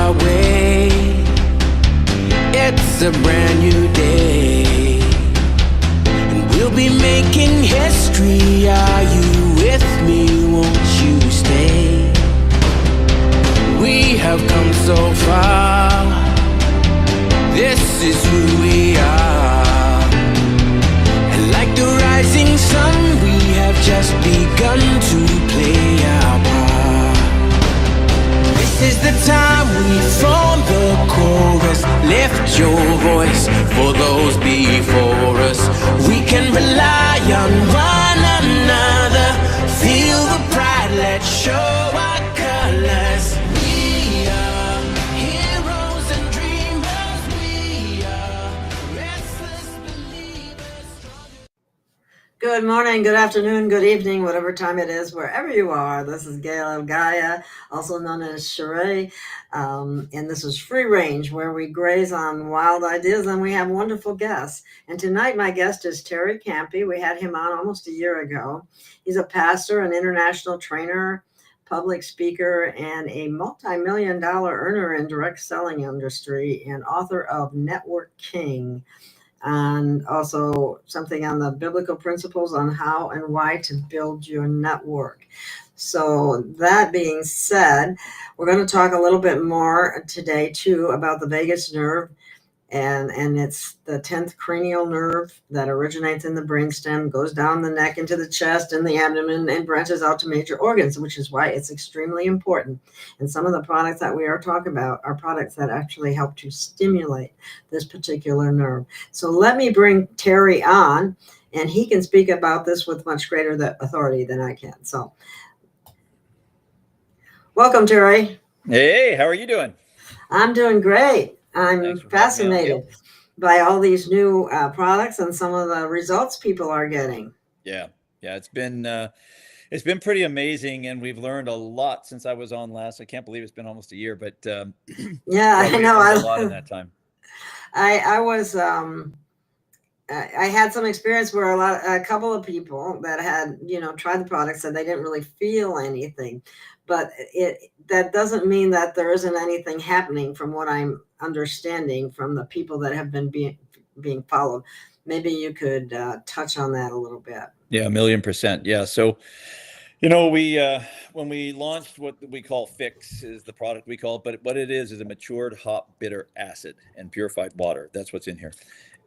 our way. It's a brand new day, and we'll be making history. Are you with me? Won't you stay? We have come so far. This is who we are. And like the rising sun, we have just begun to play our part. This is the time we form the chorus. Lift your voice for those before us. We can rely on one another. Feel the pride, let's show our colors. We are heroes and dreamers. We are restless believers. Good morning, good afternoon, good evening, whatever time it is, wherever you are. This is Gail of Gaia, also known as Sheree, and this is Free Range, where we graze on wild ideas, and we have wonderful guests. And tonight, my guest is Terry Campy. We had him on almost a year ago. He's a pastor, an international trainer, public speaker, and a multi-million-dollar earner in direct selling industry, and author of Network King, and also something on the biblical principles on how and why to build your network. So that being said, we're going to talk a little bit more today too about the vagus nerve, and it's the 10th cranial nerve that originates in the brainstem, goes down the neck into the chest and the abdomen, and branches out to major organs, which is why it's extremely important. And some of the products that we are talking about are products that actually help to stimulate this particular nerve. So let me bring Terry on, and he can speak about this with much greater authority than I can. So welcome, Terry. Hey, how are you doing? I'm doing great. I'm fascinated by all these new products and some of the results people are getting. Yeah, it's been pretty amazing, and we've learned a lot since I was on last. I can't believe it's been almost a year, but yeah, I know. A lot in that time. I was I had some experience where a couple of people that had tried the products said they didn't really feel anything, but that doesn't mean that there isn't anything happening from what I'm understanding from the people that have been being followed. Maybe you could touch on that a little bit. Yeah, 1,000,000%. Yeah. So, we when we launched what we call Phix is the product we call it, but what it is a matured hop bitter acid and purified water. That's what's in here.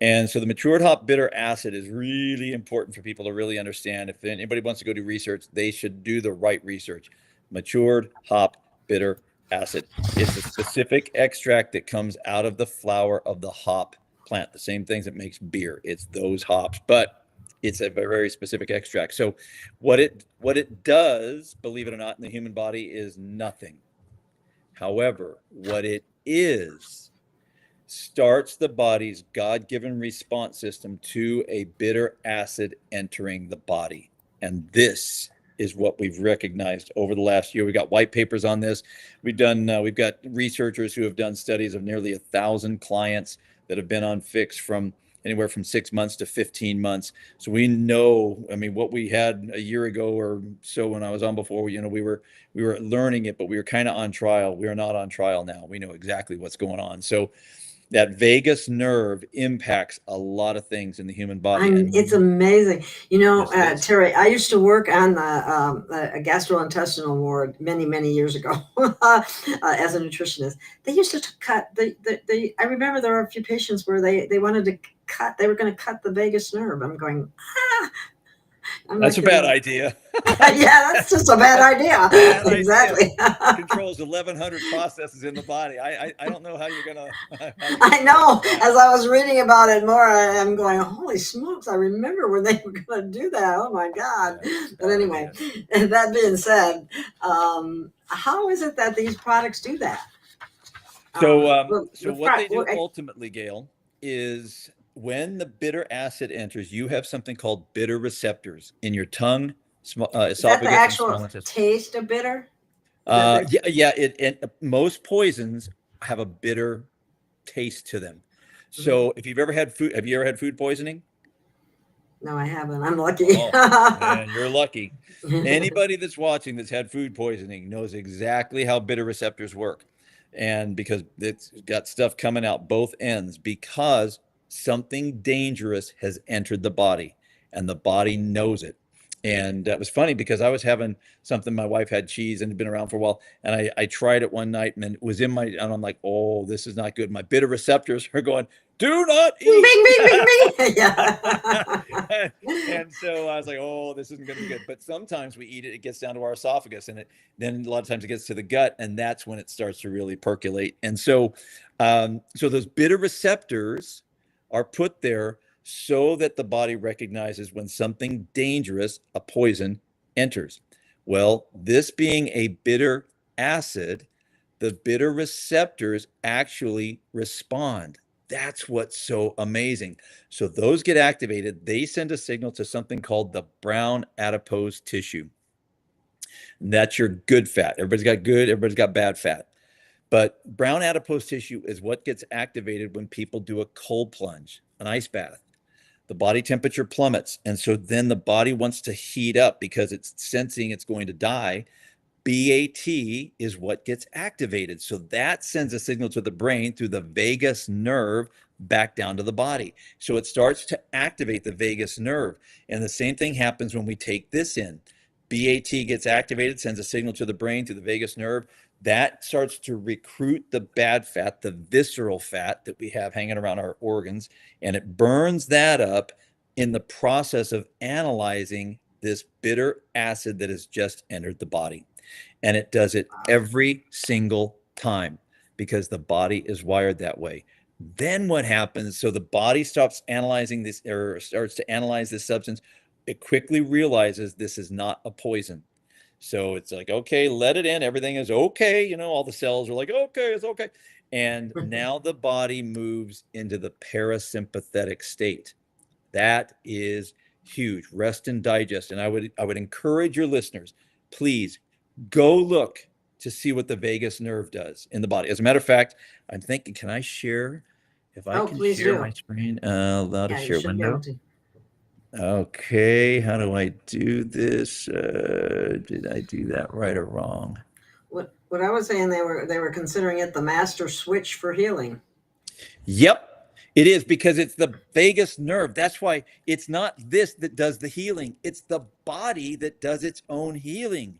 And so the matured hop bitter acid is really important for people to really understand. If anybody wants to go do research, they should do the right research. Matured hop bitter acid. It's a specific extract that comes out of the flower of the hop plant, the same things that makes beer. It's those hops, but it's a very specific extract. So what it does, believe it or not, in the human body is nothing. However, what it is starts the body's God-given response system to a bitter acid entering the body. And this is what we've recognized over the last year. We got white papers on this. We've got researchers who have done studies of nearly 1,000 clients that have been on Phix from anywhere from 6 months to 15 months. So we know, what we had a year ago or so when I was on before, we were learning it, but we were kind of on trial. We are not on trial now. We know exactly what's going on. So that vagus nerve impacts a lot of things in the human body. It's amazing. Terry, I used to work on the gastrointestinal ward many, many years ago as a nutritionist. They used to cut I remember there were a few patients where they wanted to cut, they were going to cut the vagus nerve. I'm going, that's a bad idea. Yeah, that's just a bad idea. Exactly. It controls 1,100 processes in the body. I don't know how you're gonna. I know. As I was reading about it more, I'm going, holy smokes! I remember when they were going to do that. Oh my God! But anyway, that being said, how is it that these products do that? So what they do ultimately, Gail, is when the bitter acid enters, you have something called bitter receptors in your tongue, esophagus, is that the actual and small taste of bitter? Most poisons have a bitter taste to them. So if you've ever had food, have you ever had food poisoning? No, I haven't. I'm lucky. Oh, man, you're lucky. Anybody that's watching that's had food poisoning knows exactly how bitter receptors work. And because it's got stuff coming out both ends, because something dangerous has entered the body and the body knows it. And it was funny because I was having something, my wife had cheese and had been around for a while. And I tried it one night and it was in my, and I'm like, oh, this is not good. My bitter receptors are going, do not Bing, eat. bing, bing, bing, bing. Yeah. And so I was like, oh, this isn't going to be good. But sometimes we eat it, it gets down to our esophagus, and then a lot of times it gets to the gut, and that's when it starts to really percolate. And so, so those bitter receptors are put there so that the body recognizes when something dangerous, a poison, enters. Well, this being a bitter acid, the bitter receptors actually respond. That's what's so amazing. So those get activated. They send a signal to something called the brown adipose tissue. And that's your good fat. Everybody's got good, everybody's got bad fat. But brown adipose tissue is what gets activated when people do a cold plunge, an ice bath. The body temperature plummets. And so then the body wants to heat up because it's sensing it's going to die. BAT is what gets activated. So that sends a signal to the brain through the vagus nerve back down to the body. So it starts to activate the vagus nerve. And the same thing happens when we take this in. BAT gets activated, sends a signal to the brain through the vagus nerve. That starts to recruit the bad fat, the visceral fat that we have hanging around our organs, and it burns that up in the process of analyzing this bitter acid that has just entered the body. And it does it every single time because the body is wired that way. Then what happens? So the body stops analyzing this, or starts to analyze this substance. It quickly realizes this is not a poison. So it's like, okay, let it in. Everything is okay. You know, all the cells are like, okay, it's okay. And now the body moves into the parasympathetic state. That is huge. Rest and digest. And I would encourage your listeners, please go look to see what the vagus nerve does in the body. As a matter of fact, I'm thinking, can I share? If I can please share do. my screen, allow to Yeah, you share should be able window. to. Okay, how do I do this? Did I do that right or wrong? What I was saying, they were considering it the master switch for healing. Yep, it is, because it's the vagus nerve. That's why it's not this that does the healing. It's the body that does its own healing.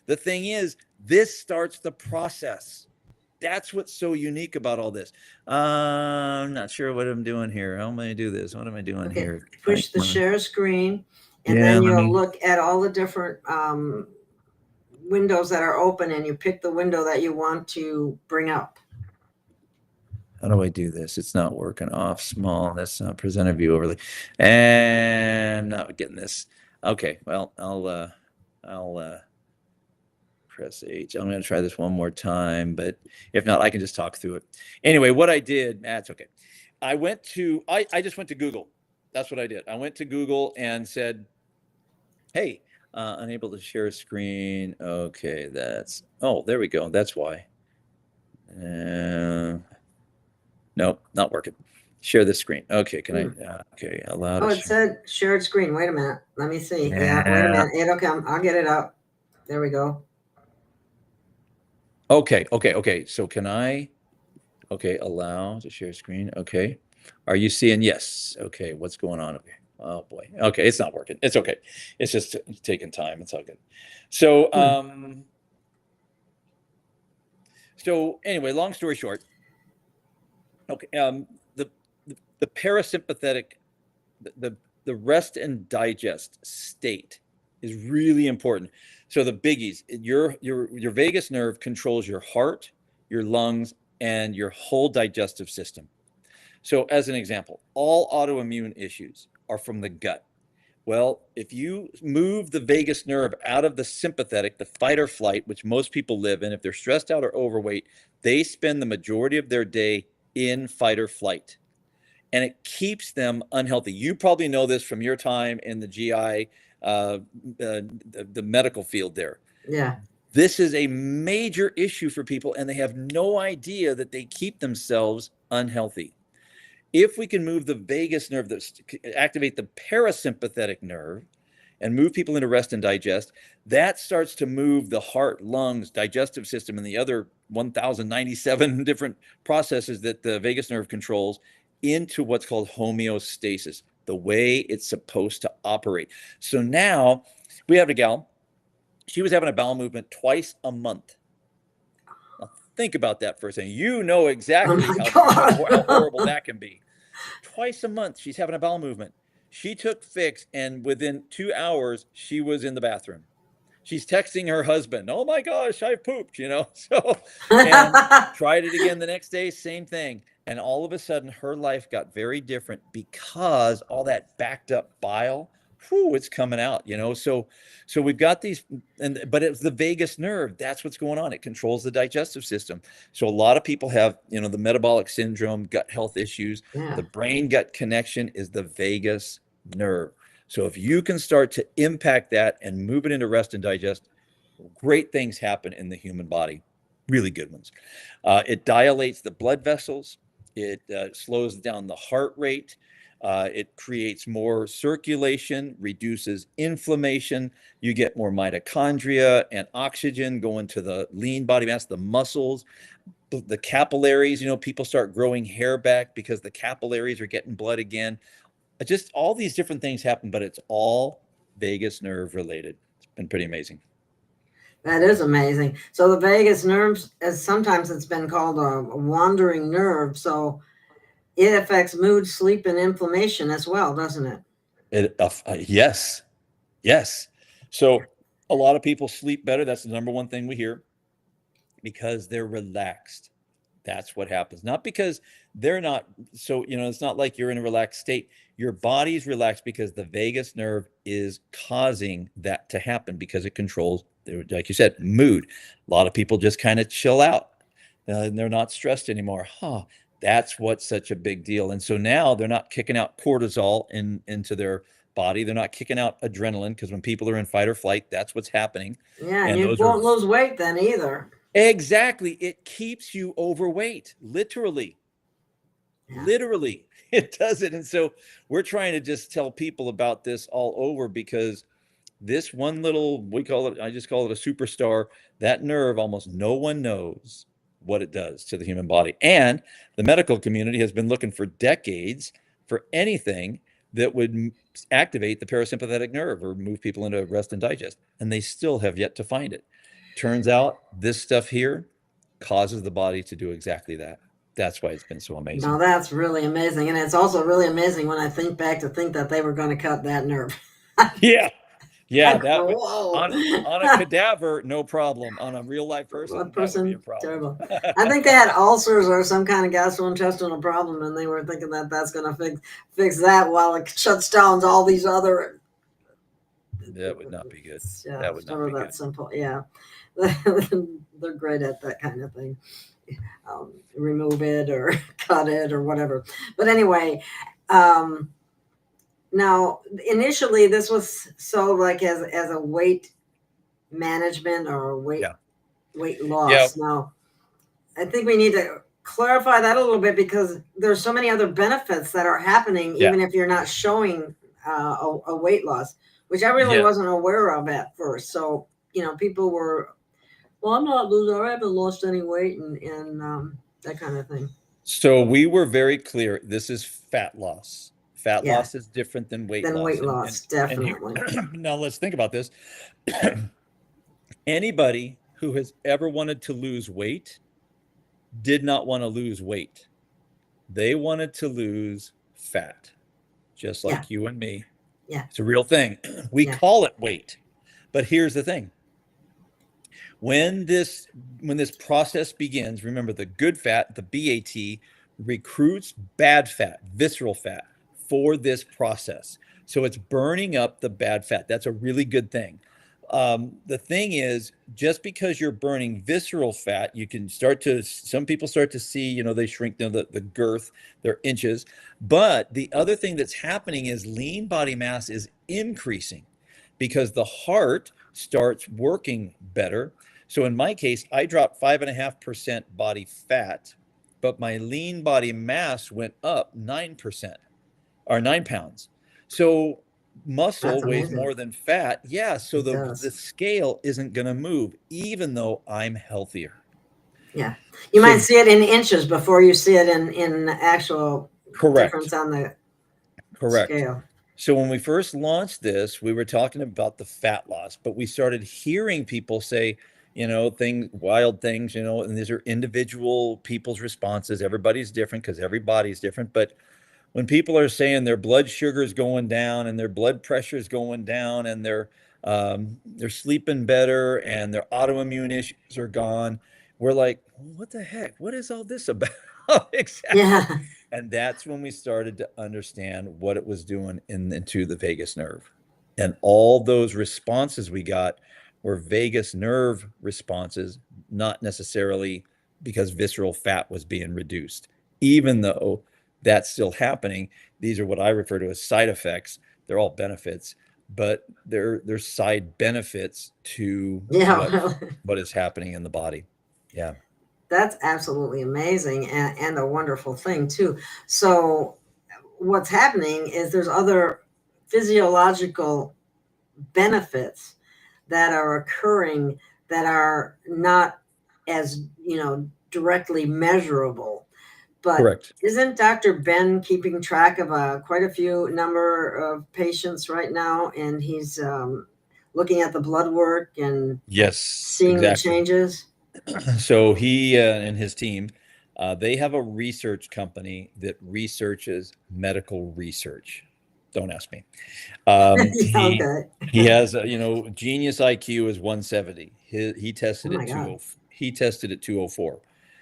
The thing is, this starts the process. That's what's so unique about all this. I'm not sure what I'm doing here. How am I do this? What am I doing Okay, here? push the share screen, and Yeah, then let you'll me. look at all the different windows that are open, and you pick the window that you want to bring up. How do I do this? It's not working. Off small. That's not presenter view overlay, and not getting this. Okay, well, I'll press H. I'm going to try this one more time, but if not, I can just talk through it. Anyway, what I did, that's okay. I just went to Google. That's what I did. I went to Google and said, hey, unable to share screen. Okay, oh, there we go. That's why. Nope, not working. Share the screen. Okay, can I? Okay, allow to it share. said shared screen. Wait a minute. Let me see. Yeah, wait a Yeah. minute. It'll come. I'll get it up. There we go. Okay. So can I? Okay, allow to share screen. Okay. Are you seeing? Yes. Okay, what's going on over here? Oh boy. Okay, it's not working. It's okay. It's just taking time. It's all good. So, so anyway, long story short. Okay, the parasympathetic, the rest and digest state is really important. So the biggies, your vagus nerve controls your heart, your lungs, and your whole digestive system. So as an example, all autoimmune issues are from the gut. Well, if you move the vagus nerve out of the sympathetic, the fight or flight, which most people live in, if they're stressed out or overweight, they spend the majority of their day in fight or flight. And it keeps them unhealthy. You probably know this from your time in the GI, the medical field there. Yeah. This is a major issue for people, and they have no idea that they keep themselves unhealthy. If we can move the vagus nerve, activate the parasympathetic nerve, and move people into rest and digest, that starts to move the heart, lungs, digestive system, and the other 1,097 different processes that the vagus nerve controls into what's called homeostasis, the way it's supposed to operate. So now we have a gal, she was having a bowel movement twice a month. Now think about that for a second. You know Oh exactly my how God. horrible that can be. Twice a month, she's having a bowel movement. She took Phix, and within 2 hours, she was in the bathroom. She's texting her husband, "Oh my gosh, I pooped," you know? So, and tried it again the next day, same thing. And all of a sudden, her life got very different because all that backed up bile, whew, it's coming out, you know? So we've got these, but it's the vagus nerve. That's what's going on. It controls the digestive system. So a lot of people have, you know, the metabolic syndrome, gut health issues. Yeah. The brain gut connection is the vagus nerve. So if you can start to impact that and move it into rest and digest, great things happen in the human body, really good ones. It dilates the blood vessels. It slows down the heart rate. It creates more circulation, reduces inflammation. You get more mitochondria and oxygen going to the lean body mass, the muscles, the capillaries. You know, people start growing hair back because the capillaries are getting blood again. Just all these different things happen, but it's all vagus nerve related. It's been pretty amazing. That is amazing. So the vagus nerves, as sometimes it's been called a wandering nerve. So it affects mood, sleep, and inflammation as well, doesn't it? Yes, yes. So a lot of people sleep better. That's the number one thing we hear, because they're relaxed. That's what happens. Not because they're not. So, you know, it's not like you're in a relaxed state. Your body's relaxed because the vagus nerve is causing that to happen, because it controls, like you said, mood. A lot of people just kind of chill out and they're not stressed anymore. That's what's such a big deal. And so now they're not kicking out cortisol into their body. They're not kicking out adrenaline, because when people are in fight or flight, that's what's happening. Yeah, and And you those are won't lose weight then either. exactly, it keeps you overweight, literally. Yeah. Literally, it does it. And so we're trying to just tell people about this all over, because this one little, we call it, I just call it a superstar, that nerve, almost no one knows what it does to the human body. And the medical community has been looking for decades for anything that would activate the parasympathetic nerve or move people into rest and digest. And they still have yet to find it. Turns out this stuff here causes the body to do exactly that. That's why it's been so No, amazing. that's really amazing. And it's also really amazing when I think back to think that they were going to cut that nerve. Yeah. I Yeah, go, that would, whoa. on a cadaver, no problem. On a real life person, One that would be a person, problem. terrible. I think they had ulcers or some kind of gastrointestinal problem, and they were thinking that that's going to fix that while it shuts down all these other. That would not be good. Yeah, That would it's not never be that good. simple. Yeah, they're great at that kind of thing. Remove it or cut it or whatever. But anyway, um, now initially this was sold like as a weight management or Yeah. weight Yeah. loss. Now I think we need to clarify that a little bit, because there's so many other benefits that are happening Yeah. even if you're not showing a weight loss, which I really Yeah. wasn't aware of at first. So you know, people were, well, I'm not losing, I haven't lost any weight, and that kind of thing. So we were very clear. This is fat loss. Fat Yeah, loss is different than weight then loss. weight loss, And here, definitely. now let's think about this. Anybody who has ever wanted to lose weight did not want to lose weight. They wanted to lose fat, just Yeah, like you and me. yeah, It's a real thing. We yeah, call it weight. But here's the thing. When this process begins, remember, the good fat, the BAT, recruits bad fat, visceral fat, for this process. So it's burning up the bad fat. That's a really good thing. The thing is, just because you're burning visceral fat, you can some people start to see, you know, they shrink down the girth, their inches. But the other thing that's happening is lean body mass is increasing, because the heart starts working better. So in my case, I dropped 5.5% body fat, but my lean body mass went up 9%, or 9 pounds. So muscle That's weighs amazing. more than fat. Yeah, so It the does. scale isn't going to move, even though I'm healthier. Yeah. You might So see it in inches before you see it in actual difference correct, on the correct. scale. So when we first launched this, we were talking about the fat loss, but we started hearing people say, wild things, and these are individual people's responses. Everybody's different because every body's different. But when people are saying their blood sugar is going down and their blood pressure is going down and they're sleeping better and their autoimmune issues are gone, we're like, what the heck? What is all this about? Exactly. Yeah. And that's when we started to understand what it was doing into the vagus nerve. And all those responses we got were vagus nerve responses, not necessarily because visceral fat was being reduced, even though that's still happening. These are what I refer to as side effects. They're all benefits, but they're side benefits to Yeah. what is happening in the body. Yeah. That's absolutely amazing and a wonderful thing too. So what's happening is there's other physiological benefits that are occurring that are not as directly measurable. But Correct. isn't Dr. Ben keeping track of quite a few number of patients right now, and he's looking at the blood work and Yes, seeing the exactly. changes? So he and his team, they have a research company that researches medical research. Don't ask me. Yeah, okay. He has genius IQ is 170. He Oh tested my at God. 20. He tested at 204.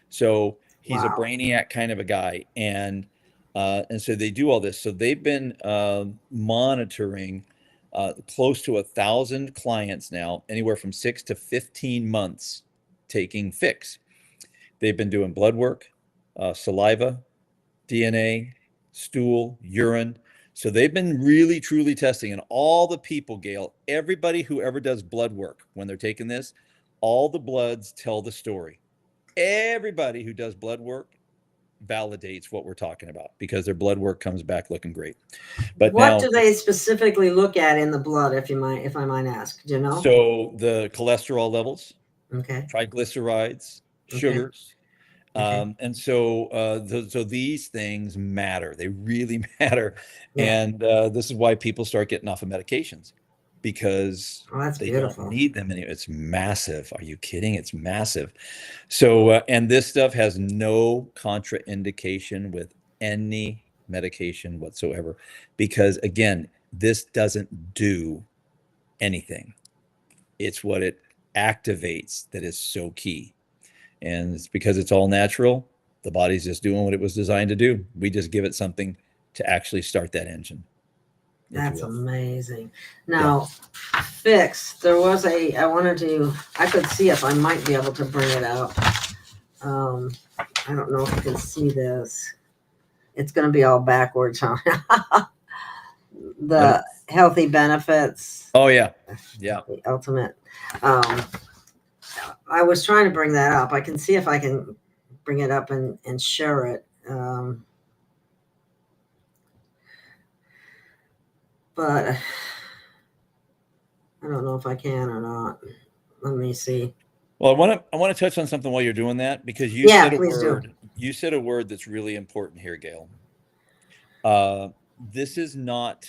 So he's a Wow. brainiac kind of a guy, and so they do all this. So they've been monitoring close to 1,000 clients now, anywhere from 6 to 15 months, taking Phix. They've been doing blood work, saliva, DNA, stool, urine. So they've been really, truly testing. And all the people, Gail, everybody who ever does blood work when they're taking this, all the bloods tell the story. Everybody who does blood work validates what we're talking about because their blood work comes back looking great. But What now, do they specifically look at in the blood, if I might ask? Do you know? so the cholesterol levels, Okay. triglycerides, Okay. sugars. Okay. So these things matter. They really matter. Yeah. And this is why people start getting off of medications because Oh, that's they don't beautiful. need them anymore. It's massive. Are you kidding? It's massive. So, and this stuff has no contraindication with any medication whatsoever because, again, this doesn't do anything. It's what it activates that is so key. And it's because it's all natural. The body's just doing what it was designed to do. We just give it something to actually start that engine, if you That's will. amazing. Yeah. Now, I could see if I might be able to bring it up. Um, I don't know if you can see this. It's going to be all backwards, huh? Let me, The healthy benefits, oh, yeah. Yeah. the ultimate. Um, I was trying to bring that up. I can see if I can bring it up and share it. But I don't know if I can or not. Let me see. Well, I want to touch on something while you're doing that because Yeah, please do. you said a word that's really important here, Gail. This is not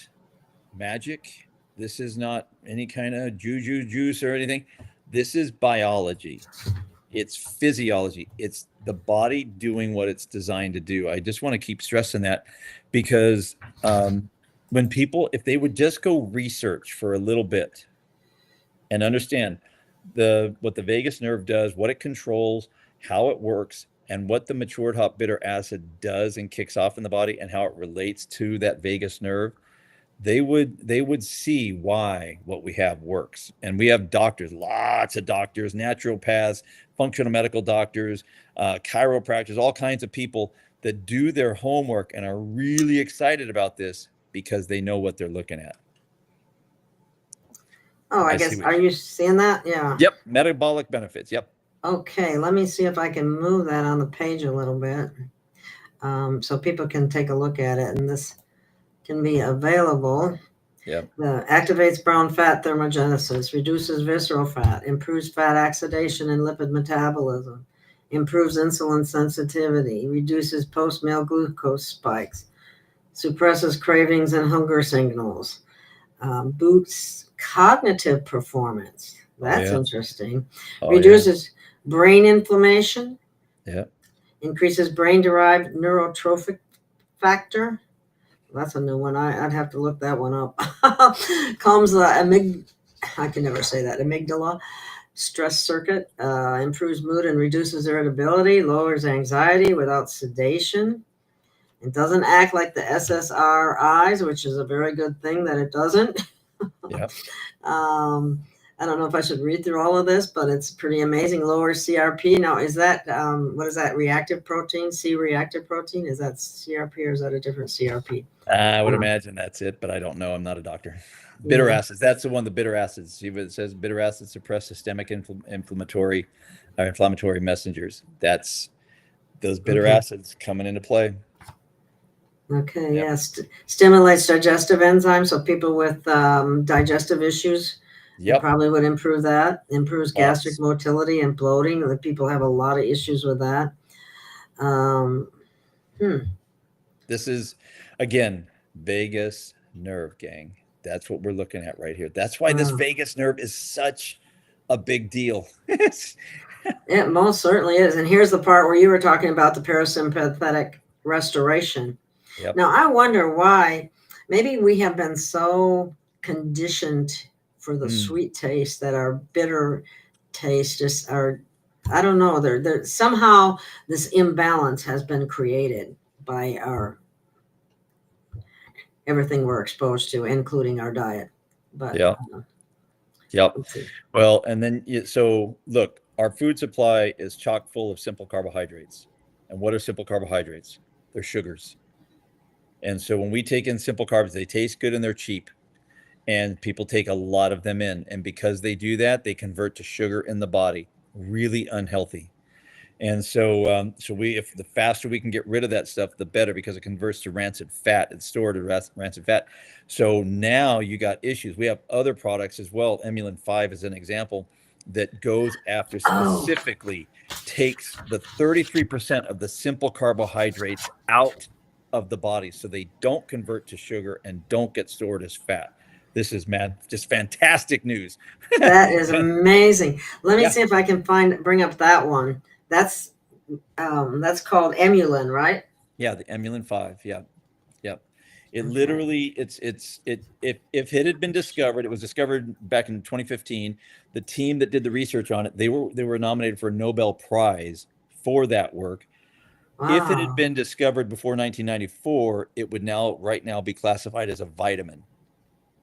magic. This is not any kind of juju juice or anything. This is biology. It's physiology. It's the body doing what it's designed to do. I just want to keep stressing that because when people, if they would just go research for a little bit and understand what the vagus nerve does, what it controls, how it works, and what the matured hop bitter acid does and kicks off in the body and how it relates to that vagus nerve, they would see why what we have works. And we have doctors, lots of doctors, naturopaths, functional medical doctors, chiropractors, all kinds of people that do their homework and are really excited about this because they know what they're looking at. Oh, I I see guess, what are you seeing that? Yeah. Yep, metabolic benefits. Yep. Okay, let me see if I can move that on the page a little bit, so people can take a look at it, and this can be available. Yep. Activates brown fat thermogenesis, reduces visceral fat, improves fat oxidation and lipid metabolism, improves insulin sensitivity, reduces post-meal glucose spikes, suppresses cravings and hunger signals, boosts cognitive performance. That's interesting. Reduces brain inflammation. Yeah. Increases brain-derived neurotrophic factor. That's a new one. I'd have to look that one up. Calms the I can never say that, amygdala stress circuit, improves mood and reduces irritability, lowers anxiety without sedation. It doesn't act like the SSRIs, which is a very good thing that it doesn't. Yeah. I don't know if I should read through all of this, but it's pretty amazing. Lower CRP. Now, is that, what is that, reactive protein, C-reactive protein? Is that CRP or is that a different CRP? I would imagine that's it, but I don't know. I'm not a doctor. Bitter acids. That's the one, the bitter acids. See what it says? Bitter acids suppress systemic inflammatory messengers. That's those bitter acids coming into play. Okay, yes. Stimulates digestive enzymes. So people with digestive issues, it probably would improve that. Improves gastric motility and bloating. The people have a lot of issues with that. This is, again, vagus nerve, gang. That's what we're looking at right here. That's why this vagus nerve is such a big deal. It most certainly is. And here's the part where you were talking about the parasympathetic restoration. Yep. Now, I wonder why. Maybe we have been so conditioned for the sweet taste that our bitter taste just are, I don't know, there somehow this imbalance has been created by our everything we're exposed to, including our diet. But Well, and then so look, our food supply is chock full of simple carbohydrates. And what are simple carbohydrates? They're sugars. And so when we take in simple carbs, they taste good and they're cheap. And people take a lot of them in. And because they do that, they convert to sugar in the body. Really unhealthy. And so if the faster we can get rid of that stuff, the better, because it converts to rancid fat. It's stored as rancid fat. So now you got issues. We have other products as well. Emulin 5 is an example that goes after specifically takes the 33% of the simple carbohydrates out of the body so they don't convert to sugar and don't get stored as fat. This is, man, just fantastic news. That is amazing. Let me see if I can bring up that one. That's called Emulin, right? Yeah, the Emulin 5. Yeah. It literally, if it had been discovered, it was discovered back in 2015. The team that did the research on it, they were nominated for a Nobel Prize for that work. Wow. If it had been discovered before 1994, it would right now be classified as a vitamin.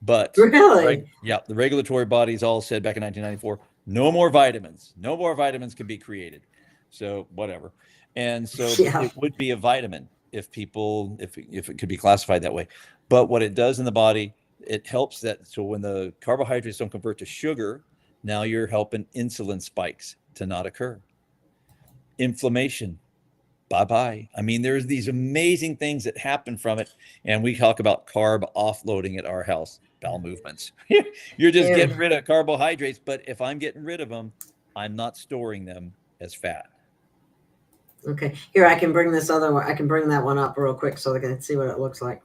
But really, the regulatory bodies all said back in 1994, no more vitamins. No more vitamins can be created. So whatever. And so it would be a vitamin if it could be classified that way. But what it does in the body, it helps that. So when the carbohydrates don't convert to sugar, now you're helping insulin spikes to not occur. Inflammation. Bye-bye. I mean, there's these amazing things that happen from it. And we talk about carb offloading at our house, bowel movements. You're just getting rid of carbohydrates. But if I'm getting rid of them, I'm not storing them as fat. Okay. Here, I can bring this other one. I can bring that one up real quick so I can see what it looks like.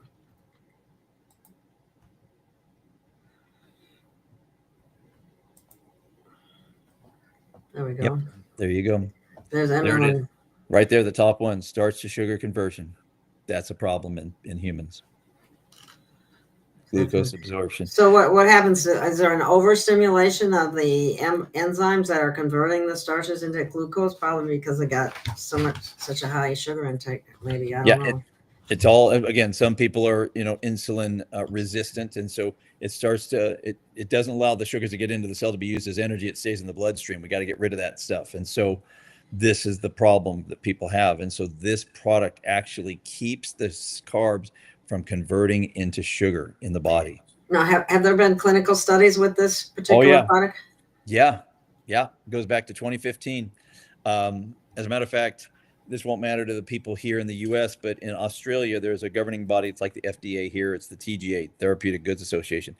There we go. Yep. There you go. There's Emulin. Right there, the top one, starch to sugar conversion. That's a problem in humans. Glucose absorption. So what happens? Is there an overstimulation of the enzymes that are converting the starches into glucose? Probably because they got such a high sugar intake. Maybe, I don't know. It's all, again, some people are, insulin resistant. And so it starts to, it doesn't allow the sugars to get into the cell to be used as energy. It stays in the bloodstream. We got to get rid of that stuff. And so this is the problem that people have. And so this product actually keeps the carbs from converting into sugar in the body. Now, have there been clinical studies with this particular product? Yeah. It goes back to 2015. As a matter of fact, this won't matter to the people here in the US, but in Australia, there's a governing body. It's like the FDA here. It's the TGA, Therapeutic Goods Association.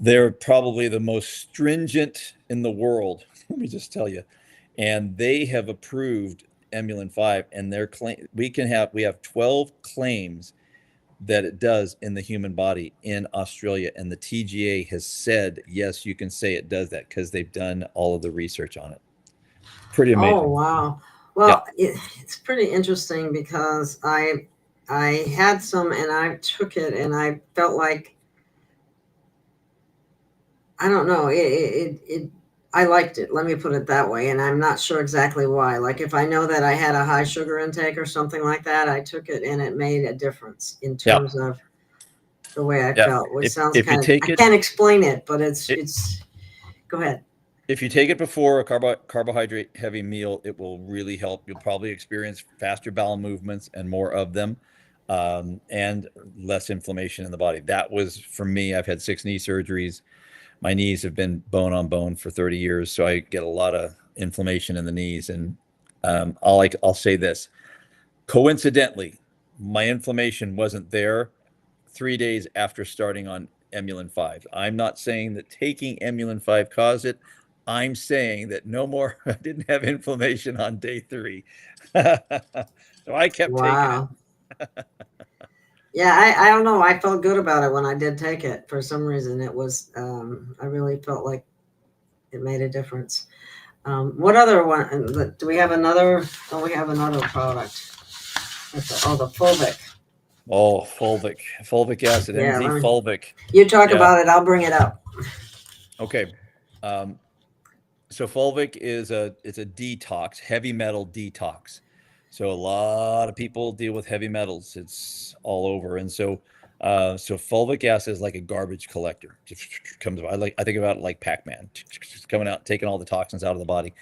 They're probably the most stringent in the world. Let me just tell you. And they have approved Emulin 5, and their claim, we have 12 claims that it does in the human body in Australia. And the TGA has said, yes, you can say it does that because they've done all of the research on it. Pretty amazing. Oh, wow. Well, it's pretty interesting because I had some and I took it and I felt like, I don't know, I liked it. Let me put it that way. And I'm not sure exactly why. Like if I know that I had a high sugar intake or something like that, I took it and it made a difference in terms of the way I felt, which sounds kind of, I can't explain it, but it's, go ahead. If you take it before a carbohydrate heavy meal, it will really help. You'll probably experience faster bowel movements and more of them, and less inflammation in the body. That was for me. I've had 6 knee surgeries. My knees have been bone on bone for 30 years. So I get a lot of inflammation in the knees. And I'll say this, coincidentally, my inflammation wasn't there 3 days after starting on Emulin 5. I'm not saying that taking Emulin 5 caused it. I'm saying that no more, I didn't have inflammation on day 3. So I kept taking it. Yeah, I don't know. I felt good about it when I did take it. For some reason, it was, I really felt like it made a difference. What other one? Do we have another? Oh, we have another product. The fulvic. Oh, fulvic acid, NZ fulvic. You talk about it. I'll bring it up. Okay. So fulvic it's a detox, heavy metal detox. So a lot of people deal with heavy metals. It's all over. And so fulvic acid is like a garbage collector. Just comes I think about it like Pac-Man, just coming out, taking all the toxins out of the body.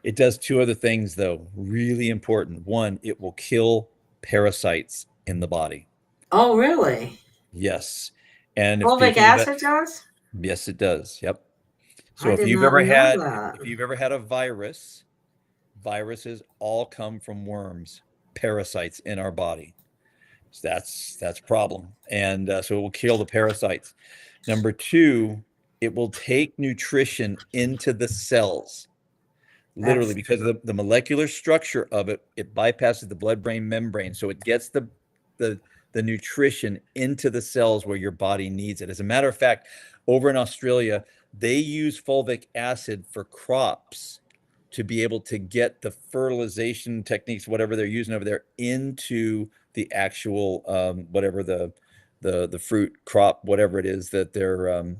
It does 2 other things though, really important. One, it will kill parasites in the body. Oh, really? Yes. And fulvic acid does? Yes, it does. Yep. So if you've ever had a virus, viruses all come from worms, parasites in our body. So that's a problem. And so it will kill the parasites. Number 2, it will take nutrition into the cells. Literally, because of the molecular structure of it, it bypasses the blood-brain membrane. So it gets the nutrition into the cells where your body needs it. As a matter of fact, over in Australia, they use fulvic acid for crops to be able to get the fertilization techniques, whatever they're using over there, into the actual whatever the fruit crop, whatever it is that they're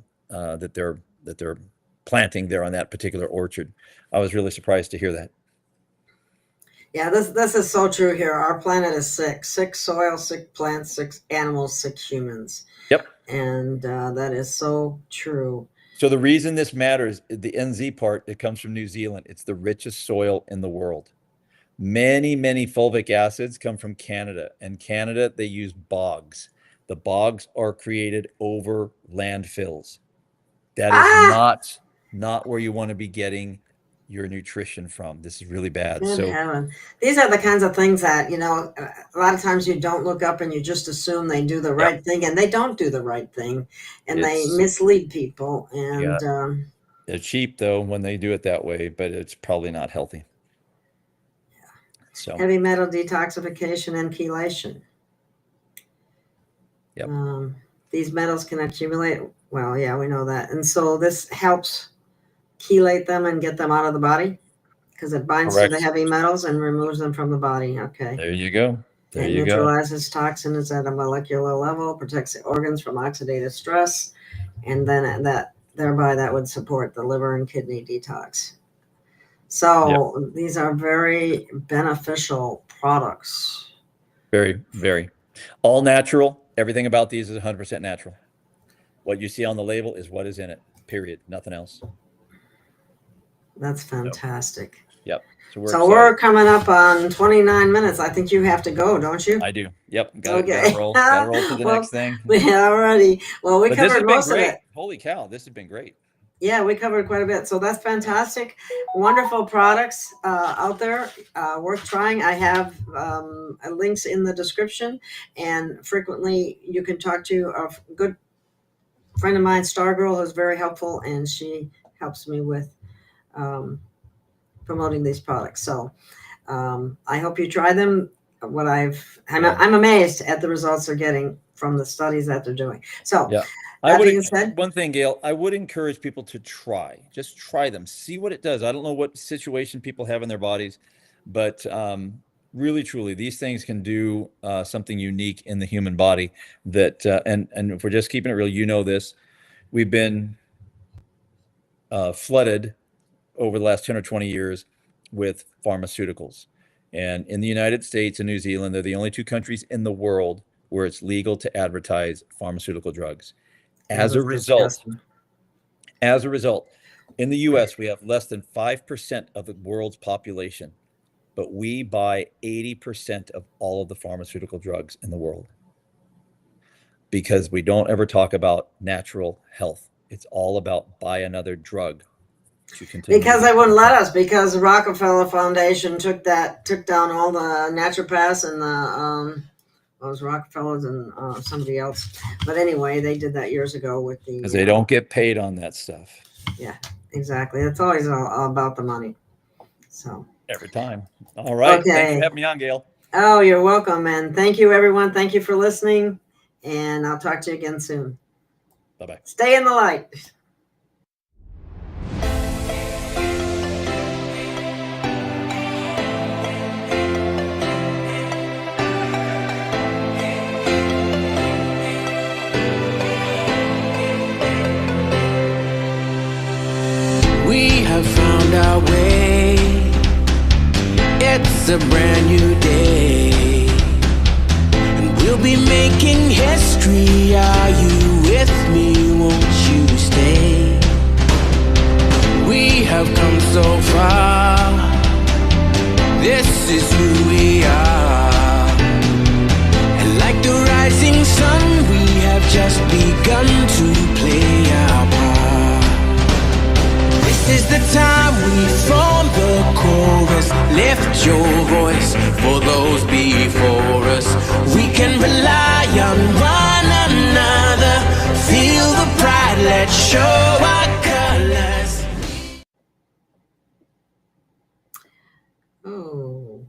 planting there on that particular orchard. I was really surprised to hear that. Yeah, this is so true here. Our planet is sick soil, sick plants, sick animals, sick humans. Yep. And that is so true. So the reason this matters, the NZ part, it comes from New Zealand. It's the richest soil in the world. Many, many fulvic acids come from Canada. And Canada, they use bogs. The bogs are created over landfills. That is not where you want to be getting your nutrition from. This is really bad. These are the kinds of things that, a lot of times you don't look up and you just assume they do the right thing, and they don't do the right thing, and they mislead people. And they're cheap though when they do it that way, but it's probably not healthy. So heavy metal detoxification and chelation. Yep. These metals can accumulate. Well, yeah, we know that. And so this helps chelate them and get them out of the body because it binds to the heavy metals and removes them from the body. Okay. There you go. It neutralizes toxins at a molecular level, protects the organs from oxidative stress, and then that would support the liver and kidney detox. So these are very beneficial products. Very, very. All natural. Everything about these is 100% natural. What you see on the label is what is in it, period. Nothing else. That's fantastic. Yep. So we're coming up on 29 minutes. I think you have to go, don't you? I do. Yep. Gotta roll to the next thing. Yeah, already. Well, we covered most of it. Holy cow, this has been great. Yeah, we covered quite a bit. So that's fantastic. Wonderful products out there, worth trying. I have links in the description, and frequently you can talk to a good friend of mine, Stargirl, who's very helpful, and she helps me with um, promoting these products. So I hope you try them. I'm amazed at the results they're getting from the studies that they're doing. So Yeah. that being said, One thing, Gail, I would encourage people to just try them, see what it does. I don't know what situation people have in their bodies, but really, truly, these things can do something unique in the human body that, and if we're just keeping it real, you know this, we've been flooded over the last 10 or 20 years with pharmaceuticals. And in the United States and New Zealand, they're the only two countries in the world where it's legal to advertise pharmaceutical drugs. As a result, in the US, we have less than 5% of the world's population, but we buy 80% of all of the pharmaceutical drugs in the world because we don't ever talk about natural health. It's all about buy another drug to continue. Because they wouldn't let us, because the Rockefeller Foundation took down all the naturopaths and the well, it was Rockefellers and somebody else. But anyway, they did that years ago with the. Because they don't get paid on that stuff. Yeah, exactly. It's always all about the money. So every time. All right. Okay. Thanks for having me on, Gail. Oh, you're welcome, and thank you, everyone. Thank you for listening, and I'll talk to you again soon. Bye-bye. Stay in the light. We have found our way. It's a brand new day, and we'll be making history. Are you with me? Won't you stay? We have come so far. This is who we are, and like the rising sun, we have just begun to play our part. This is the time we form the chorus. Lift your voice for those before us. We can rely on one another. Feel the pride, let's show our colors. Oh.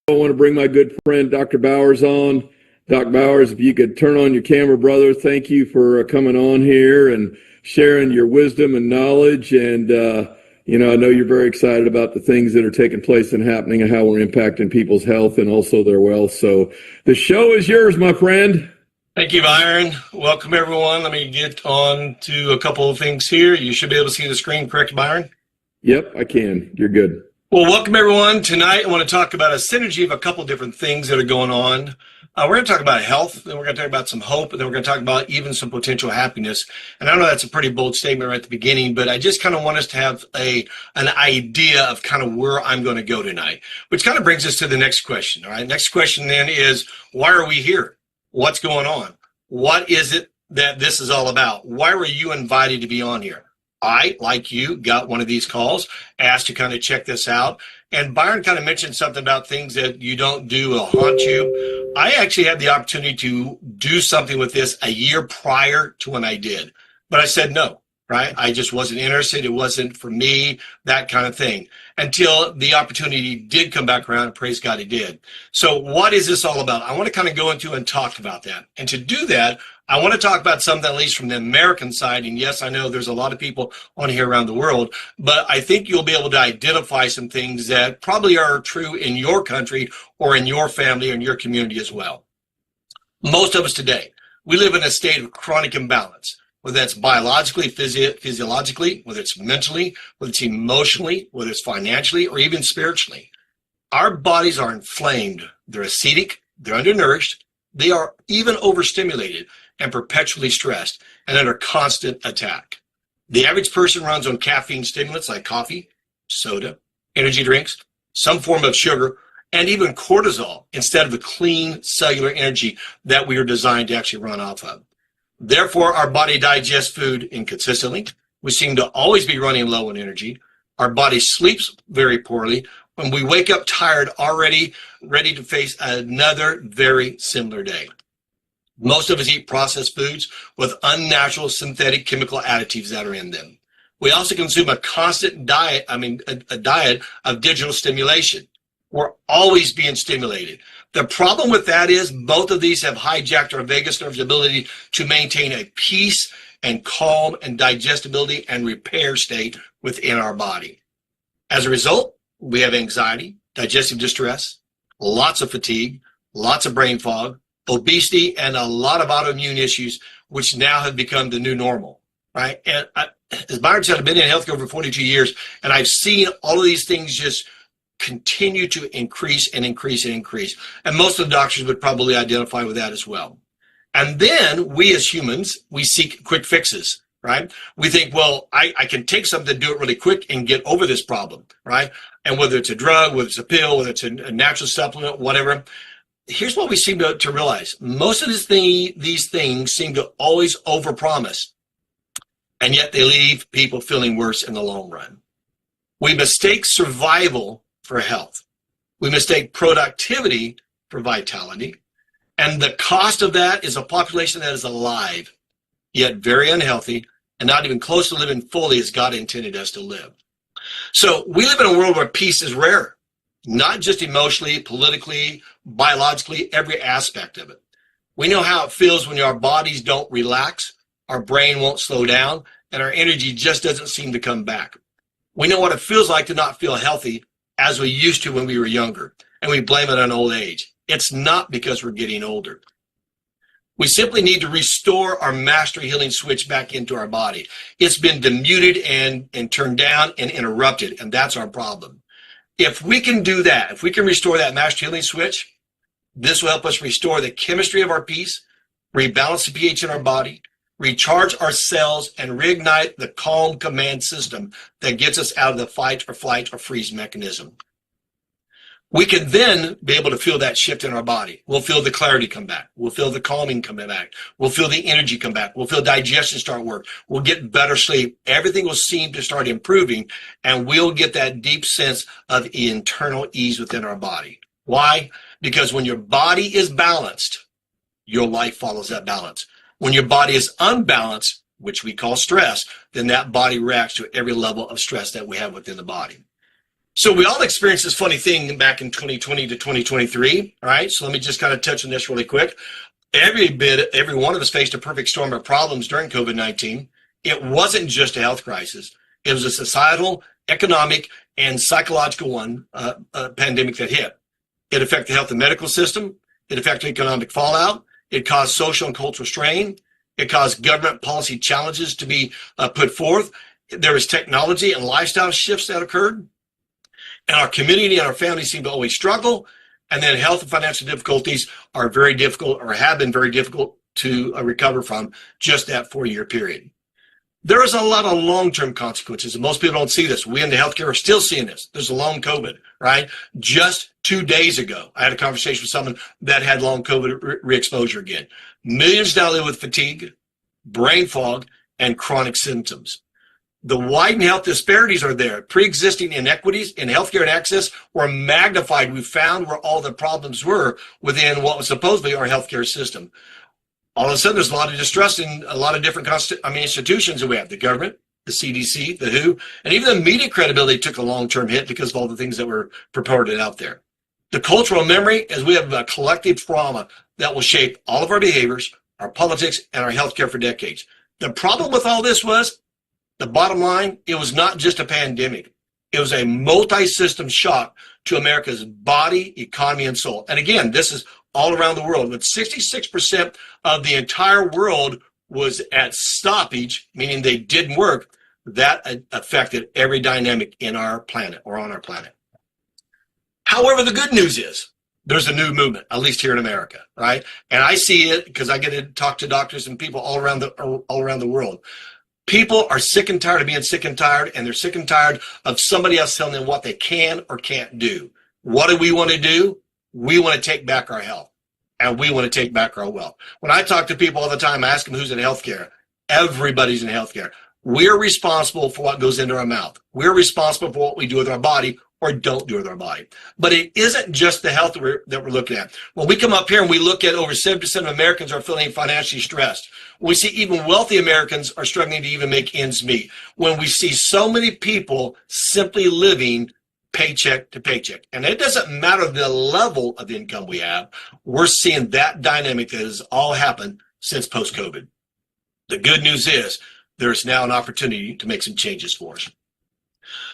I want to bring my good friend Dr. Bowers on. Doc Bowers, if you could turn on your camera, brother. Thank you for coming on here and sharing your wisdom and knowledge. And, I know you're very excited about the things that are taking place and happening and how we're impacting people's health and also their wealth. So the show is yours, my friend. Thank you, Byron. Welcome, everyone. Let me get on to a couple of things here. You should be able to see the screen, correct, Byron? Yep, I can. You're good. Well, welcome, everyone. Tonight, I want to talk about a synergy of a couple different things that are going on. We're going to talk about health, then we're going to talk about some hope, and then we're going to talk about even some potential happiness. And I know that's a pretty bold statement right at the beginning, but I just kind of want us to have an idea of kind of where I'm going to go tonight, which kind of brings us to the next question. All right. Next question then is, why are we here? What's going on? What is it that this is all about? Why were you invited to be on here? I, like you, got one of these calls, asked to kind of check this out. And Byron kind of mentioned something about things that you don't do will haunt you. I actually had the opportunity to do something with this a year prior to when I did, but I said no, right? I just wasn't interested. It wasn't for me, that kind of thing, until the opportunity did come back around, and praise God, it did. So what is this all about? I want to kind of go into and talk about that. And to do that, I want to talk about something at least from the American side. And yes, I know there's a lot of people on here around the world, but I think you'll be able to identify some things that probably are true in your country or in your family or in your community as well. Most of us today, we live in a state of chronic imbalance, whether that's biologically, physiologically, whether it's mentally, whether it's emotionally, whether it's financially, or even spiritually. Our bodies are inflamed. They're acidic. They're undernourished. They are even overstimulated and perpetually stressed and under constant attack. The average person runs on caffeine stimulants like coffee, soda, energy drinks, some form of sugar, and even cortisol instead of the clean cellular energy that we are designed to actually run off of. Therefore, our body digests food inconsistently. We seem to always be running low on energy. Our body sleeps very poorly. When we wake up tired, already ready to face another very similar day. Most of us eat processed foods with unnatural synthetic chemical additives that are in them. We also consume a constant diet, a diet of digital stimulation. We're always being stimulated. The problem with that is both of these have hijacked our vagus nerve's ability to maintain a peace and calm and digestibility and repair state within our body. As a result, we have anxiety, digestive distress, lots of fatigue, lots of brain fog, obesity, and a lot of autoimmune issues, which now have become the new normal, right? And as Byron said, I've been in healthcare for 42 years, and I've seen all of these things just continue to increase and increase and increase. And most of the doctors would probably identify with that as well. And then we as humans, we seek quick fixes, right? We think, well, I can take something, do it really quick and get over this problem, right? And whether it's a drug, whether it's a pill, whether it's a natural supplement, whatever. Here's what we seem to realize. Most of these things seem to always overpromise, and yet they leave people feeling worse in the long run. We mistake survival for health. We mistake productivity for vitality. And the cost of that is a population that is alive, yet very unhealthy, and not even close to living fully as God intended us to live. So we live in a world where peace is rare, not just emotionally, politically, biologically, every aspect of it. We know how it feels when our bodies don't relax, our brain won't slow down, and our energy just doesn't seem to come back. We know what it feels like to not feel healthy as we used to when we were younger, and we blame it on old age. It's not because we're getting older. We simply need to restore our master healing switch back into our body. It's been demuted and turned down and interrupted, and that's our problem. If we can do that, if we can restore that master healing switch, this will help us restore the chemistry of our peace, rebalance the pH in our body, recharge our cells, and reignite the calm command system that gets us out of the fight or flight or freeze mechanism. We can then be able to feel that shift in our body. We'll feel the clarity come back. We'll feel the calming come back. We'll feel the energy come back. We'll feel digestion start work. We'll get better sleep. Everything will seem to start improving, and we'll get that deep sense of internal ease within our body. Why? Because when your body is balanced, your life follows that balance. When your body is unbalanced, which we call stress, then that body reacts to every level of stress that we have within the body. So we all experienced this funny thing back in 2020 to 2023, all right? So let me just kind of touch on this really quick. Every one of us faced a perfect storm of problems during COVID-19. It wasn't just a health crisis. It was a societal, economic, and psychological pandemic that hit. It affected the health and medical system. It affected economic fallout. It caused social and cultural strain. It caused government policy challenges to be put forth. There was technology and lifestyle shifts that occurred. And our community and our families seem to always struggle. And then health and financial difficulties are very difficult, or have been very difficult to recover from just that 4-year period. There is a lot of long-term consequences, and most people don't see this. We in the healthcare are still seeing this. There's a long COVID, right? Just 2 days ago, I had a conversation with someone that had long COVID re-exposure again. Millions now live with fatigue, brain fog, and chronic symptoms. The widened health disparities are there. Pre-existing inequities in healthcare and access were magnified. We found where all the problems were within what was supposedly our healthcare system. All of a sudden, there's a lot of distrust in a lot of different institutions that we have. The government, the CDC, the WHO, and even the media credibility took a long-term hit because of all the things that were purported out there. The cultural memory is we have a collective trauma that will shape all of our behaviors, our politics, and our healthcare for decades. The problem with all this was, the bottom line, it was not just a pandemic. It was a multi-system shock to America's body, economy, and soul. And again, this is all around the world. With 66% of the entire world was at stoppage, meaning they didn't work, that affected every dynamic in our planet or on our planet. However, the good news is there's a new movement, at least here in America, right? And I see it because I get to talk to doctors and people all around the world. People are sick and tired of being sick and tired, and they're sick and tired of somebody else telling them what they can or can't do. What do we want to do? We want to take back our health. and we want to take back our wealth. When I talk to people all the time, I ask them who's in healthcare. Everybody's in healthcare. We're responsible for what goes into our mouth. We're responsible for what we do with our body or don't do with our body. But it isn't just the health that we're looking at. When we come up here and we look at over 7% of Americans are feeling financially stressed. We see even wealthy Americans are struggling to even make ends meet. When we see so many people simply living paycheck to paycheck. And it doesn't matter the level of income we have. We're seeing that dynamic that has all happened since post-COVID. The good news is there's now an opportunity to make some changes for us.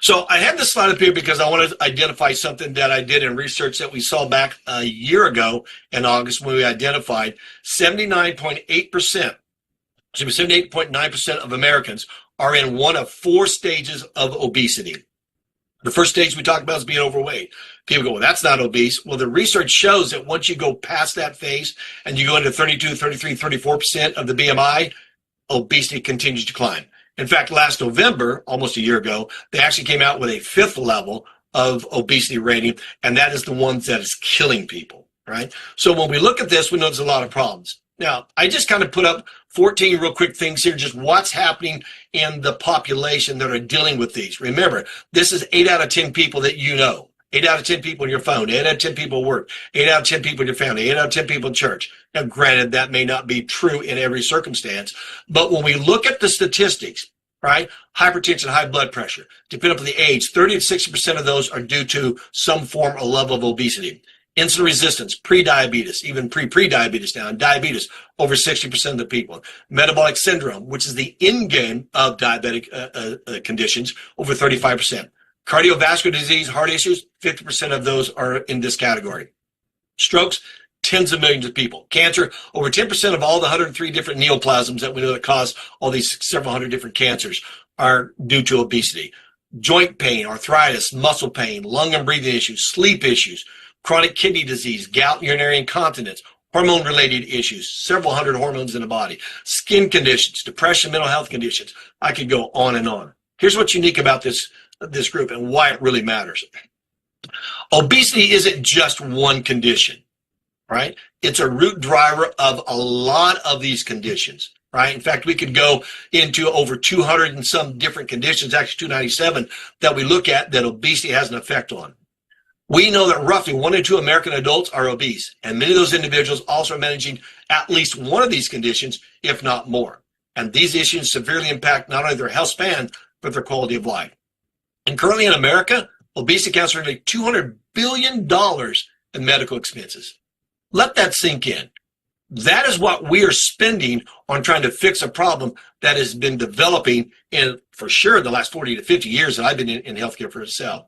So I have this slide up here because I want to identify something that I did in research that we saw back a year ago in August when we identified 78.9% of Americans are in one of 4 stages of obesity. The first stage we talked about is being overweight. People go, well, that's not obese. Well, the research shows that once you go past that phase and you go into 32, 33, 34% of the BMI, obesity continues to climb. In fact, last November, almost a year ago, they actually came out with a 5th level of obesity rating, and that is the ones that is killing people, right? So when we look at this, we know there's a lot of problems. Now, I just kind of put up 14 real quick things here, just what's happening in the population that are dealing with these. Remember, this is 8 out of 10 people that you know. 8 out of 10 people in your phone, 8 out of 10 people at work, 8 out of 10 people in your family, 8 out of 10 people in church. Now, granted, that may not be true in every circumstance, but when we look at the statistics, right, hypertension, high blood pressure, depending on the age, 30 to 60% of those are due to some form or level of obesity. Insulin resistance, pre-diabetes, even pre-diabetes now, and diabetes, over 60% of the people. Metabolic syndrome, which is the end game of diabetic conditions, over 35%. Cardiovascular disease, heart issues, 50% of those are in this category. Strokes, tens of millions of people. Cancer, over 10% of all the 103 different neoplasms that we know that cause all these several hundred different cancers are due to obesity. Joint pain, arthritis, muscle pain, lung and breathing issues, sleep issues, chronic kidney disease, gout, urinary incontinence, hormone-related issues, several hundred hormones in the body, skin conditions, depression, mental health conditions. I could go on and on. Here's what's unique about this group and why it really matters. Obesity isn't just one condition, right? It's a root driver of a lot of these conditions, right? In fact, we could go into over 200 and some different conditions, actually 297, that we look at that obesity has an effect on. We know that roughly 1 in 2 American adults are obese, and many of those individuals also are managing at least one of these conditions, if not more. And these issues severely impact not only their health span, but their quality of life. And currently in America, obesity accounts for nearly $200 billion in medical expenses. Let that sink in. That is what we are spending on trying to fix a problem that has been developing in, for sure, the last 40 to 50 years that I've been in healthcare for itself.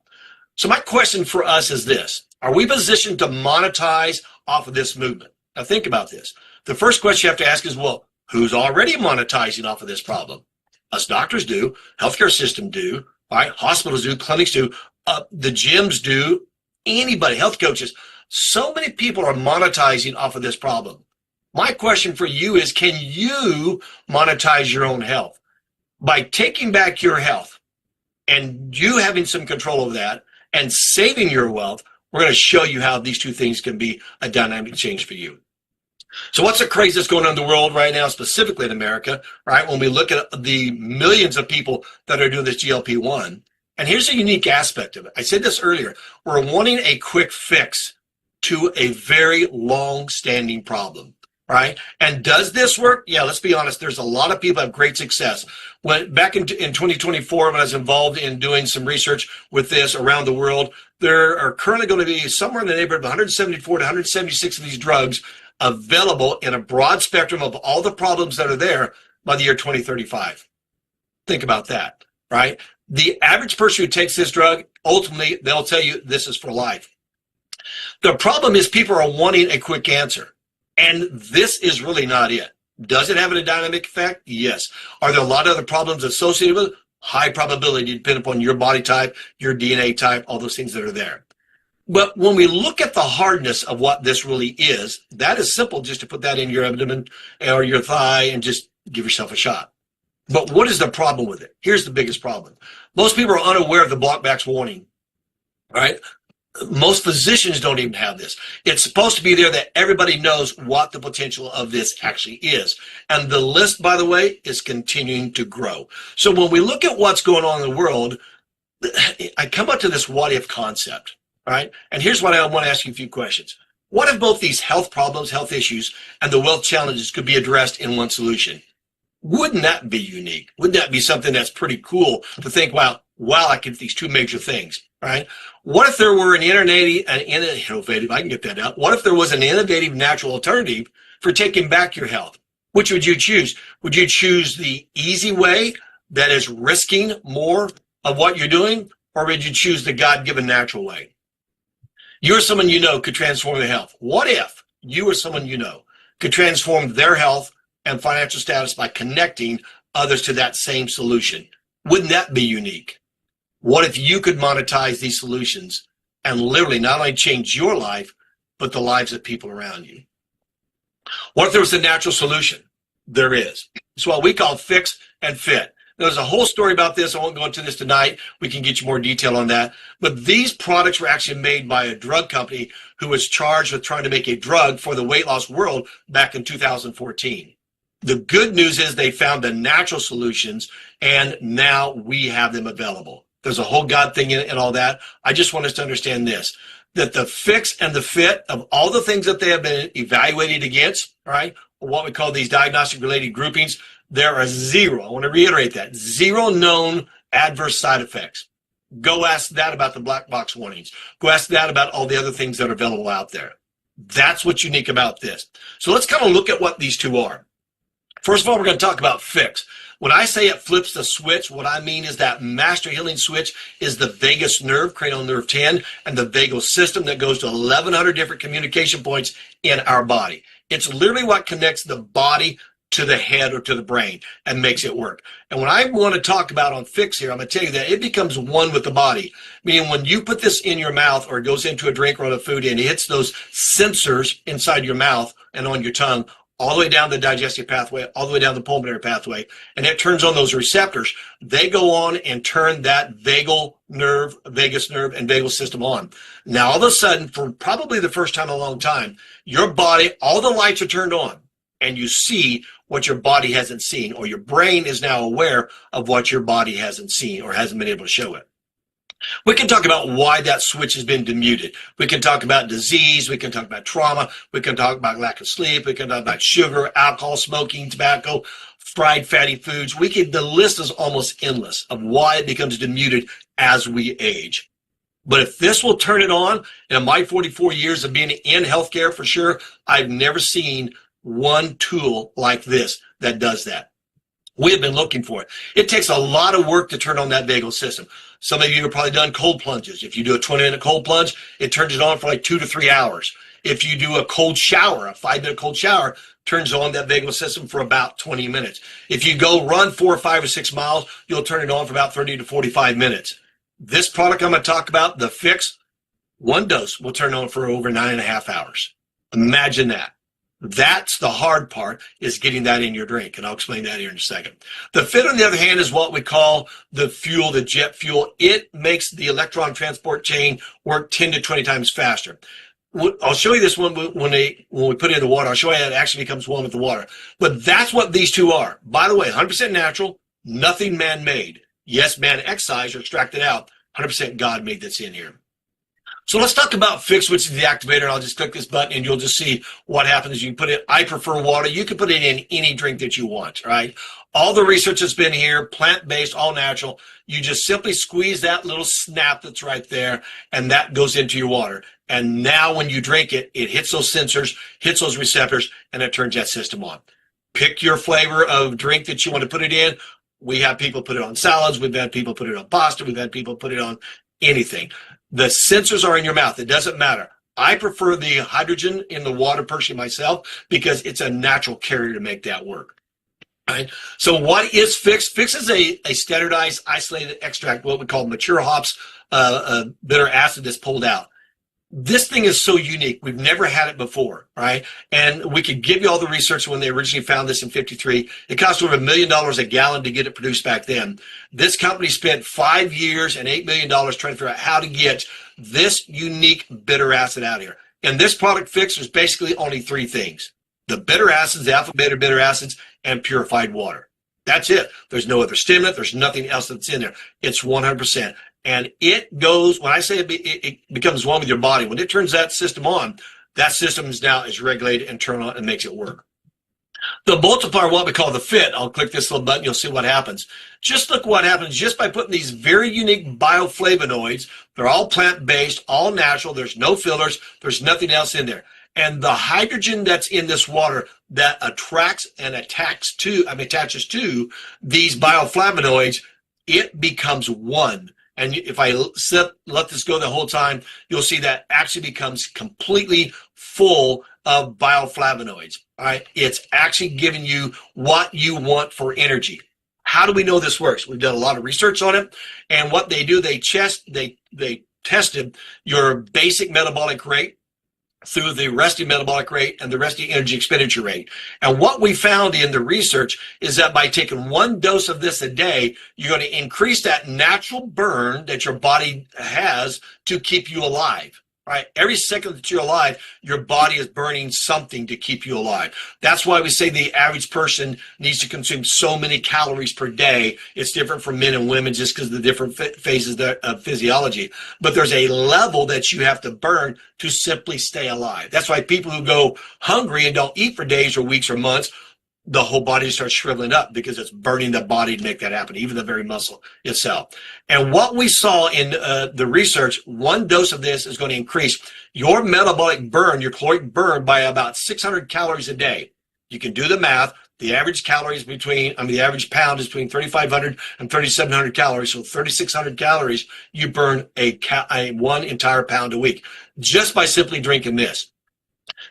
So my question for us is this: are we positioned to monetize off of this movement? Now think about this. The first question you have to ask is, well, who's already monetizing off of this problem? Us doctors do, healthcare system do, right? Hospitals do, clinics do, the gyms do, anybody, health coaches. So many people are monetizing off of this problem. My question for you is, can you monetize your own health? By taking back your health and you having some control of that and saving your wealth, we're going to show you how these two things can be a dynamic change for you. So what's the craze that's going on in the world right now, specifically in America, right? When we look at the millions of people that are doing this GLP-1, and here's a unique aspect of it. I said this earlier. We're wanting a quick fix to a very long-standing problem, right? And does this work? Yeah, let's be honest. There's a lot of people have great success. When back in 2024, when I was involved in doing some research with this around the world, there are currently going to be somewhere in the neighborhood of 174 to 176 of these drugs available in a broad spectrum of all the problems that are there by the year 2035. Think about that, right? The average person who takes this drug, ultimately, they'll tell you this is for life. The problem is people are wanting a quick answer, and this is really not it. Does it have a dynamic effect? Yes. Are there a lot of other problems associated with it? High probability, depending upon your body type, your DNA type, all those things that are there. But when we look at the hardness of what this really is, that is simple, just to put that in your abdomen or your thigh and just give yourself a shot. But what is the problem with it? Here's the biggest problem. Most people are unaware of the black box warning, right? Most physicians don't even have this. It's supposed to be there that everybody knows what the potential of this actually is. And the list, by the way, is continuing to grow. So when we look at what's going on in the world, I come up to this what if concept, all right? And here's what I want to ask you a few questions. What if both these health problems, health issues, and the wealth challenges could be addressed in one solution? Wouldn't that be unique? Wouldn't that be something that's pretty cool to think, wow, I could do these two major things, right? What if there were an innovative, I can get that out. What if there was an innovative natural alternative for taking back your health? Which would you choose? Would you choose the easy way that is risking more of what you're doing? Or would you choose the God-given natural way? You or someone you know could transform their health. What if you or someone you know could transform their health and financial status by connecting others to that same solution? Wouldn't that be unique? What if you could monetize these solutions and literally not only change your life, but the lives of people around you? What if there was a natural solution? There is. It's what we call Phix and Phit. There's a whole story about this. I won't go into this tonight. We can get you more detail on that. But these products were actually made by a drug company who was charged with trying to make a drug for the weight loss world back in 2014. The good news is they found the natural solutions, and now we have them available. There's a whole God thing in it and all that. I just want us to understand this, that the Phix and the Phit, of all the things that they have been evaluated against, all right, what we call these diagnostic related groupings, there are zero, I want to reiterate that, zero known adverse side effects. Go ask that about the black box warnings. Go ask that about all the other things that are available out there. That's what's unique about this. So let's kind of look at what these two are. First of all, we're going to talk about Phix. When I say it flips the switch, what I mean is that master healing switch is the vagus nerve, cranial nerve 10, and the vagal system that goes to 1,100 different communication points in our body. It's literally what connects the body to the head or to the brain and makes it work. And when I want to talk about on Phix here, I'm going to tell you that it becomes one with the body. Meaning when you put this in your mouth or it goes into a drink or on a food and it hits those sensors inside your mouth and on your tongue, all the way down the digestive pathway, all the way down the pulmonary pathway, and it turns on those receptors. They go on and turn that vagus nerve, and vagal system on. Now, all of a sudden, for probably the first time in a long time, your body, all the lights are turned on, and you see what your body hasn't seen, or your brain is now aware of what your body hasn't seen or hasn't been able to show it. We can talk about why that switch has been demuted. We can talk about disease. We can talk about trauma. We can talk about lack of sleep. We can talk about sugar, alcohol, smoking, tobacco, fried fatty foods. The list is almost endless of why it becomes demuted as we age. But if this will turn it on, in my 44 years of being in healthcare, for sure, I've never seen one tool like this that does that. We have been looking for it. It takes a lot of work to turn on that vagal system. Some of you have probably done cold plunges. If you do a 20-minute cold plunge, it turns it on for like 2 to 3 hours. If you do a cold shower, a 5-minute cold shower, turns on that vagal system for about 20 minutes. If you go run 4 or 5 or 6 miles, you'll turn it on for about 30 to 45 minutes. This product I'm going to talk about, the Phix, one dose will turn on for over 9.5 hours. Imagine that. That's the hard part, is getting that in your drink, and I'll explain that here in a second. The Phit, on the other hand, is what we call the fuel, the jet fuel. It makes the electron transport chain work 10 to 20 times faster. I'll show you this one when we put it in the water. I'll show you how it actually becomes one with the water. But that's what these two are. By the way, 100% natural, nothing man-made. Yes, man excised or extracted out, 100% God-made that's in here. So let's talk about Phix, which is the activator. I'll just click this button and you'll just see what happens. You can put it, I prefer water. You can put it in any drink that you want, right? All the research has been here, plant-based, all natural. You just simply squeeze that little snap that's right there, and that goes into your water. And now when you drink it, it hits those sensors, hits those receptors, and it turns that system on. Pick your flavor of drink that you want to put it in. We have people put it on salads. We've had people put it on pasta. We've had people put it on anything. The sensors are in your mouth. It doesn't matter. I prefer the hydrogen in the water personally myself because it's a natural carrier to make that work. Right? So what is Phix? Phix is a standardized isolated extract, what we call mature hops, bitter acid that's pulled out. This thing is so unique. We've never had it before, right? And we could give you all the research when they originally found this in 53. It cost over $1 million a gallon to get it produced back then. This company spent 5 years and $8 million trying to figure out how to get this unique bitter acid out here. And this product Phix was basically only 3 things: the bitter acids, the alpha beta bitter acids, and purified water. That's it. There's no other stimulant. There's nothing else that's in there. It's 100%. And it goes, when I say it becomes one with your body, when it turns that system on, that system is now is regulated and turned on and makes it work. The multiplier, what we call the Phit, I'll click this little button, you'll see what happens. Just look what happens just by putting these very unique bioflavonoids. They're all plant-based, all natural. There's no fillers. There's nothing else in there. And the hydrogen that's in this water that attracts and attaches to these bioflavonoids, it becomes one. And if I let this go the whole time, you'll see that actually becomes completely full of bioflavonoids. All right, it's actually giving you what you want for energy. How do we know this works? We've done a lot of research on it, and what they do, they tested your basic metabolic rate through the resting metabolic rate and the resting energy expenditure rate. And what we found in the research is that by taking 1 dose of this a day, you're going to increase that natural burn that your body has to keep you alive. Right? Every second that you're alive, your body is burning something to keep you alive. That's why we say the average person needs to consume so many calories per day. It's different for men and women just because of the different phases of physiology. But there's a level that you have to burn to simply stay alive. That's why people who go hungry and don't eat for days or weeks or months, the whole body starts shriveling up because it's burning the body to make that happen, even the very muscle itself. And what we saw in the research, 1 dose of this is going to increase your metabolic burn, your caloric burn, by about 600 calories a day. You can do the math. The average calories the average pound is between 3,500 and 3,700 calories. So 3,600 calories, you burn a 1 entire pound a week just by simply drinking this.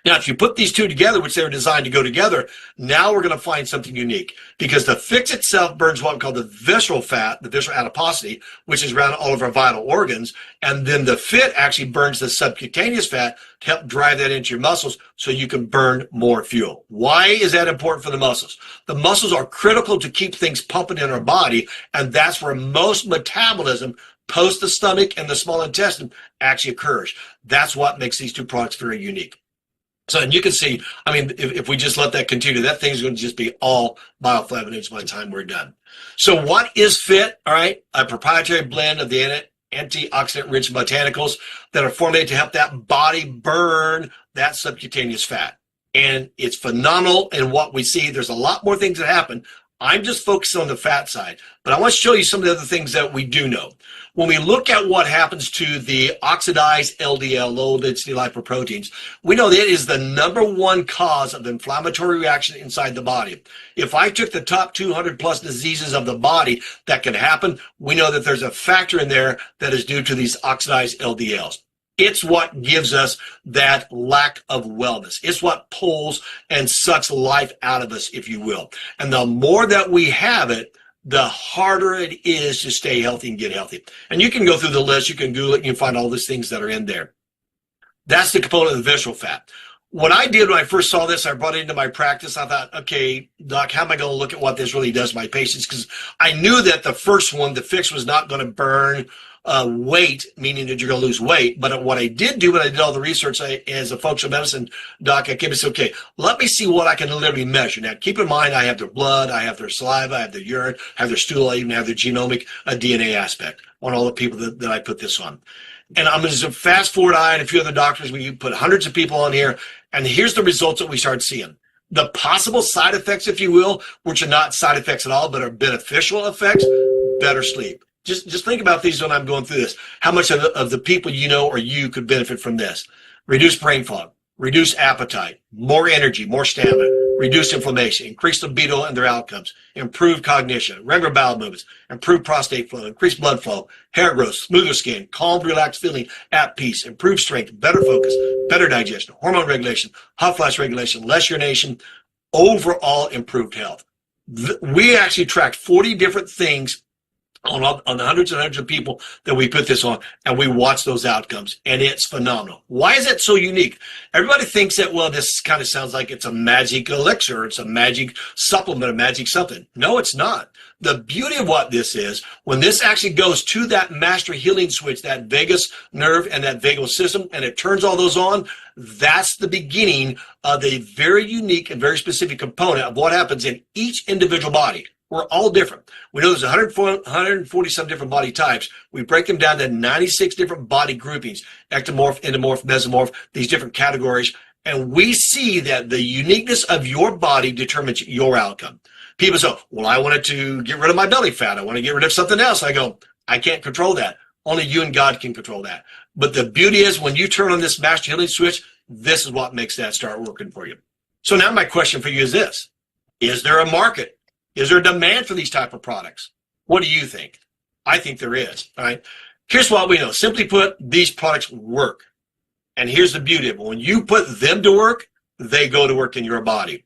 Now, if you put these two together, which they were designed to go together, now we're going to find something unique, because the Phix itself burns what we call the visceral fat, the visceral adiposity, which is around all of our vital organs. And then the Phit actually burns the subcutaneous fat to help drive that into your muscles so you can burn more fuel. Why is that important for the muscles? The muscles are critical to keep things pumping in our body, and that's where most metabolism post the stomach and the small intestine actually occurs. That's what makes these two products very unique. So, and you can see, I mean, if we just let that continue, that thing's going to just be all bioflavonoids by the time we're done. So what is Phit? All right, a proprietary blend of the antioxidant-rich botanicals that are formulated to help that body burn that subcutaneous fat. And it's phenomenal in what we see. There's a lot more things that happen. I'm just focused on the fat side, but I want to show you some of the other things that we do know. When we look at what happens to the oxidized LDL, low density lipoproteins, we know that it is the #1 cause of inflammatory reaction inside the body. If I took the top 200 plus diseases of the body that can happen, we know that there's a factor in there that is due to these oxidized LDLs. It's what gives us that lack of wellness. It's what pulls and sucks life out of us, if you will. And the more that we have it, the harder it is to stay healthy and get healthy. And you can go through the list, you can Google it, and you can find all these things that are in there. That's the component of the visceral fat. What I did when I first saw this, I brought it into my practice. I thought, okay, doc, how am I going to look at what this really does to my patients? Because I knew that the first one, the Phix, was not going to burn weight, meaning that you're going to lose weight. But what I did do when I did all the research as a functional medicine doc, I came and said, okay, let me see what I can literally measure. Now, keep in mind, I have their blood, I have their saliva, I have their urine, I have their stool, I even have their genomic DNA aspect on all the people that I put this on. And I'm going to fast forward, I and a few other doctors, we put hundreds of people on here, and here's the results that we started seeing. The possible side effects, if you will, which are not side effects at all, but are beneficial effects: better sleep. Just think about these when I'm going through this. How much of the people you know or you could benefit from this? Reduce brain fog, reduce appetite, more energy, more stamina, reduce inflammation, increase libido and their outcomes, improve cognition, regular bowel movements, improve prostate flow, increase blood flow, hair growth, smoother skin, calm, relaxed feeling, at peace, improve strength, better focus, better digestion, hormone regulation, hot flash regulation, less urination, overall improved health. We actually tracked 40 different things on the hundreds and hundreds of people that we put this on, and we watch those outcomes, and it's phenomenal. Why is it so unique? Everybody thinks that, well, this kind of sounds like it's a magic elixir, it's a magic supplement, a magic something. No, it's not. The beauty of what this is, when this actually goes to that master healing switch, that vagus nerve and that vagal system, and it turns all those on, that's the beginning of a very unique and very specific component of what happens in each individual body. We're all different. We know there's 140 some different body types. We break them down to 96 different body groupings, ectomorph, endomorph, mesomorph, these different categories. And we see that the uniqueness of your body determines your outcome. People say, well, I wanted to get rid of my belly fat. I want to get rid of something else. I go, I can't control that. Only you and God can control that. But the beauty is when you turn on this master healing switch, this is what makes that start working for you. So now my question for you is this. Is there a market? Is there a demand for these type of products? What do you think? I think there is. All right. Here's what we know. Simply put, these products work. And here's the beauty of it. When you put them to work, they go to work in your body.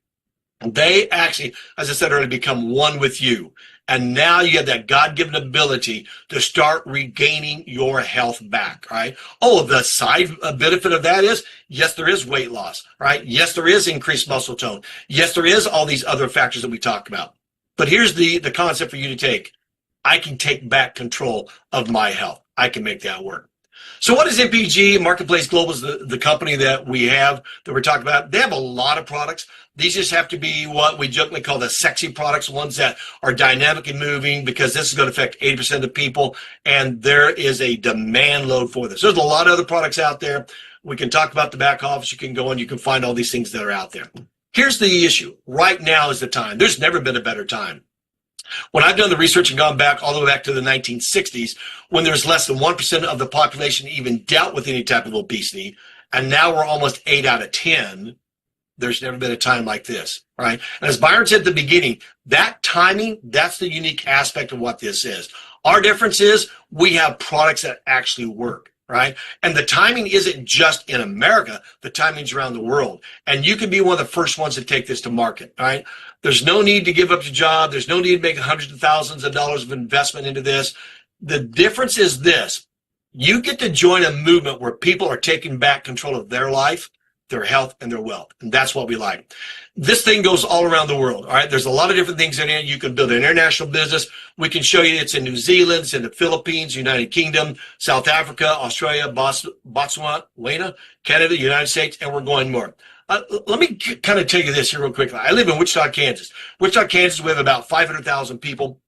They actually, as I said earlier, become one with you. And now you have that God-given ability to start regaining your health back, right? Oh, the side benefit of that is, yes, there is weight loss, right? Yes, there is increased muscle tone. Yes, there is all these other factors that we talk about. But here's the concept for you to take. I can take back control of my health. I can make that work. So what is MPG? Marketplace Global is the company that we have, that we're talking about. They have a lot of products. These just have to be what we jokingly call the sexy products, ones that are dynamic and moving, because this is going to affect 80% of the people, and there is a demand load for this. There's a lot of other products out there. We can talk about the back office. You can go and you can find all these things that are out there. Here's the issue. Right now is the time. There's never been a better time. When I've done the research and gone back all the way back to the 1960s, when there's less than 1% of the population even dealt with any type of obesity, and now we're almost 8 out of 10, there's never been a time like this, right? And as Byron said at the beginning, that timing, that's the unique aspect of what this is. Our difference is we have products that actually work, right? And the timing isn't just in America, the timing's around the world. And you can be one of the first ones to take this to market, right? There's no need to give up your job. There's no need to make hundreds of thousands of dollars of investment into this. The difference is this. You get to join a movement where people are taking back control of their life, their health, and their wealth. And that's what we like. This thing goes all around the world, all right? There's a lot of different things in it. You can build an international business. We can show you it's in New Zealand, it's in the Philippines, United Kingdom, South Africa, Australia, Botswana, Canada, United States, and we're going more. Let me kind of tell you this here real quickly. I live in Wichita, Kansas. Wichita, Kansas, we have about 500,000 people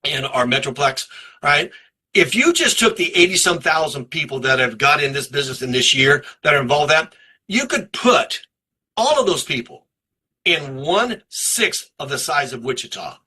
in our metroplex, right? If you just took the 80-some thousand people that have got in this business in this year that are involved in that, you could put all of those people in 1/6 of the size of Wichita.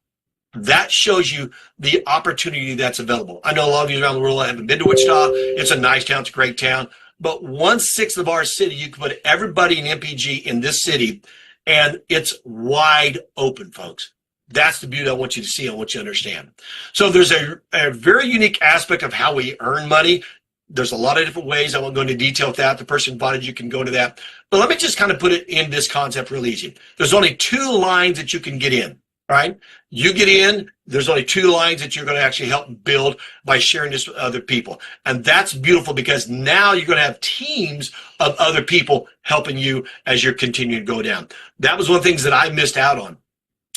That shows you the opportunity that's available. I know a lot of you around the world haven't been to Wichita. It's a nice town. It's a great town. But 1/6 of our city, you can put everybody in MPG in this city, and it's wide open, folks. That's the beauty I want you to see. I want you to understand. So there's a very unique aspect of how we earn money. There's a lot of different ways. I won't go into detail with that. The person invited you can go to that. But let me just kind of put it in this concept real easy. There's only 2 lines that you can get in, right? You get in, there's only 2 lines that you're going to actually help build by sharing this with other people. And that's beautiful because now you're going to have teams of other people helping you as you're continuing to go down. That was one of the things that I missed out on.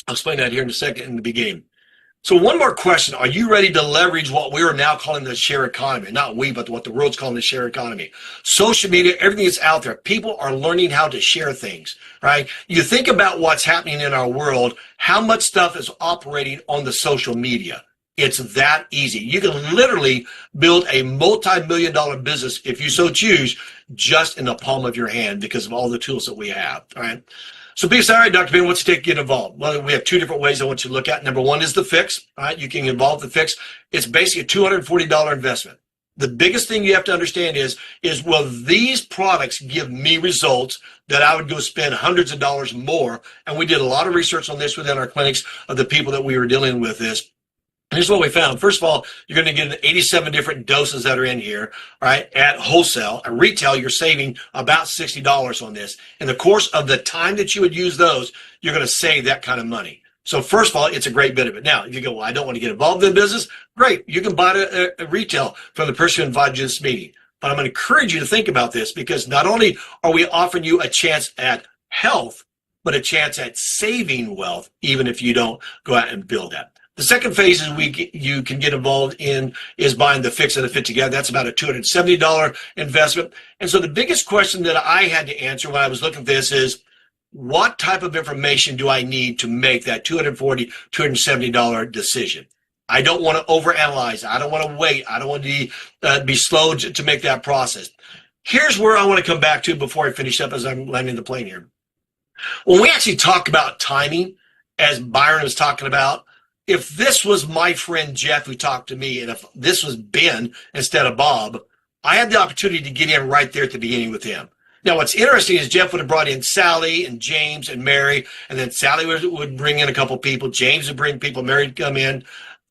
I'll explain that here in a second in the beginning. So one more question. Are you ready to leverage what we are now calling the share economy? Not we, but what the world's calling the share economy. Social media, everything that's out there. People are learning how to share things, right? You think about what's happening in our world, how much stuff is operating on the social media. It's that easy. You can literally build a multi-million-dollar business, if you so choose, just in the palm of your hand because of all the tools that we have, all right? So people say, all right, Dr. Ben, what's it take to get involved? Well, we have 2 different ways I want you to look at. Number 1 is the Phix, all right? You can get involved with the Phix. It's basically a $240 investment. The biggest thing you have to understand is will these products give me results that I would go spend hundreds of dollars more? And we did a lot of research on this within our clinics of the people that we were dealing with this. Here's what we found. First of all, you're going to get 87 different doses that are in here, all right, at wholesale. At retail, you're saving about $60 on this. In the course of the time that you would use those, you're going to save that kind of money. So first of all, it's a great benefit. Now, if you go, well, I don't want to get involved in the business, great. You can buy a retail from the person who invited you to this meeting. But I'm going to encourage you to think about this, because not only are we offering you a chance at health, but a chance at saving wealth, even if you don't go out and build that. The second phase you can get involved in is buying the Phix and the Phit together. That's about a $270 investment. And so the biggest question that I had to answer when I was looking at this is, what type of information do I need to make that $240, $270 decision? I don't want to overanalyze. I don't want to wait. I don't want to be slow to make that process. Here's where I want to come back to before I finish up as I'm landing the plane here. When we actually talk about timing, as Byron was talking about, if this was my friend Jeff who talked to me, and if this was Ben instead of Bob, I had the opportunity to get in right there at the beginning with him. Now, what's interesting is Jeff would have brought in Sally and James and Mary, and then Sally would bring in a couple people. James would bring people. Mary would come in.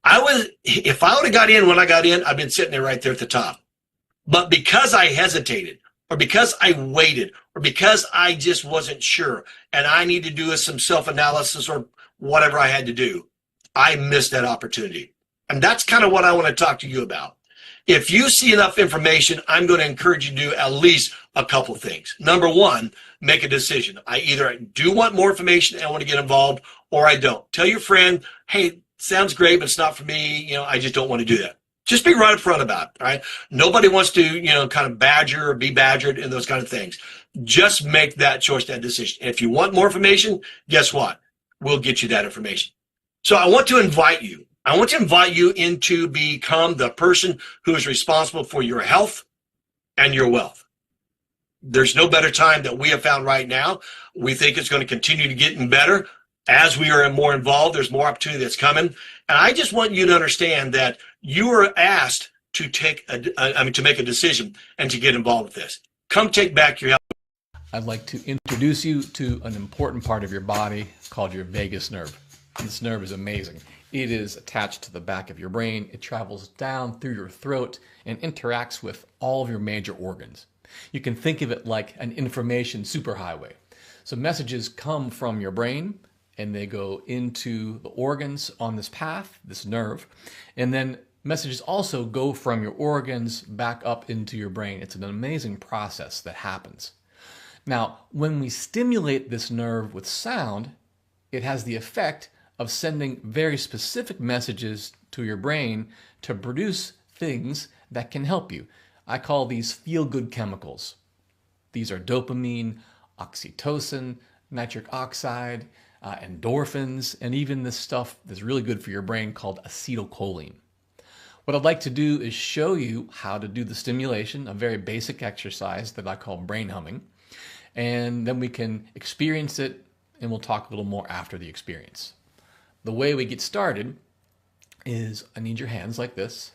If I would have got in when I got in, I'd been sitting there right there at the top. But because I hesitated, or because I waited, or because I just wasn't sure, and I need to do some self-analysis or whatever I had to do, I missed that opportunity. And that's kind of what I want to talk to you about. If you see enough information, I'm going to encourage you to do at least a couple things. Number one, make a decision. I either do want more information and I want to get involved, or I don't. Tell your friend, hey, sounds great, but it's not for me. I just don't want to do that. Just be right up front about it, right? Nobody wants to, kind of badger or be badgered and those kind of things. Just make that choice, that decision. And if you want more information, guess what? We'll get you that information. So I want to invite you. I want to invite you into become the person who is responsible for your health and your wealth. There's no better time that we have found right now. We think it's going to continue to get better. As we are more involved, there's more opportunity that's coming. And I just want you to understand that you are asked to to make a decision and to get involved with this. Come take back your health. I'd like to introduce you to an important part of your body called your vagus nerve. This nerve is amazing. It is attached to the back of your brain. It travels down through your throat and interacts with all of your major organs. You can think of it like an information superhighway. So messages come from your brain and they go into the organs on this path, this nerve, and then messages also go from your organs back up into your brain. It's an amazing process that happens. Now, when we stimulate this nerve with sound, it has the effect of sending very specific messages to your brain to produce things that can help you. I call these feel-good chemicals. These are dopamine, oxytocin, nitric oxide, endorphins, and even this stuff that's really good for your brain called acetylcholine. What I'd like to do is show you how to do the stimulation, a very basic exercise that I call brain humming, and then we can experience it, and we'll talk a little more after the experience. The way we get started is I need your hands like this,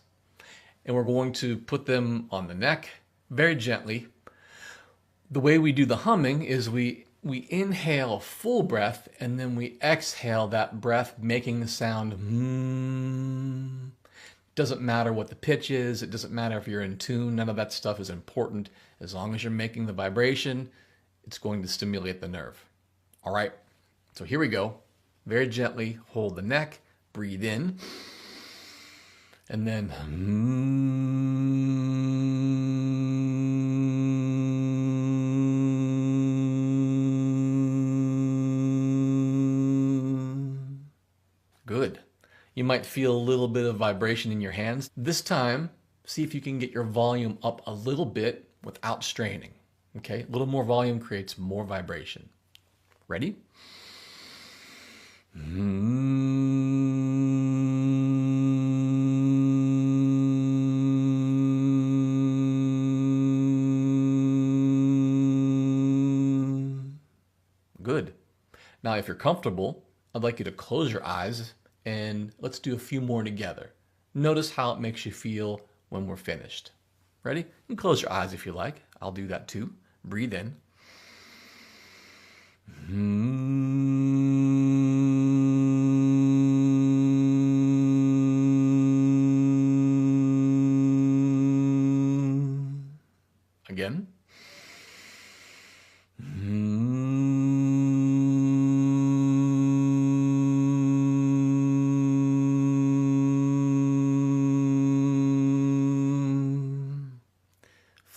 and we're going to put them on the neck very gently. The way we do the humming is we inhale a full breath, and then we exhale that breath, making the sound hmm. Doesn't matter what the pitch is. It doesn't matter if you're in tune. None of that stuff is important. As long as you're making the vibration, it's going to stimulate the nerve. All right, so here we go. Very gently hold the neck, breathe in, and then good. You might feel a little bit of vibration in your hands. This time, see if you can get your volume up a little bit without straining. Okay, a little more volume creates more vibration. Ready? Good. Now, if you're comfortable, I'd like you to close your eyes and let's do a few more together. Notice how it makes you feel when we're finished. Ready? You can close your eyes if you like. I'll do that too. Breathe in. Again.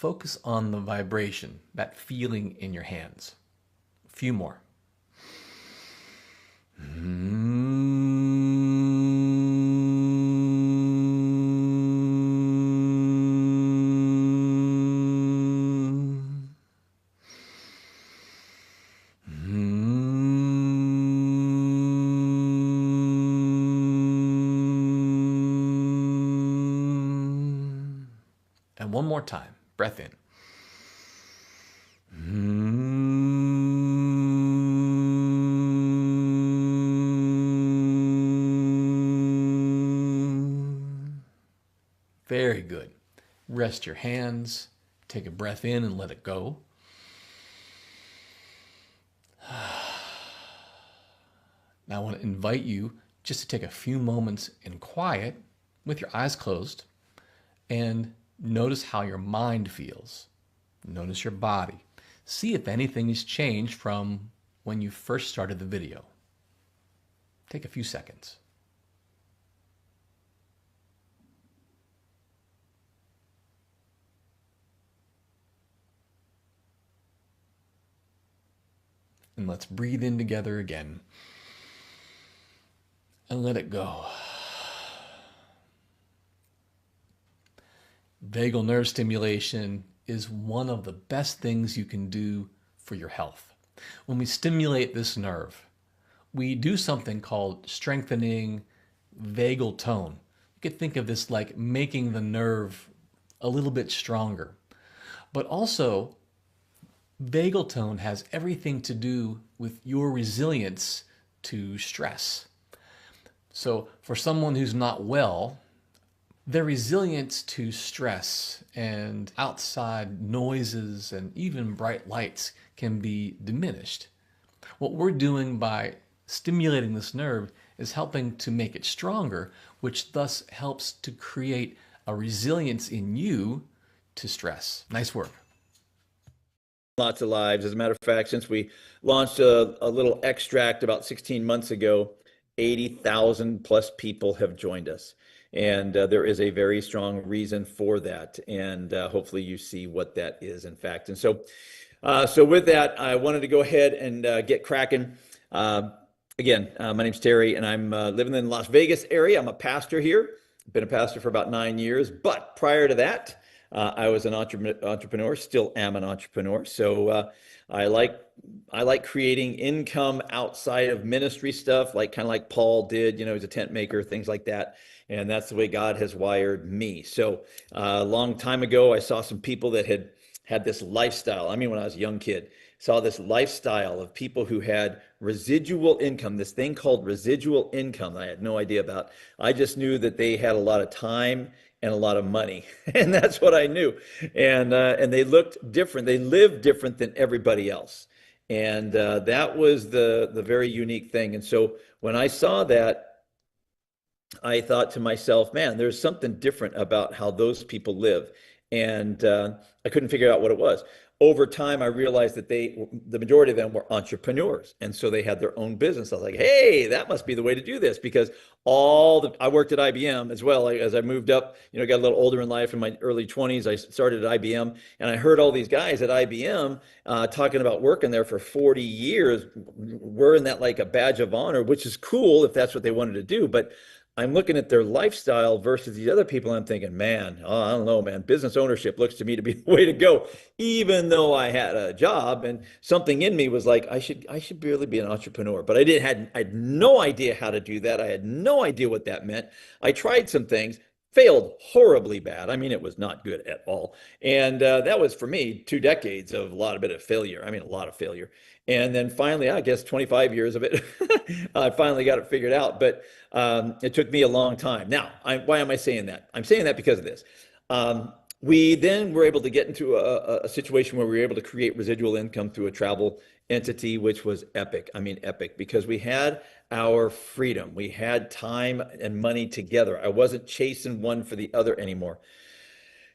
focus on the vibration, that feeling in your hands. A few more. And one more time, breath in. Very good. Rest your hands, take a breath in and let it go. Now I want to invite you just to take a few moments in quiet with your eyes closed and notice how your mind feels. Notice your body. See if anything has changed from when you first started the video. Take a few seconds. And let's breathe in together again. And let it go. Vagal nerve stimulation is one of the best things you can do for your health. When we stimulate this nerve, we do something called strengthening vagal tone. You could think of this like making the nerve a little bit stronger. But also, vagal tone has everything to do with your resilience to stress. So for someone who's not well, their resilience to stress and outside noises and even bright lights can be diminished. What we're doing by stimulating this nerve is helping to make it stronger, which thus helps to create a resilience in you to stress. Nice work. Lots of lives. As a matter of fact, since we launched a little extract about 16 months ago, 80,000 plus people have joined us. And there is a very strong reason for that. And hopefully you see what that is, in fact. And so with that, I wanted to go ahead and get cracking. Again, my name's Terry, and I'm living in the Las Vegas area. I'm a pastor here. I've been a pastor for about 9 years. But prior to that, I was an entrepreneur, still am an entrepreneur. So I like creating income outside of ministry stuff, like kind of like Paul did. You know, he's a tent maker, things like that. And that's the way God has wired me. So a long time ago, I saw some people that had this lifestyle. I mean, when I was a young kid, saw this lifestyle of people who had residual income, this thing called residual income I had no idea about. I just knew that they had a lot of time and a lot of money. And that's what I knew. And they looked different. They lived different than everybody else. And that was the very unique thing. And so when I saw that, I thought to myself, man, there's something different about how those people live. And I couldn't figure out what it was. Over time, I realized that the majority of them were entrepreneurs. And so they had their own business. I was like, hey, that must be the way to do this, because I worked at IBM as well. As I moved up, got a little older in life, in my early 20s, I started at IBM, and I heard all these guys at IBM talking about working there for 40 years, wearing that like a badge of honor, which is cool if that's what they wanted to do. But I'm looking at their lifestyle versus these other people, and I'm thinking, man, I don't know, man, business ownership looks to me to be the way to go, even though I had a job, and something in me was like, I should really be an entrepreneur. But I had no idea how to do that. I had no idea what that meant. I tried some things, failed horribly bad. I mean, it was not good at all. And that was, for me, 2 decades of a lot of failure. I mean, a lot of failure. And then finally, I guess 25 years of it, I finally got it figured out. But it took me a long time. Now, why am I saying that? I'm saying that because of this. We then were able to get into a situation where we were able to create residual income through a travel entity, which was epic. I mean, epic, because we had our freedom. We had time and money together. I wasn't chasing one for the other anymore.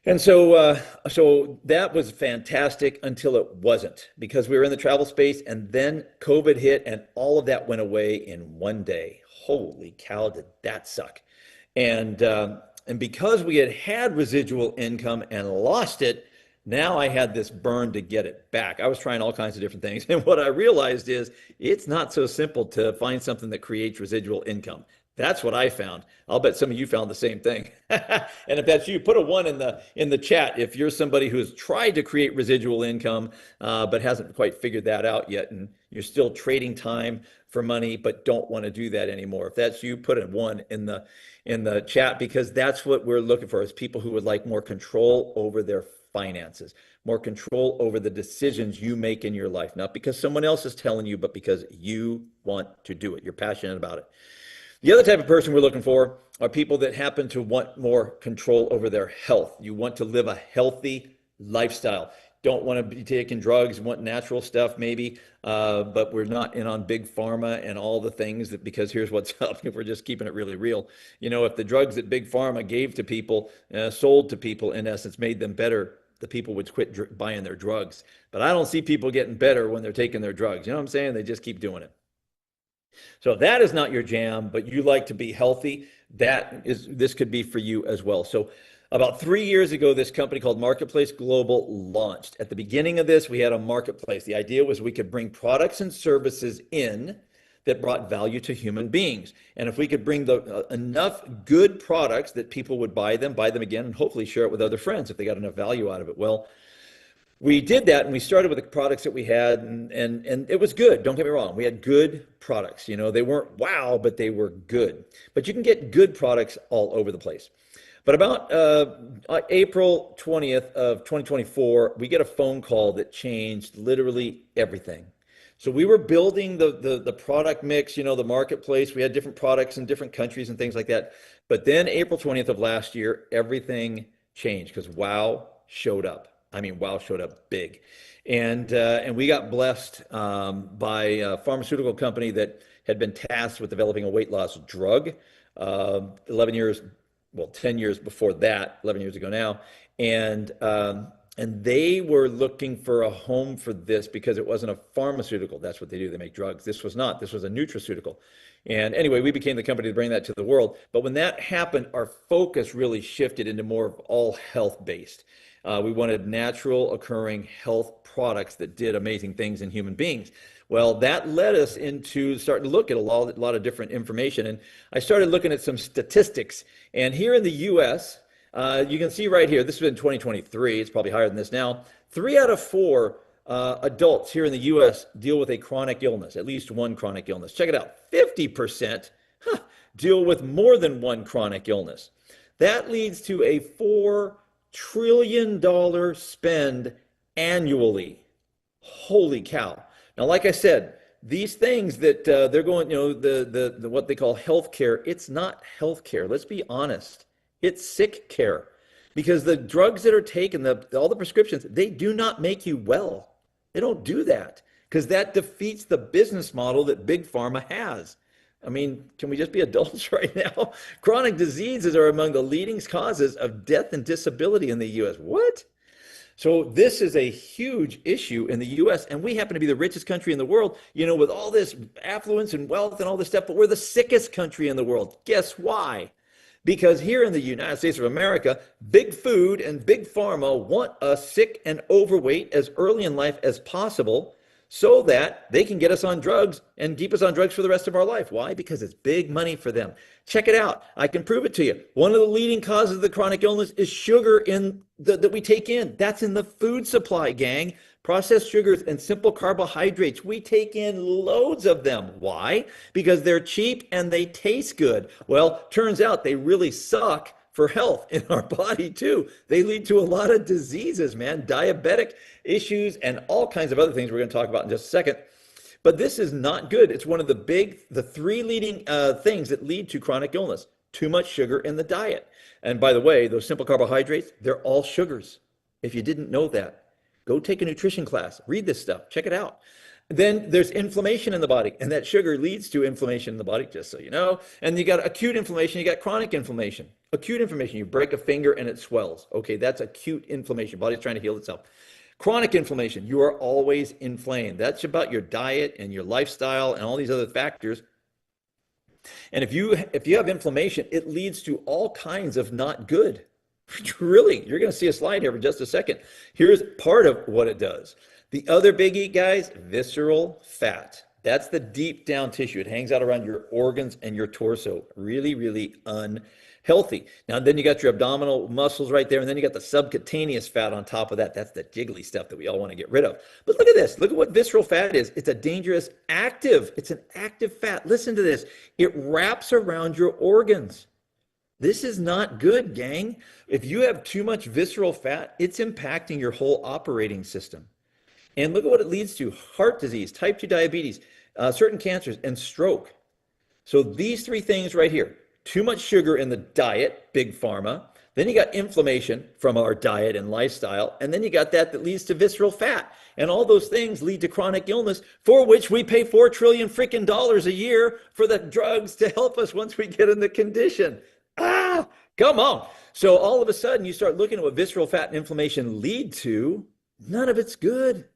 And so that was fantastic until it wasn't, because we were in the travel space, and then COVID hit and all of that went away in one day. Holy cow, did that suck. And because we had residual income and lost it, Now I had this burn to get it back. I was trying all kinds of different things. And what I realized is it's not so simple to find something that creates residual income. That's what I found. I'll bet some of you found the same thing. And if that's you, put a one in the chat if you're somebody who's tried to create residual income but hasn't quite figured that out yet, and you're still trading time for money but don't want to do that anymore. If that's you, put a one in the chat, because that's what we're looking for, is people who would like more control over their finances, more control over the decisions you make in your life, not because someone else is telling you, but because you want to do it. You're passionate about it. The other type of person we're looking for are people that happen to want more control over their health. You want to live a healthy lifestyle. Don't want to be taking drugs, want natural stuff maybe, but we're not in on big pharma and all the things that, because here's what's up, if we're just keeping it really real. You know, if the drugs that big pharma gave to people, sold to people, in essence, made them better, the people would quit buying their drugs. But I don't see people getting better when they're taking their drugs. You know what I'm saying? They just keep doing it. So if that is not your jam, but you like to be healthy, this could be for you as well. So about 3 years ago, this company called Marketplace Global launched. At the beginning of this, we had a marketplace. The idea was we could bring products and services in that brought value to human beings. And if we could bring enough good products that people would buy them again, and hopefully share it with other friends if they got enough value out of it. Well, we did that, and we started with the products that we had, and it was good. Don't get me wrong. We had good products. You know, they weren't wow, but they were good. But you can get good products all over the place. But about April 20th of 2024, we get a phone call that changed literally everything. So we were building the product mix, you know, the marketplace. We had different products in different countries and things like that. But then April 20th of last year, everything changed because wow showed up. I mean, wow showed up big. And we got blessed by a pharmaceutical company that had been tasked with developing a weight loss drug 10 years before that, 11 years ago now. And they were looking for a home for this because it wasn't a pharmaceutical. That's what they do. They make drugs. This was not. This was a nutraceutical. And anyway, we became the company to bring that to the world. But when that happened, our focus really shifted into more of all health based. We wanted natural occurring health products that did amazing things in human beings. Well, that led us into starting to look at a lot of different information. And I started looking at some statistics. And here in the US, you can see right here, this was in 2023, it's probably higher than this now. 3 out of 4 adults here in the US deal with a chronic illness, at least one chronic illness. Check it out, 50% deal with more than one chronic illness. That leads to a $4 trillion spend annually. Holy cow. Now, like I said, these things that they're going, you know, the what they call healthcare, it's not healthcare. Let's be honest. It's sick care, because the drugs that are taken, all the prescriptions, they do not make you well. They don't do that, because that defeats the business model that Big Pharma has. I mean, can we just be adults right now? Chronic diseases are among the leading causes of death and disability in the U.S. What? So this is a huge issue in the U.S., and we happen to be the richest country in the world, you know, with all this affluence and wealth and all this stuff, but we're the sickest country in the world. Guess why? Because here in the United States of America, big food and big pharma want us sick and overweight as early in life as possible, so that they can get us on drugs and keep us on drugs for the rest of our life. Why? Because it's big money for them. Check it out. I can prove it to you. One of the leading causes of the chronic illness is sugar that we take in. That's in the food supply, gang. Processed sugars and simple carbohydrates. We take in loads of them. Why? Because they're cheap and they taste good. Well, turns out they really suck for health in our body too. They lead to a lot of diseases, man, diabetic issues and all kinds of other things we're going to talk about in just a second. But this is not good. It's one of the 3 leading things that lead to chronic illness. Too much sugar in the diet. And by the way, those simple carbohydrates, they're all sugars. If you didn't know that, go take a nutrition class, read this stuff, check it out. Then there's inflammation in the body, and that sugar leads to inflammation in the body, just so you know. And you got acute inflammation, you got chronic inflammation. Acute inflammation, you break a finger and it swells. Okay, that's acute inflammation. Body's trying to heal itself. Chronic inflammation, you are always inflamed. That's about your diet and your lifestyle and all these other factors. And if you have inflammation, it leads to all kinds of not good. Really, you're going to see a slide here for just a second. Here's part of what it does. The other biggie, guys, visceral fat. That's the deep down tissue. It hangs out around your organs and your torso. Really, really unhealthy. Now, then you got your abdominal muscles right there, and then you got the subcutaneous fat on top of that. That's the jiggly stuff that we all want to get rid of. But look at this. Look at what visceral fat is. It's a dangerous active. It's an active fat. Listen to this. It wraps around your organs. This is not good, gang. If you have too much visceral fat, it's impacting your whole operating system. And look at what it leads to: heart disease, type 2 diabetes, certain cancers, and stroke. So these three things right here: too much sugar in the diet, big pharma. Then you got inflammation from our diet and lifestyle. And then you got that leads to visceral fat. And all those things lead to chronic illness, for which we pay $4 trillion freaking dollars a year for the drugs to help us once we get in the condition. Come on. So all of a sudden you start looking at what visceral fat and inflammation lead to. None of it's good.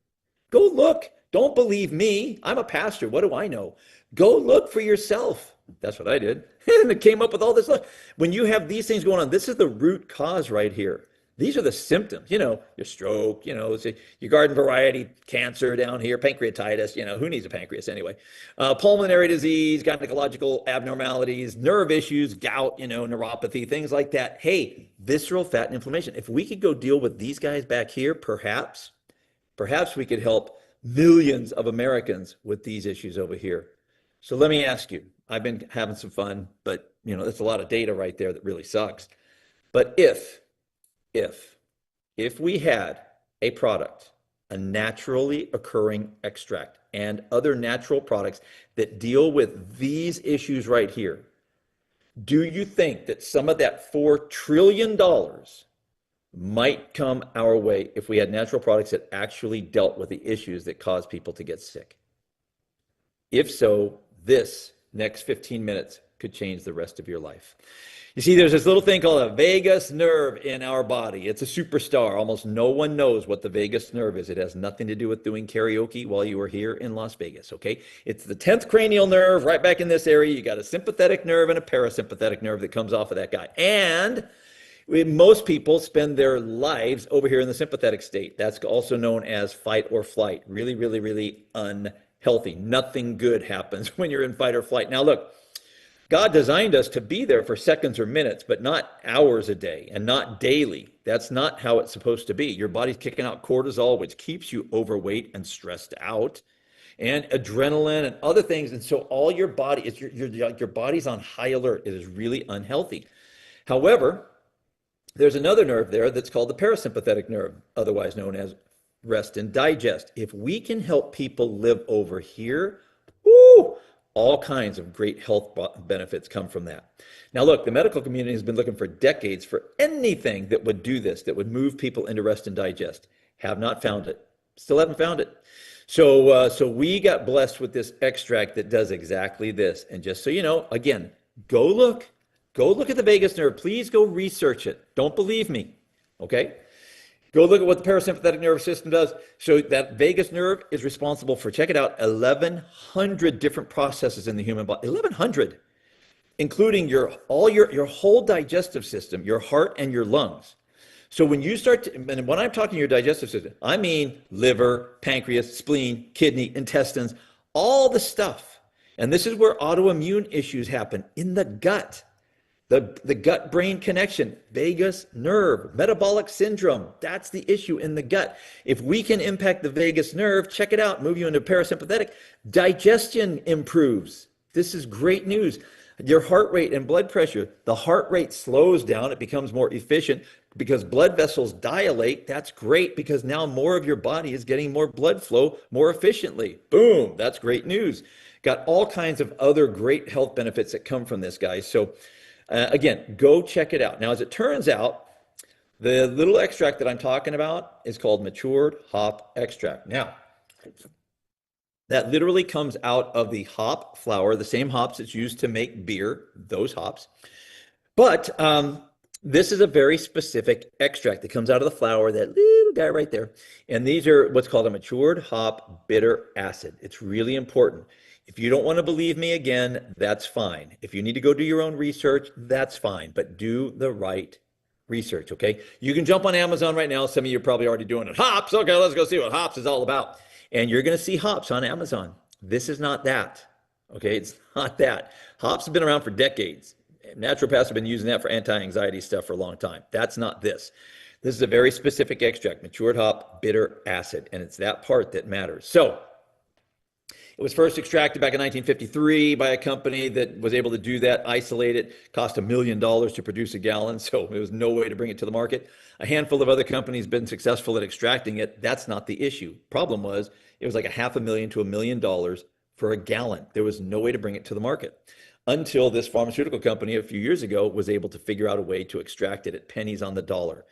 Go look. Don't believe me. I'm a pastor. What do I know? Go look for yourself. That's what I did. And it came up with all this. Look, when you have these things going on, this is the root cause right here. These are the symptoms, your stroke, your garden variety cancer down here, pancreatitis, who needs a pancreas anyway? Pulmonary disease, gynecological abnormalities, nerve issues, gout, neuropathy, things like that. Hey, visceral fat and inflammation. If we could go deal with these guys back here, perhaps we could help millions of Americans with these issues over here. So let me ask you, I've been having some fun, but that's a lot of data right there that really sucks. But if we had a product, a naturally occurring extract, and other natural products that deal with these issues right here, do you think that some of that $4 trillion might come our way if we had natural products that actually dealt with the issues that cause people to get sick? If so, this next 15 minutes could change the rest of your life. You see, there's this little thing called a vagus nerve in our body. It's a superstar. Almost no one knows what the vagus nerve is. It has nothing to do with doing karaoke while you were here in Las Vegas, okay? It's the 10th cranial nerve right back in this area. You got a sympathetic nerve and a parasympathetic nerve that comes off of that guy. And most people spend their lives over here in the sympathetic state. That's also known as fight or flight. Really, really, really unhealthy. Nothing good happens when you're in fight or flight. Now, look. God designed us to be there for seconds or minutes, but not hours a day and not daily. That's not how it's supposed to be. Your body's kicking out cortisol, which keeps you overweight and stressed out, and adrenaline and other things. And so all your body, your body's on high alert. It is really unhealthy. However, there's another nerve there that's called the parasympathetic nerve, otherwise known as rest and digest. If we can help people live over here, whoo, all kinds of great health benefits come from that. Now, look, the medical community has been looking for decades for anything that would do this, that would move people into rest and digest. Have not found it. Still haven't found it. So we got blessed with this extract that does exactly this. And just so you know, again, go look at the vagus nerve. Please go research it. Don't believe me, okay? Go look at what the parasympathetic nervous system does. So that vagus nerve is responsible for, check it out, 1,100 different processes in the human body. 1,100, including your whole digestive system, your heart and your lungs. So when you start to, and when I'm talking your digestive system, I mean liver, pancreas, spleen, kidney, intestines, all the stuff. And this is where autoimmune issues happen, in the gut. The gut-brain connection, vagus nerve, metabolic syndrome, that's the issue in the gut. If we can impact the vagus nerve, check it out, move you into parasympathetic, digestion improves. This is great news. Your heart rate and blood pressure, the heart rate slows down, it becomes more efficient because blood vessels dilate. That's great because now more of your body is getting more blood flow more efficiently. Boom, that's great news. Got all kinds of other great health benefits that come from this, guys. So again, go check it out. Now, as it turns out, the little extract that I'm talking about is called matured hop extract. Now, that literally comes out of the hop flower, the same hops that's used to make beer, those hops. But this is a very specific extract that comes out of the flower, that little guy right there. And these are what's called a matured hop bitter acid. It's really important. If you don't want to believe me again, that's fine. If you need to go do your own research, that's fine. But do the right research, okay? You can jump on Amazon right now. Some of you are probably already doing it. Hops, okay, let's go see what hops is all about. And you're going to see hops on Amazon. This is not that, okay? It's not that. Hops have been around for decades. Naturopaths have been using that for anti-anxiety stuff for a long time. That's not this. This is a very specific extract, matured hop, bitter acid, and it's that part that matters. So it was first extracted back in 1953 by a company that was able to do that, isolate it, cost $1 million to produce a gallon, so there was no way to bring it to the market. A handful of other companies been successful at extracting it. That's not the issue. Problem was, it was like $500,000 to $1 million for a gallon. There was no way to bring it to the market until this pharmaceutical company a few years ago was able to figure out a way to extract it at pennies on the dollar.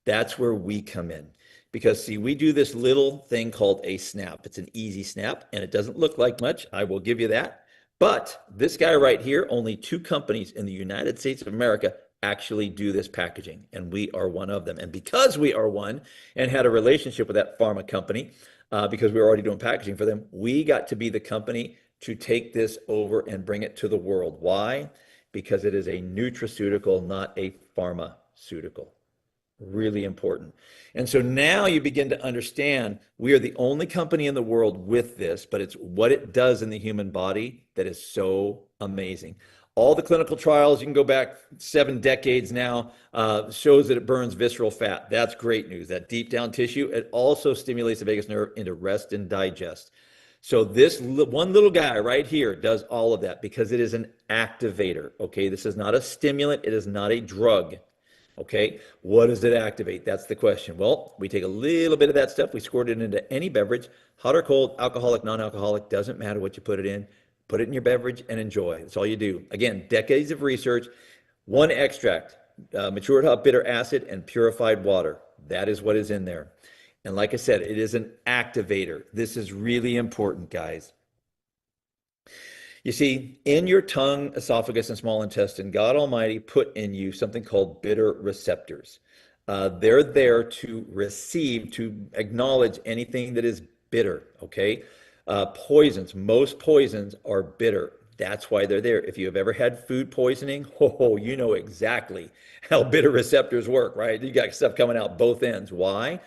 That's where we come in. Because see, we do this little thing called a snap. It's an easy snap and it doesn't look like much. I will give you that. But this guy right here, only 2 companies in the United States of America actually do this packaging, and we are one of them. And because we are one and had a relationship with that pharma company, because we were already doing packaging for them, we got to be the company to take this over and bring it to the world. Why? Because it is a nutraceutical, not a pharmaceutical. Really important. And so now you begin to understand we are the only company in the world with this, but it's what it does in the human body that is so amazing. All the clinical trials, you can go back 7 decades now, shows that it burns visceral fat. That's great news. That deep down tissue, it also stimulates the vagus nerve into rest and digest. So this one little guy right here does all of that because it is an activator, okay? This is not a stimulant. It is not a drug. Okay, what does it activate? That's the question. Well, we take a little bit of that stuff, we squirt it into any beverage, hot or cold, alcoholic, non-alcoholic, doesn't matter what you put it in. Put it in your beverage and enjoy. That's all you do. Again, decades of research, one extract, matured hop bitter acid and purified water. That is what is in there. And like I said, it is an activator. This is really important, guys. You see, in your tongue, esophagus, and small intestine, God Almighty put in you something called bitter receptors. They're there to receive, to acknowledge anything that is bitter, okay? Poisons, most poisons are bitter. That's why they're there. If you have ever had food poisoning, you know exactly how bitter receptors work, right? You got stuff coming out both ends. Why?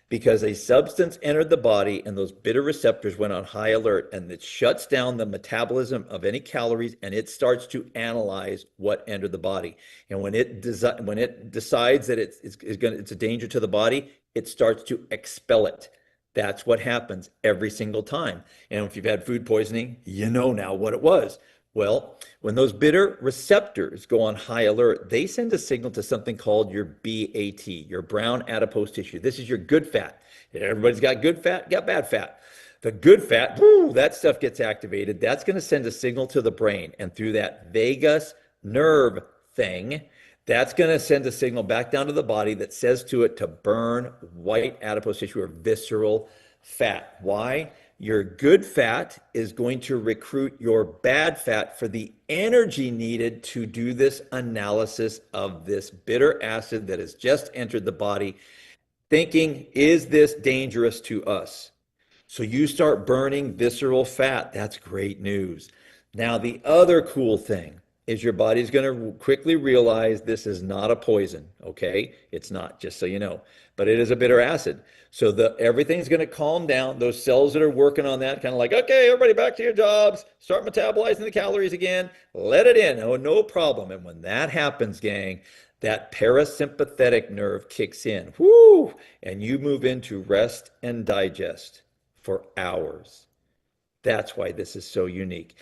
Because a substance entered the body and those bitter receptors went on high alert, and it shuts down the metabolism of any calories, and it starts to analyze what entered the body. And when it decides that it's a danger to the body, it starts to expel it. That's what happens every single time. And if you've had food poisoning, you know now what it was. Well, when those bitter receptors go on high alert, they send a signal to something called your BAT, your brown adipose tissue. This is your good fat. Everybody's got good fat, got bad fat. The good fat, that stuff gets activated. That's going to send a signal to the brain. And through that vagus nerve thing, that's going to send a signal back down to the body that says to it to burn white adipose tissue or visceral fat. Why? Your good fat is going to recruit your bad fat for the energy needed to do this analysis of this bitter acid that has just entered the body, thinking, is this dangerous to us? So you start burning visceral fat. That's great news. Now, the other cool thing is your body's going to quickly realize this is not a poison, okay? It's not, just so you know, but it is a bitter acid. So everything's going to calm down. Those cells that are working on that, kind of like, okay, everybody back to your jobs, start metabolizing the calories again, let it in, oh, no problem. And when that happens, gang, that parasympathetic nerve kicks in, whoo, and you move into rest and digest for hours. That's why this is so unique.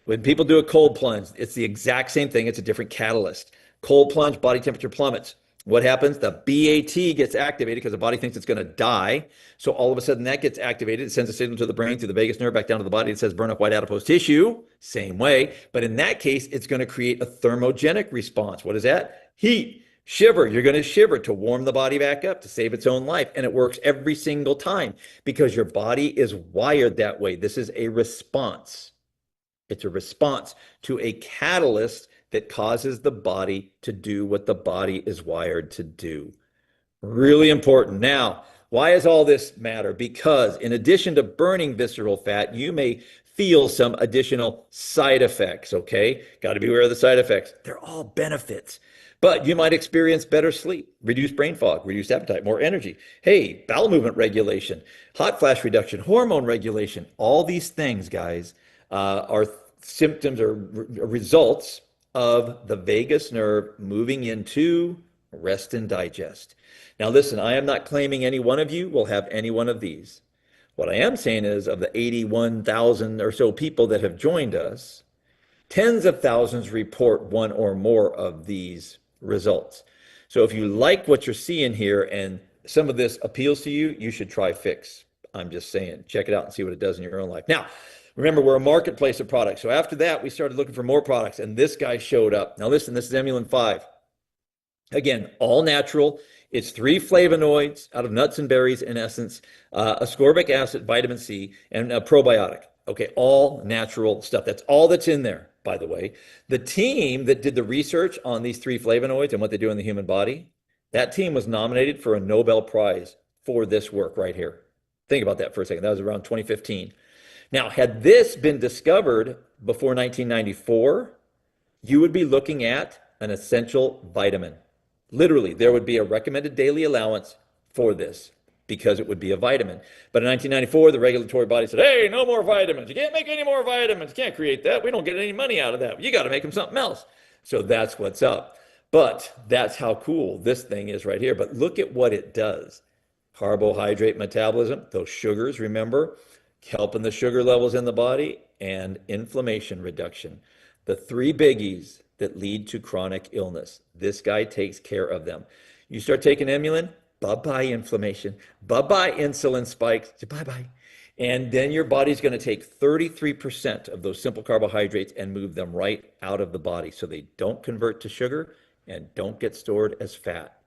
When people do a cold plunge, it's the exact same thing. It's a different catalyst. Cold plunge, body temperature plummets. What happens? The BAT gets activated because the body thinks it's going to die. So all of a sudden that gets activated. It sends a signal to the brain through the vagus nerve back down to the body. It says burn up white adipose tissue. Same way. But in that case, it's going to create a thermogenic response. What is that? Heat. Shiver. You're going to shiver to warm the body back up, to save its own life. And it works every single time because your body is wired that way. This is a response. It's a response to a catalyst that causes the body to do what the body is wired to do. Really important. Now, why does all this matter? Because in addition to burning visceral fat, you may feel some additional side effects, okay? Got to be aware of the side effects. They're all benefits. But you might experience better sleep, reduced brain fog, reduced appetite, more energy. Hey, bowel movement regulation, hot flash reduction, hormone regulation. All these things, guys, are symptoms or results of the vagus nerve moving into rest and digest. Now, listen, I am not claiming any one of you will have any one of these. What I am saying is, of the 81,000 or so people that have joined us, tens of thousands report one or more of these results. So if you like what you're seeing here and some of this appeals to you, you should try Phix. I'm just saying, check it out and see what it does in your own life. Now, remember, we're a marketplace of products. So after that, we started looking for more products, and this guy showed up. Now listen, this is Emulin 5. Again, all natural. It's 3 flavonoids out of nuts and berries, in essence, ascorbic acid, vitamin C, and a probiotic. Okay, all natural stuff. That's all that's in there, by the way. The team that did the research on these 3 flavonoids and what they do in the human body, that team was nominated for a Nobel Prize for this work right here. Think about that for a second. That was around 2015. Now, had this been discovered before 1994, you would be looking at an essential vitamin. Literally, there would be a recommended daily allowance for this because it would be a vitamin. But in 1994, the regulatory body said, hey, no more vitamins. You can't make any more vitamins. You can't create that. We don't get any money out of that. You got to make them something else. So that's what's up. But that's how cool this thing is right here. But look at what it does. Carbohydrate metabolism, those sugars, remember, helping the sugar levels in the body, and inflammation reduction. The 3 biggies that lead to chronic illness. This guy takes care of them. You start taking Emulin, bye-bye inflammation, bye-bye insulin spikes, bye-bye. And then your body's going to take 33% of those simple carbohydrates and move them right out of the body so they don't convert to sugar and don't get stored as fat.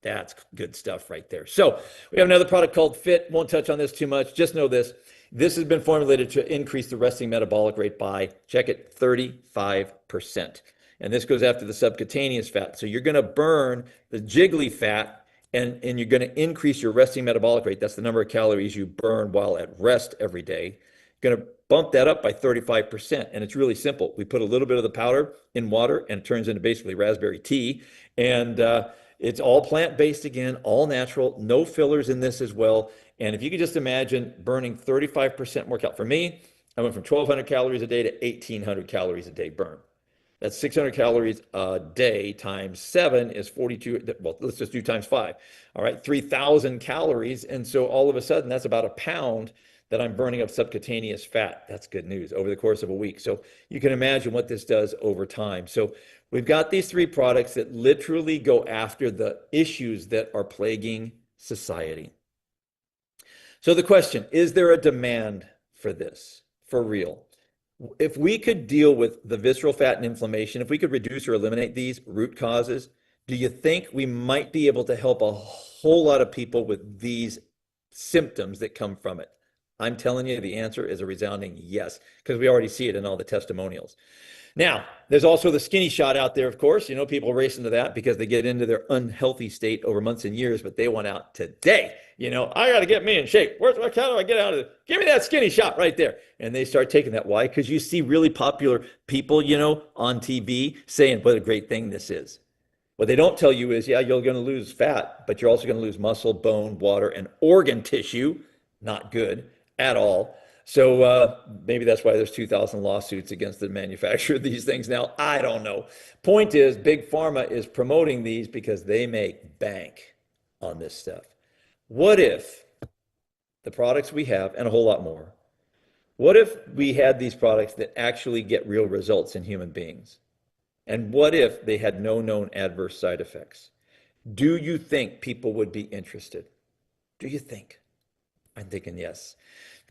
That's good stuff right there. So we have another product called Phit. Won't touch on this too much. Just know this. This has been formulated to increase the resting metabolic rate by, check it, 35%. And this goes after the subcutaneous fat. So you're going to burn the jiggly fat and you're going to increase your resting metabolic rate. That's the number of calories you burn while at rest every day. You're going to bump that up by 35%. And it's really simple. We put a little bit of the powder in water and it turns into basically raspberry tea. And it's all plant-based again, all natural, no fillers in this as well. And if you could just imagine burning 35% more calories. For me, I went from 1,200 calories a day to 1,800 calories a day burn. That's 600 calories a day times 7 is 42. Well, let's just do times 5. All right, 3,000 calories. And so all of a sudden, that's about a pound that I'm burning of subcutaneous fat. That's good news over the course of a week. So you can imagine what this does over time. So we've got these 3 products that literally go after the issues that are plaguing society. So the question, is there a demand for this, for real? If we could deal with the visceral fat and inflammation, if we could reduce or eliminate these root causes, do you think we might be able to help a whole lot of people with these symptoms that come from it? I'm telling you, the answer is a resounding yes, because we already see it in all the testimonials. Now, there's also the skinny shot out there, of course. You know, people race into that because they get into their unhealthy state over months and years, but they want out today. You know, I got to get me in shape. How do I get out of it? Give me that skinny shot right there. And they start taking that. Why? Because you see really popular people, you know, on TV saying what a great thing this is. What they don't tell you is, yeah, you're going to lose fat, but you're also going to lose muscle, bone, water, and organ tissue. Not good at all. So maybe that's why there's 2,000 lawsuits against the manufacturer of these things now. I don't know. Point is, Big Pharma is promoting these because they make bank on this stuff. What if the products we have, and a whole lot more, what if we had these products that actually get real results in human beings? And what if they had no known adverse side effects? Do you think people would be interested? Do you think? I'm thinking yes.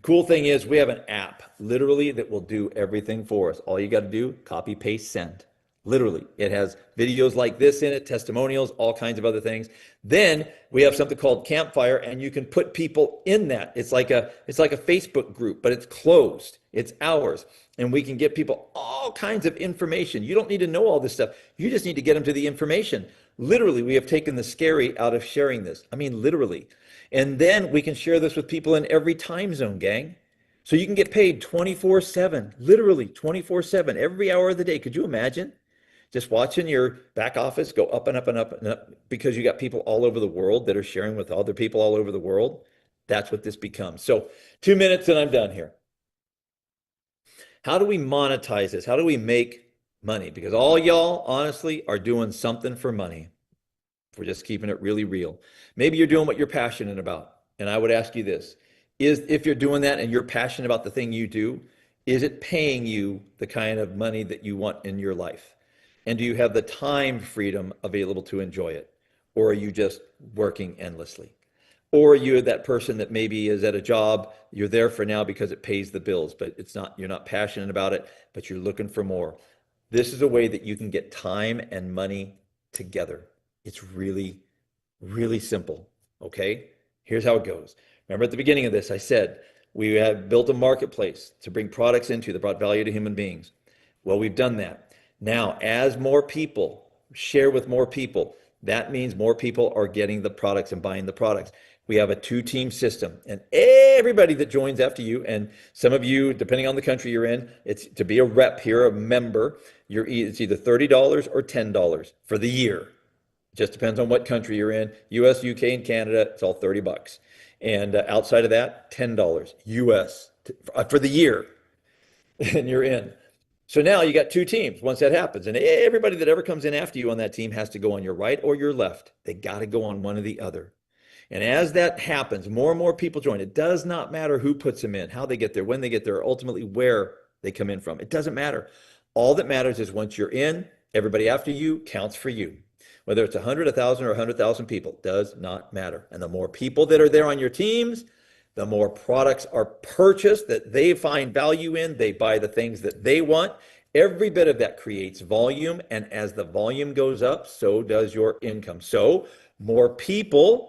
Cool thing is we have an app literally that will do everything for us. All you got to do, copy, paste, send. Literally, it has videos like this in it, testimonials, all kinds of other things. Then we have something called Campfire, and you can put people in that. It's like a Facebook group, but it's closed. It's ours, and we can get people all kinds of information. You don't need to know all this stuff. You just need to get them to the information. Literally, we have taken the scary out of sharing this. I mean, literally. And then we can share this with people in every time zone, gang. So you can get paid 24/7, literally 24/7, every hour of the day. Could you imagine? Just watching your back office go up and up and up and up because you got people all over the world that are sharing with other people all over the world. That's what this becomes. So 2 minutes and I'm done here. How do we monetize this? How do we make money? Because all y'all honestly are doing something for money. If we're just keeping it really real. Maybe you're doing what you're passionate about. And I would ask you this, is if you're doing that and you're passionate about the thing you do, is it paying you the kind of money that you want in your life? And do you have the time freedom available to enjoy it? Or are you just working endlessly? Or you're that person that maybe is at a job, you're there for now because it pays the bills, but it's not, you're not passionate about it, but you're looking for more. This is a way that you can get time and money together. It's really, really simple. Okay? Here's how it goes. Remember at the beginning of this, I said we have built a marketplace to bring products into that brought value to human beings. Well, we've done that. Now, as more people share with more people, that means more people are getting the products and buying the products. We have a two-team system, and everybody that joins after you, and some of you, depending on the country you're in, it's to be a rep here, a member, it's either $30 or $10 for the year. Just depends on what country you're in. US, UK, and Canada, it's all $30. And outside of that, $10 US for the year, and you're in. So now you got two teams once that happens. And everybody that ever comes in after you on that team has to go on your right or your left. They got to go on one or the other. And as that happens, more and more people join. It does not matter who puts them in, how they get there, when they get there, ultimately where they come in from. It doesn't matter. All that matters is once you're in, everybody after you counts for you. Whether it's 100, 1,000, or 100,000 people, does not matter. And the more people that are there on your teams, the more products are purchased that they find value in. They buy the things that they want. Every bit of that creates volume. And as the volume goes up, so does your income. So more people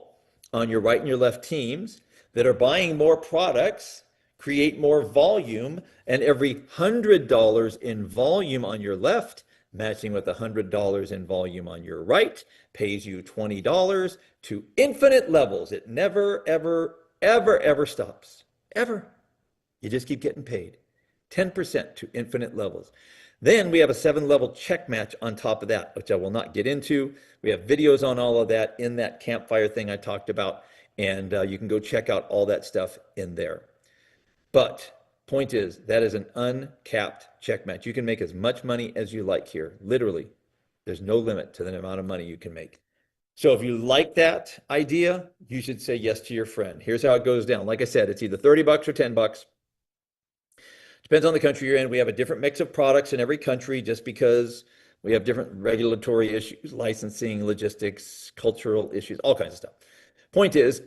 on your right and your left teams that are buying more products create more volume. And every $100 in volume on your left, matching with $100 in volume on your right, pays you $20 to infinite levels. It never, ever, ever stops. Ever. You just keep getting paid. 10% to infinite levels. Then we have a 7-level check match on top of that, which I will not get into. We have videos on all of that in that campfire thing I talked about, and you can go check out all that stuff in there. But point is, that is an uncapped check match. You can make as much money as you like here. Literally, there's no limit to the amount of money you can make. So if you like that idea, you should say yes to your friend. Here's how it goes down. Like I said, it's either $30 or $10. Depends on the country you're in. We have a different mix of products in every country just because we have different regulatory issues, licensing, logistics, cultural issues, all kinds of stuff. Point is,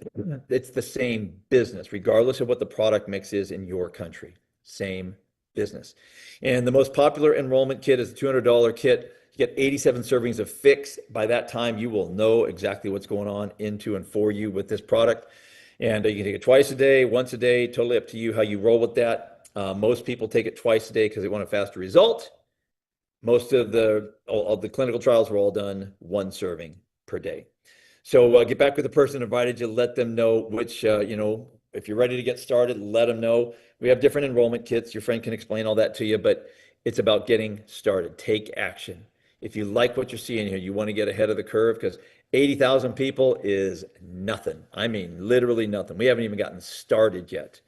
it's the same business, regardless of what the product mix is in your country. Same business. And the most popular enrollment kit is a $200 kit. You get 87 servings of Phix. By that time, you will know exactly what's going on into and for you with this product. And you can take it twice a day, once a day, totally up to you how you roll with that. Most people take it twice a day because they want a faster result. Most of all the clinical trials were all done 1 serving per day. So get back with the person who invited you, let them know which, if you're ready to get started, let them know. We have different enrollment kits. Your friend can explain all that to you, but it's about getting started. Take action. If you like what you're seeing here, you want to get ahead of the curve because 80,000 people is nothing. I mean, literally nothing. We haven't even gotten started yet.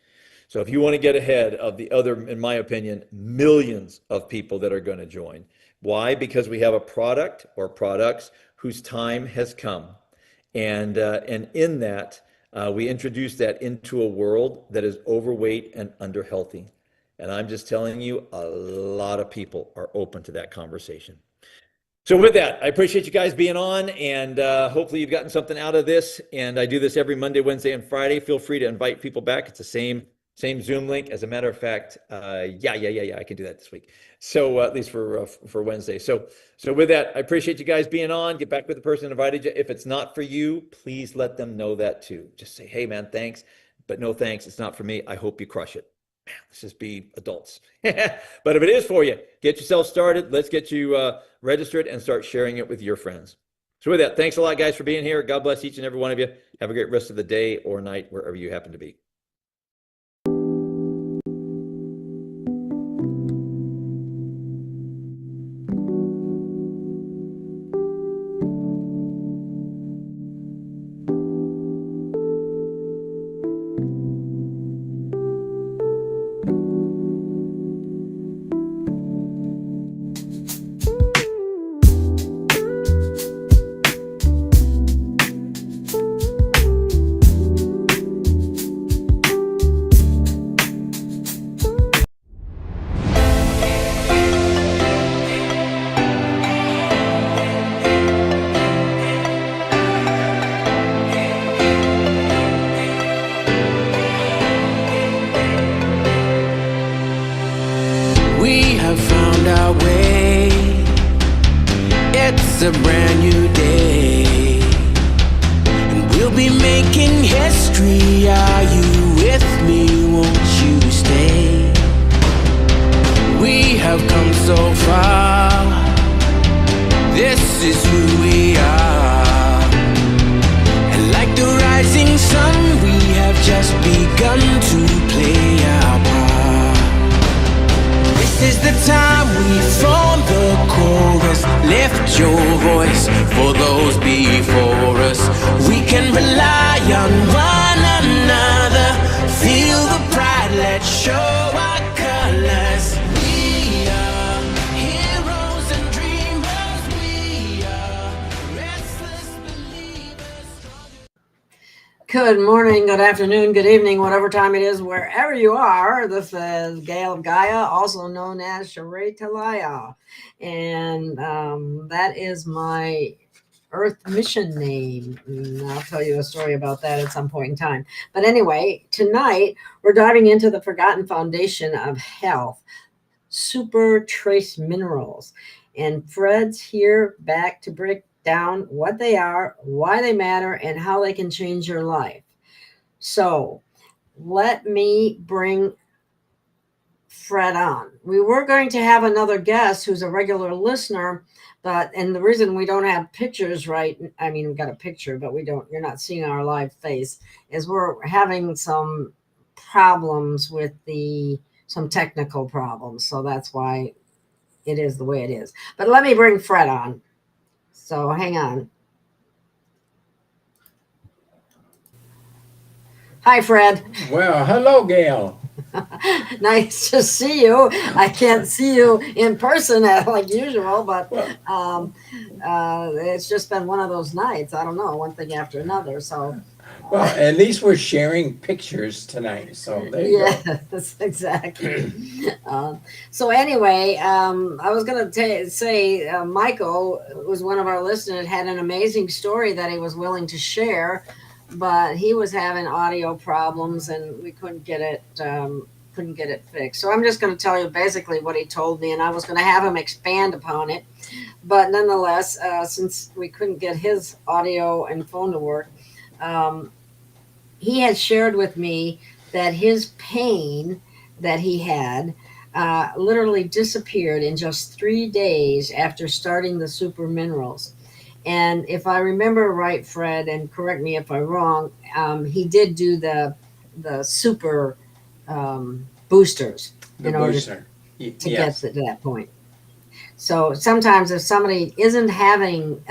So if you want to get ahead of the other, in my opinion, millions of people that are going to join. Why? Because we have a product or products whose time has come. And in that, we introduce that into a world that is overweight and under healthy. And I'm just telling you, a lot of people are open to that conversation. So with that, I appreciate you guys being on, and hopefully you've gotten something out of this. And I do this every Monday, Wednesday, and Friday. Feel free to invite people back. It's the same Zoom link. As a matter of fact, yeah, I can do that this week. So at least for Wednesday. So with that, I appreciate you guys being on. Get back with the person who invited you. If it's not for you, please let them know that too. Just say, hey man, thanks, but no thanks. It's not for me. I hope you crush it. Let's just be adults. But if it is for you, get yourself started. Let's get you registered and start sharing it with your friends. So with that, thanks a lot, guys, for being here. God bless each and every one of you. Have a great rest of the day or night, wherever you happen to be. a brand new day, and we'll be making history. Are you with me? Won't you stay? We have come so far. This is who we are. And like the rising sun, we have just begun to play our part. This is the time we form the chorus. Lift your voice for those before us. We can rely on one another. Feel the pride, let's show our colors. We are heroes and dreamers. We are restless believers. Good morning, good afternoon, good evening, whatever time it is, wherever you are. This is Gail of Gaia, also known as Sheree Talaya. And that is my Earth mission name. And I'll tell you a story about that at some point in time. But anyway, tonight we're diving into the forgotten foundation of health, super trace minerals. And Fred's here back to break down what they are, why they matter, and how they can change your life. So let me bring Fred on. We were going to have another guest who's a regular listener, and the reason we don't have pictures, right? I mean, we've got a picture, but you're not seeing our live face, is we're having some problems with some technical problems. So that's why it is the way it is. But let me bring Fred on. So hang on. Hi, Fred. Well, hello, Gail. Nice to see you. I can't see you in person like usual, but it's just been one of those nights. I don't know, one thing after another. So, well, at least we're sharing pictures tonight. So there you go. Yes, exactly. So anyway, I was going to say Michael was one of our listeners, had an amazing story that he was willing to share, but he was having audio problems and we couldn't get it fixed. So I'm just going to tell you basically what he told me, and I was going to have him expand upon it. But nonetheless, since we couldn't get his audio and phone to work, he had shared with me that his pain that he had literally disappeared in just 3 days after starting the super minerals. And if I remember right, Fred, and correct me if I'm wrong, he did do the super boosters in order to Yes. get to that point. So sometimes if somebody isn't having,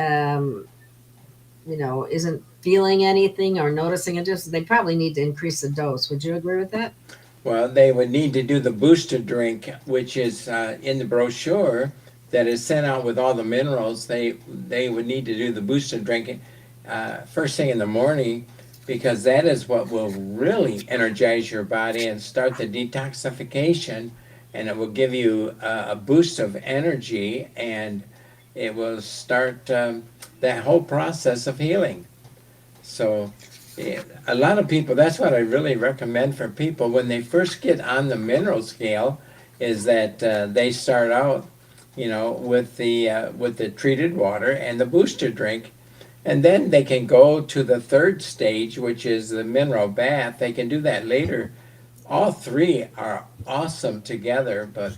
isn't feeling anything or noticing it, they probably need to increase the dose. Would you agree with that? Well, they would need to do the booster drink, which is in the brochure that is sent out with all the minerals. They would need to do the booster drink first thing in the morning, because that is what will really energize your body and start the detoxification, and it will give you a boost of energy, and it will start that whole process of healing. So a lot of people, that's what I really recommend for people when they first get on the mineral scale, is that they start out, with the treated water and the booster drink, and then they can go to the third stage, which is the mineral bath. They can do that later. All three are awesome together, but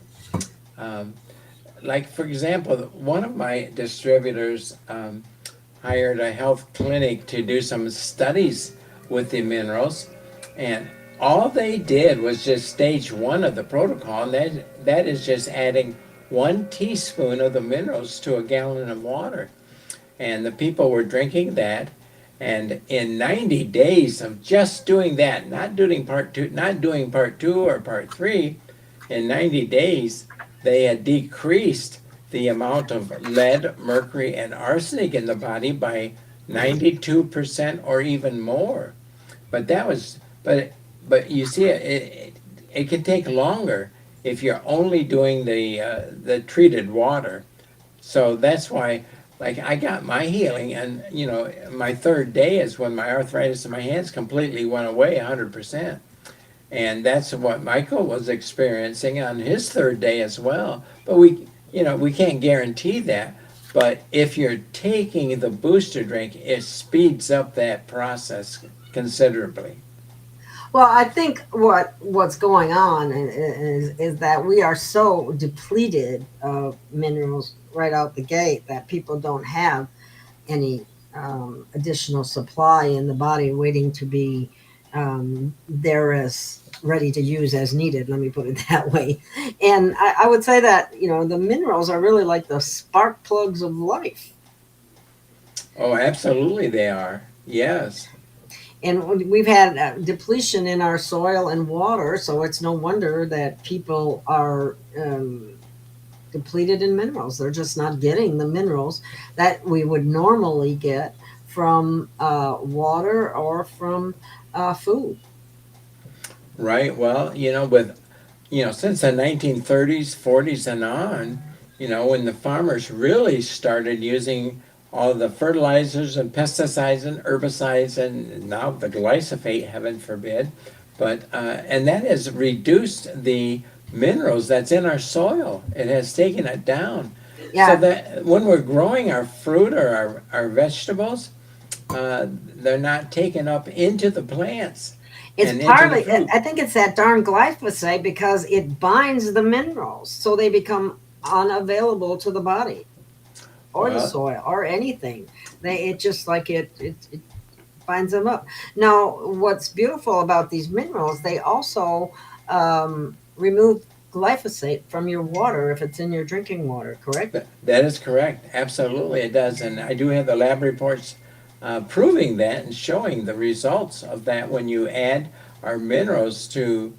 like for example, one of my distributors hired a health clinic to do some studies with the minerals, and all they did was just stage 1 of the protocol, and that is just adding 1 teaspoon of the minerals to a gallon of water. And the people were drinking that, and in 90 days of just doing that, not doing part 2 or part 3, in 90 days they had decreased the amount of lead, mercury, and arsenic in the body by 92% or even more. But you see, it can take longer if you're only doing the treated water. So that's why, like, I got my healing, and my 3rd day is when my arthritis in my hands completely went away 100%. And that's what Michael was experiencing on his 3rd day as well. But we can't guarantee that. But if you're taking the booster drink, it speeds up that process considerably. Well, I think what's going on is that we are so depleted of minerals right out the gate that people don't have any additional supply in the body waiting to be there as ready to use as needed. Let me put it that way. And I would say that the minerals are really like the spark plugs of life. Oh, absolutely, they are. Yes. And we've had depletion in our soil and water, so it's no wonder that people are depleted in minerals. They're just not getting the minerals that we would normally get from water or from food. Right. Well, since the 1930s, 40s, and on, when the farmers really started using all the fertilizers and pesticides and herbicides and now the glyphosate, heaven forbid, but and that has reduced the minerals that's in our soil. It has taken it down. Yeah. So that when we're growing our fruit or our vegetables, they're not taken up into the plants. It's partly, I think it's that darn glyphosate because it binds the minerals so they become unavailable to the body or the soil or anything. It just like it binds them up. Now, what's beautiful about these minerals, they also remove glyphosate from your water if it's in your drinking water, correct? That is correct. Absolutely, it does. And I do have the lab reports proving that and showing the results of that when you add our minerals to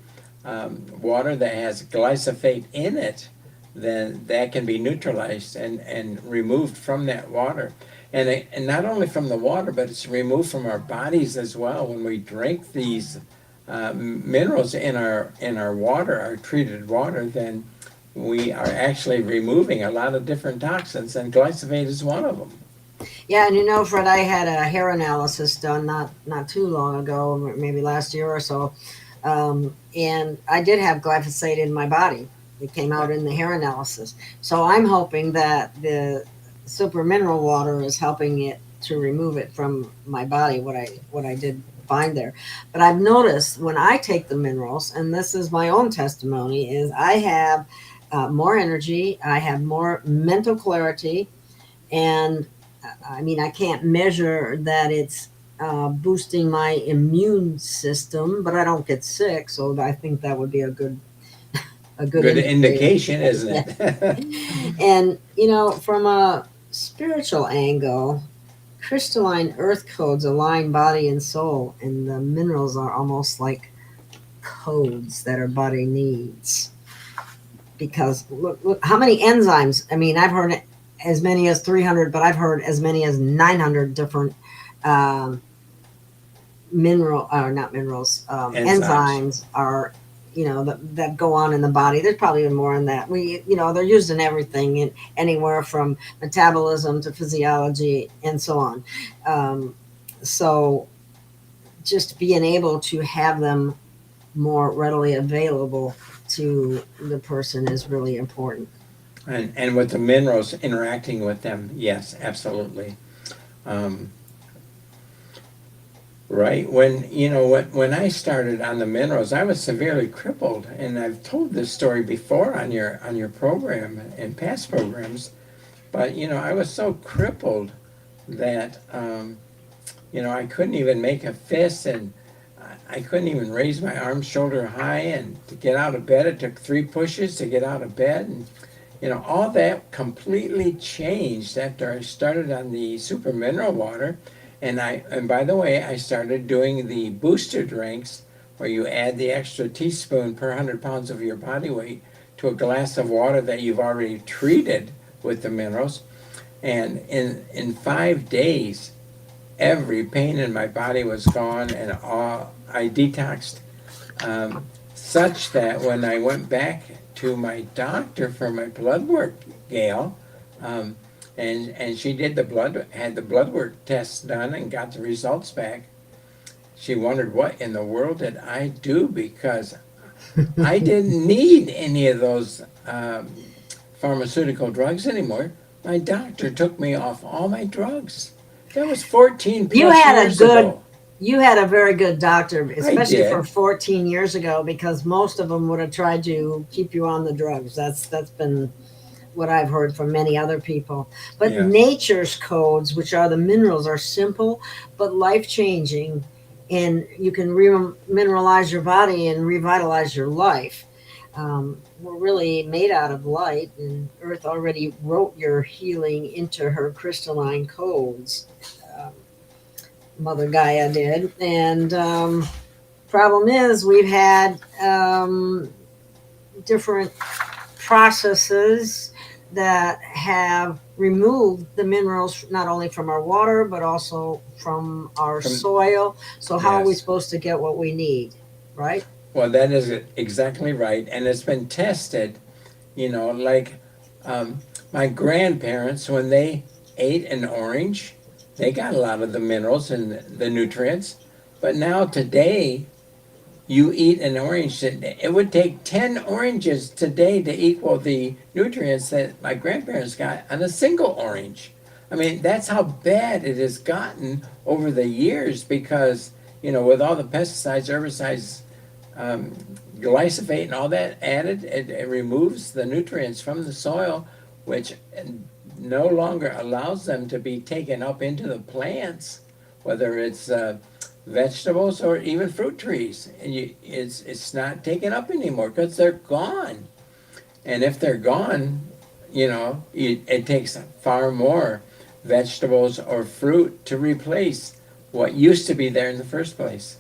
water that has glyphosate in it, then that can be neutralized and removed from that water. And not only from the water, but it's removed from our bodies as well. When we drink these minerals in our water, our treated water, then we are actually removing a lot of different toxins, and glyphosate is one of them. Yeah, and Fred, I had a hair analysis done not too long ago, maybe last year or so, and I did have glyphosate in my body. It came out in the hair analysis. So I'm hoping that the super mineral water is helping it to remove it from my body, what I did find there. But I've noticed when I take the minerals, and this is my own testimony, is I have more energy, I have more mental clarity, and I mean, I can't measure that it's boosting my immune system, but I don't get sick, so I think that would be a good indication, isn't it? And from a spiritual angle, crystalline earth codes align body and soul, and the minerals are almost like codes that our body needs. Because look how many enzymes. I mean, I've heard as many as 300, but I've heard as many as 900 different enzymes are that go on in the body. There's probably even more in that. They're used in everything, in anywhere from metabolism to physiology and so on. So just being able to have them more readily available to the person is really important. And with the minerals interacting with them, yes, absolutely. Right. When I started on the minerals, I was severely crippled, and I've told this story before on your program and past programs. But I was so crippled that I couldn't even make a fist, and I couldn't even raise my arm shoulder high, and to get out of bed, it took 3 pushes to get out of bed, and all that completely changed after I started on the super mineral water. And by the way, I started doing the booster drinks where you add the extra teaspoon per 100 pounds of your body weight to a glass of water that you've already treated with the minerals. And in 5 days, every pain in my body was gone, and I detoxed such that when I went back to my doctor for my blood work, Gail, and she had the blood work tests done and got the results back. She wondered, what in the world did I do? Because I didn't need any of those pharmaceutical drugs anymore. my doctor took me off all my drugs. That was 14 You plus had a years good ago. You had a very good doctor, especially for did. 14 years ago, because most of them would have tried to keep you on the drugs. That's been what I've heard from many other people. But Yeah. nature's codes, which are the minerals, are simple but life changing, and you can mineralize your body and revitalize your life. We're really made out of light, and Earth already wrote your healing into her crystalline codes. Um, Mother Gaia did, and problem is we've had different processes that have removed the minerals not only from our water but also from our From- soil. So how are we Yes. supposed to get what we need, right? Well, that is exactly right. And it's been tested, like my grandparents, when they ate an orange, they got a lot of the minerals and the nutrients. But now today, you eat an orange, it would take 10 oranges today to equal the nutrients that my grandparents got on a single orange. I mean, that's how bad it has gotten over the years because, with all the pesticides, herbicides, um, glyphosate and all that added, it removes the nutrients from the soil, which no longer allows them to be taken up into the plants, whether it's vegetables or even fruit trees, and it's not taken up anymore because they're gone. And if they're gone, it takes far more vegetables or fruit to replace what used to be there in the first place.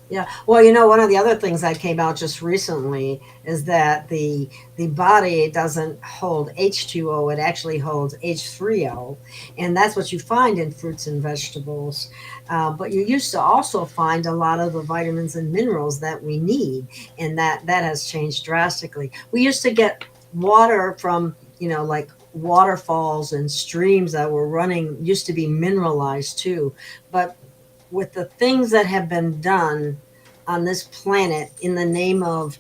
Yeah. Well, one of the other things that came out just recently is that the body doesn't hold H2O; it actually holds H3O, and that's what you find in fruits and vegetables. But you used to also find a lot of the vitamins and minerals that we need, and that has changed drastically. We used to get water from like waterfalls and streams that were running, used to be mineralized too, but with the things that have been done on this planet in the name of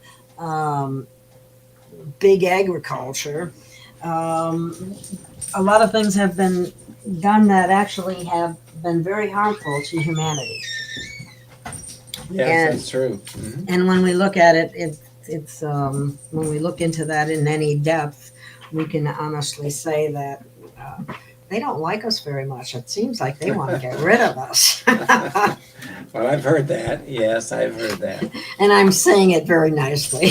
big agriculture, a lot of things have been done that actually have been very harmful to humanity. Yes, And- that's true. Mhm. And when we look at it, it's when we look into that in any depth, we can honestly say that they don't like us very much. It seems like they want to get rid of us. Well, I've heard that. Yes, I've heard that. And I'm saying it very nicely.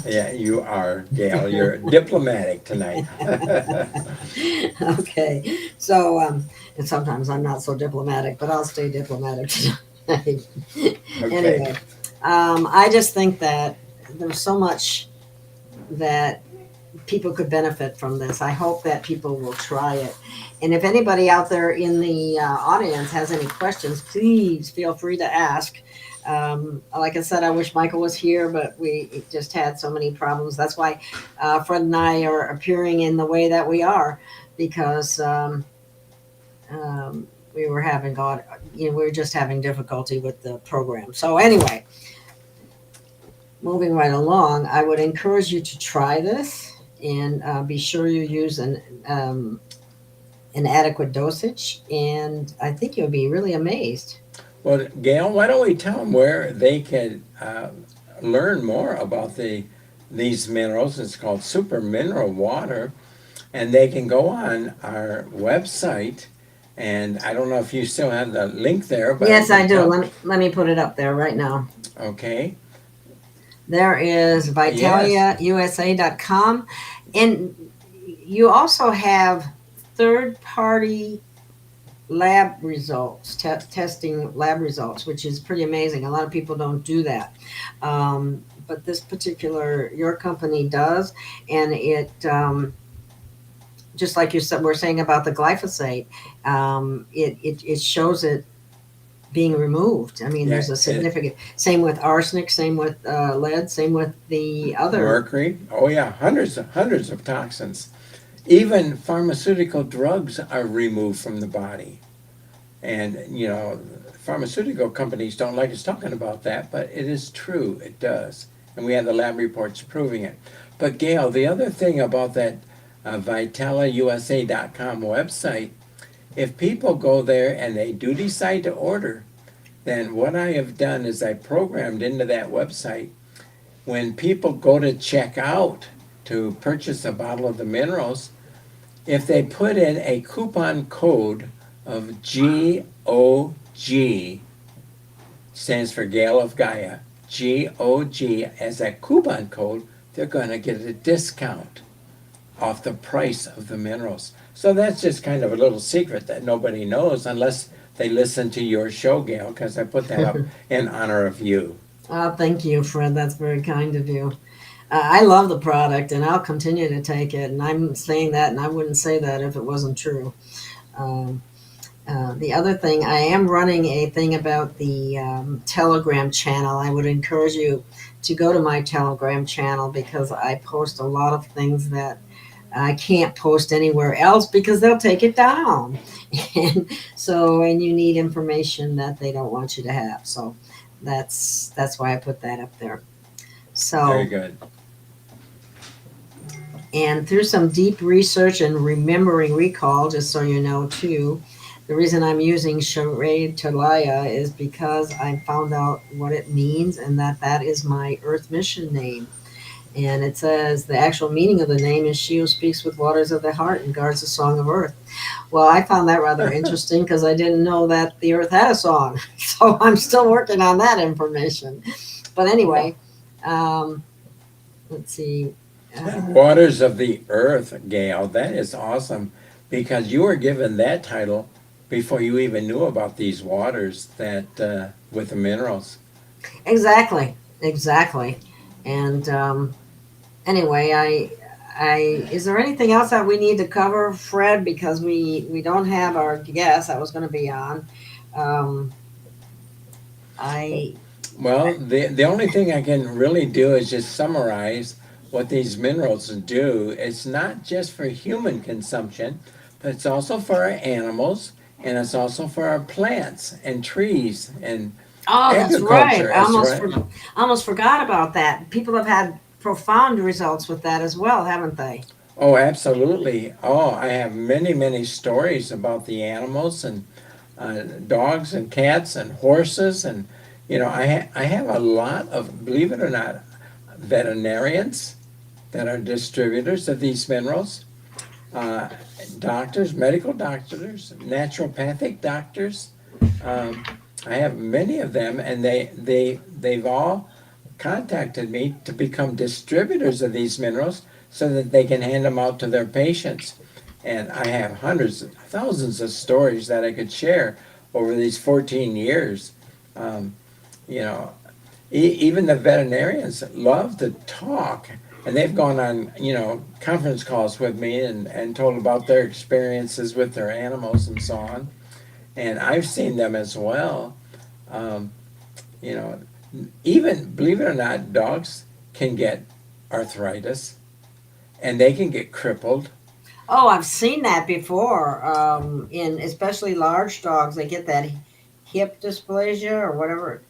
Yeah, you are, Gail. You're diplomatic tonight. Okay. So, and sometimes I'm not so diplomatic, but I'll stay diplomatic tonight. Anyway, I just think that there's so much that people could benefit from this. I hope that people will try it. And if anybody out there in the audience has any questions, please feel free to ask. Like I said, I wish Michael was here, but we just had so many problems. That's why Fred and I are appearing in the way that we are, because we were having we were just having difficulty with the program. So anyway, moving right along, I would encourage you to try this and be sure you use an adequate dosage, and I think you'll be really amazed. Well, Gail, why don't we tell them where they can learn more about these minerals? It's called Super Mineral Water, and they can go on our website. And I don't know if you still have the link there, but Yes, I do. Let me put it up there right now. Okay. There is vitaliausa.com, and you also have third-party lab results, testing lab results, which is pretty amazing. A lot of people don't do that. But this particular, your company does, and it, just like you said, we're saying about the glyphosate, it shows it being removed. I mean, there's a significant, same with arsenic, same with lead, same with the other. Mercury. Oh yeah, hundreds of toxins. Even pharmaceutical drugs are removed from the body. And, pharmaceutical companies don't like us talking about that, but it is true, it does. And we have the lab reports proving it. But Gail, the other thing about that VitalaUSA.com website, if people go there and they do decide to order, then what I have done is I programmed into that website, when people go to check out to purchase a bottle of the minerals, if they put in a coupon code of GOG, stands for Gale of Gaia, GOG, as a coupon code, they're going to get a discount off the price of the minerals. So that's just kind of a little secret that nobody knows unless they listen to your show, Gail, because I put that up in honor of you. Thank you, Fred. That's very kind of you. I love the product, and I'll continue to take it. And I'm saying that, and I wouldn't say that if it wasn't true. The other thing, I am running a thing about the Telegram channel. I would encourage you to go to my Telegram channel because I post a lot of things that I can't post anywhere else because they'll take it down. And you need information that they don't want you to have. So that's why I put that up there. So Very good. And through some deep research and remembering recall, just so you know too, the reason I'm using Charade Talaya is because I found out what it means and that is my Earth mission name. And it says the actual meaning of the name is she who speaks with waters of the heart and guards the song of earth. Well, I found that rather interesting because I didn't know that the earth had a song. So I'm still working on that information. But anyway, let's see. Waters of the Earth, Gail, that is awesome because you were given that title before you even knew about these waters that with the minerals. Exactly. And anyway, I is there anything else that we need to cover, Fred? Because we don't have our guest that was going to be on. Well, the only thing I can really do is just summarize what these minerals do. It's not just for human consumption, but it's also for our animals, and it's also for our plants and trees and that's right. agriculture. I almost forgot about that. People have had profound results with that as well, haven't they? Oh, absolutely. Oh, I have many, many stories about the animals and dogs and cats and horses. And, I have a lot of, believe it or not, veterinarians that are distributors of these minerals, doctors, medical doctors, naturopathic doctors. I have many of them, and they've all contacted me to become distributors of these minerals so that they can hand them out to their patients. And I have hundreds, thousands of stories that I could share over these 14 years. Even the veterinarians love to talk, and they've gone on, conference calls with me and told about their experiences with their animals and so on. And I've seen them as well. Even, believe it or not, dogs can get arthritis and they can get crippled. Oh, I've seen that before. In especially large dogs, they get that hip dysplasia or whatever.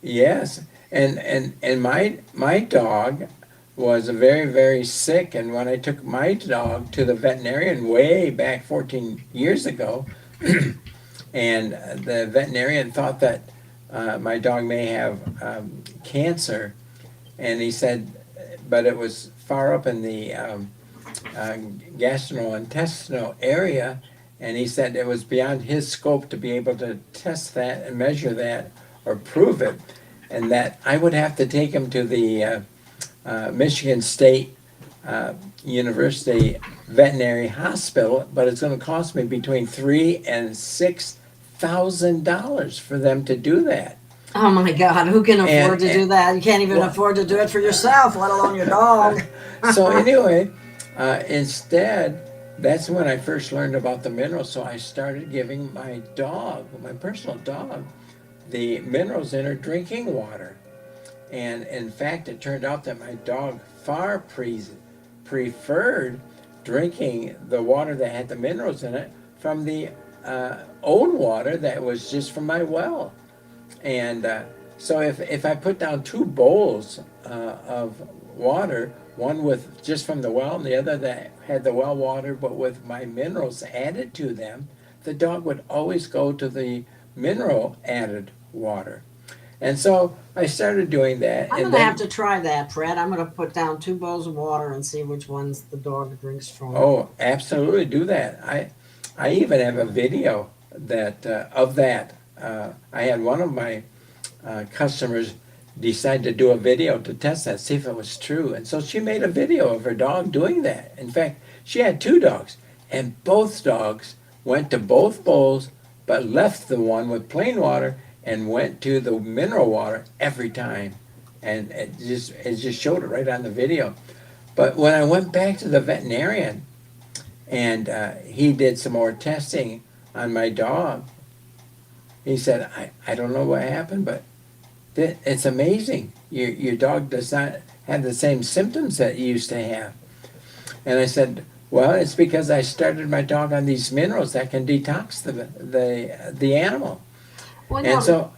Yes, and my dog was very, very sick, and when I took my dog to the veterinarian way back 14 years ago, and the veterinarian thought that my dog may have cancer, and he said, but it was far up in the gastrointestinal area, and he said it was beyond his scope to be able to test that and measure that or prove it, and that I would have to take him to the Michigan State University Veterinary Hospital, but it's going to cost me between $3,000 and $6,000 for them to do that. Oh my God, who can afford to do that? You can't even afford to do it for yourself, let alone your dog. So anyway, instead, that's when I first learned about the minerals. So I started giving my dog, my personal dog, the minerals in her drinking water. And in fact, it turned out that my dog far preferred drinking the water that had the minerals in it from the old water that was just from my well. And so if I put down 2 bowls of water, one with just from the well and the other that had the well water but with my minerals added to them, the dog would always go to the mineral added water. And so I started doing that. I'm and going to then, have to try that, Fred. I'm going to put down 2 bowls of water and see which ones the dog drinks from. Oh, absolutely, do that. I even have a video that of that. I had one of my customers decide to do a video to test that, see if it was true. And so she made a video of her dog doing that. In fact, she had 2 dogs, and both dogs went to both bowls, but left the one with plain water and went to the mineral water every time. And it just showed it right on the video. But when I went back to the veterinarian and he did some more testing on my dog, he said, I don't know what happened, but it's amazing. Your dog does not have the same symptoms that it used to have. And I said, well, it's because I started my dog on these minerals that can detox the animal. Well, And so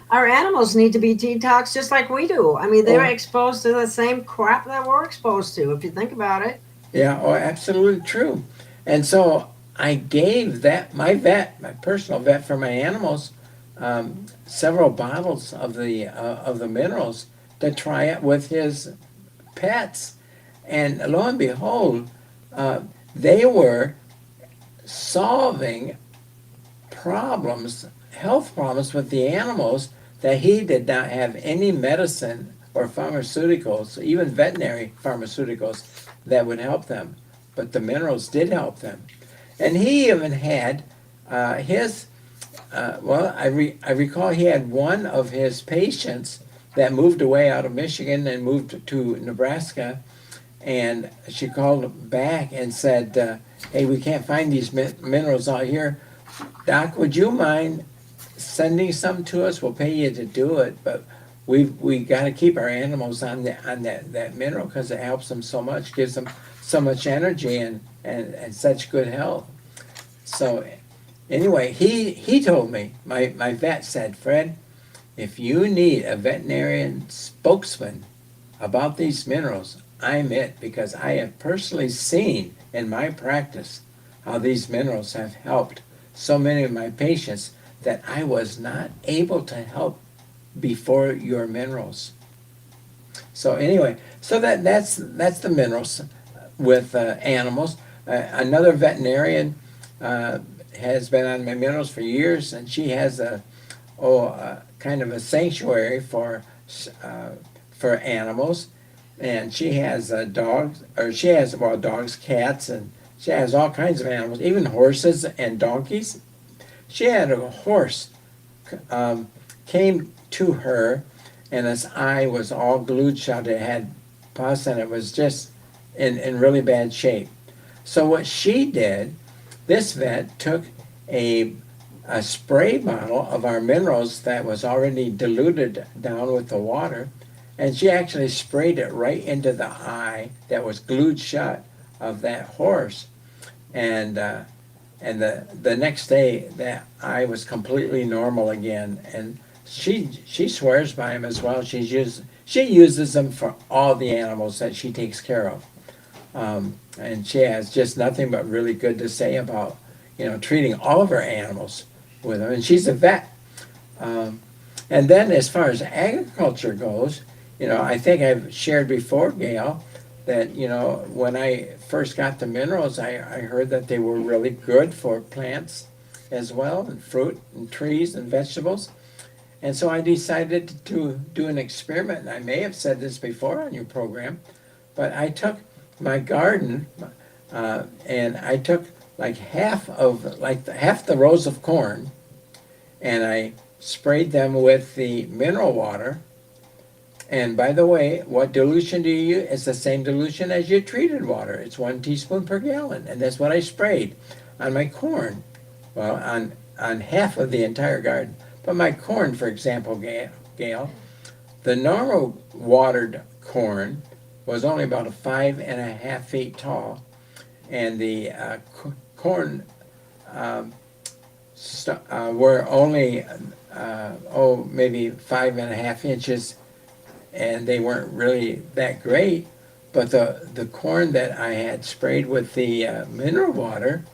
our animals need to be detoxed just like we do. I mean, they're Oh. exposed to the same crap that we're exposed to, if you think about it. Yeah, oh, absolutely true. And so I gave my personal vet for my animals, several bottles of the minerals to try it with his pets. And lo and behold, they were solving health problems with the animals that he did not have any medicine or pharmaceuticals, even veterinary pharmaceuticals, that would help them. But the minerals did help them. And he even had I recall he had one of his patients that moved away out of Michigan and moved to Nebraska. And she called back and said, hey, we can't find these minerals out here. Doc, would you mind sending some to us? We'll pay you to do it, but we got to keep our animals on that mineral because it helps them so much, gives them so much energy and such good health. So anyway, he told me, my vet said, Fred, if you need a veterinarian spokesman about these minerals, I'm it, because I have personally seen in my practice how these minerals have helped so many of my patients that I was not able to help before your minerals. So anyway, so that's the minerals with animals. Another veterinarian has been on my minerals for years, and she has a kind of a sanctuary for animals, and she has dogs, cats, and she has all kinds of animals, even horses and donkeys. She had a horse came to her, and its eye was all glued shut. It had pus, and it was just in really bad shape. So what she did, this vet took a spray bottle of our minerals that was already diluted down with the water, and she actually sprayed it right into the eye that was glued shut of that horse. And the next day, that eye was completely normal again. And she swears by him as well. She uses them for all the animals that she takes care of. And she has just nothing but really good to say about, treating all of her animals with them. And she's a vet. And then as far as agriculture goes, I think I've shared before, Gail, that, when I first got the minerals, I heard that they were really good for plants as well, and fruit and trees and vegetables. And so I decided to do an experiment. And I may have said this before on your program, but I took my garden and I took half the rows of corn, and I sprayed them with the mineral water. And by the way, what dilution do you use? It's the same dilution as your treated water. It's 1 teaspoon per gallon, and that's what I sprayed on my corn. Well, on half of the entire garden. But my corn, for example, Gail, the normal watered corn was only about 5.5 feet tall, and the corn were only maybe 5.5 inches, and they weren't really that great. But the corn that I had sprayed with the mineral water,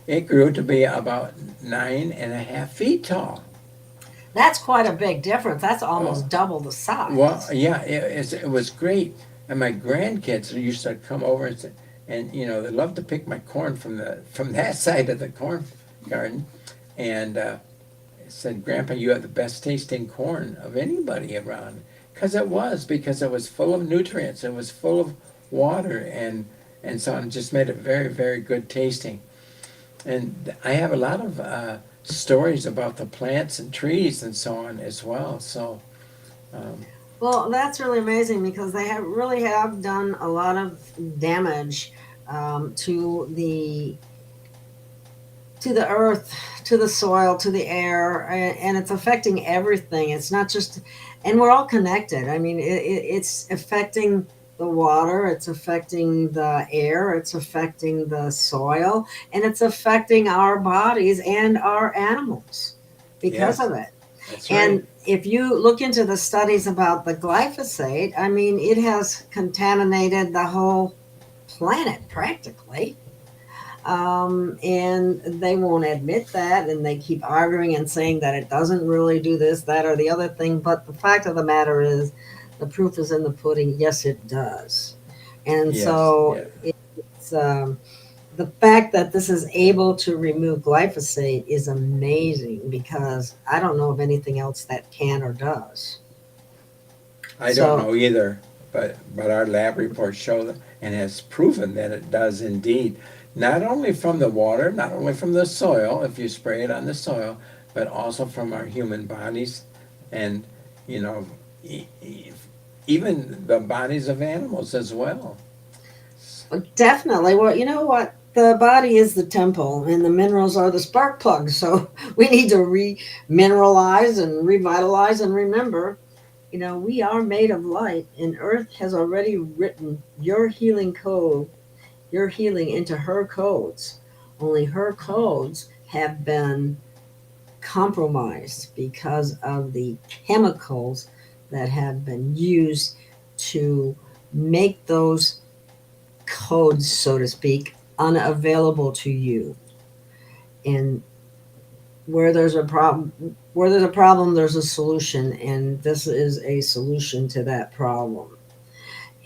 it grew to be about 9.5 feet tall. That's quite a big difference. That's almost double the size. Well, yeah, it was great. And my grandkids used to come over and say, and they love to pick my corn from that side of the corn garden, and said, "Grandpa, you have the best tasting corn of anybody around." Because it was full of nutrients. It was full of water, and so it just made it very, very good tasting. And I have a lot of stories about the plants and trees and so on as well. So. Well, that's really amazing because they really have done a lot of damage to the earth, to the soil, to the air, and it's affecting everything. It's not just, and we're all connected. I mean, it's affecting the water, it's affecting the air, it's affecting the soil, and it's affecting our bodies and our animals because of it. That's right. And if you look into the studies about the glyphosate, I mean, it has contaminated the whole planet practically. And they won't admit that, and they keep arguing and saying that it doesn't really do this, that, or the other thing. But the fact of the matter is, the proof is in the pudding. Yes, it does. And so it's the fact that this is able to remove glyphosate is amazing because I don't know of anything else that can or does. I don't know either, but our lab reports show that, and has proven that it does indeed. Not only from the water, not only from the soil, if you spray it on the soil, but also from our human bodies, and even the bodies of animals as well. Definitely. Well, you know what? The body is the temple, and the minerals are the spark plugs. So we need to re-mineralize and revitalize and remember, we are made of light, and Earth has already written your healing code, your healing into her codes. Only her codes have been compromised because of the chemicals that have been used to make those codes, so to speak, unavailable to you. And where there's a problem, there's a solution, and this is a solution to that problem,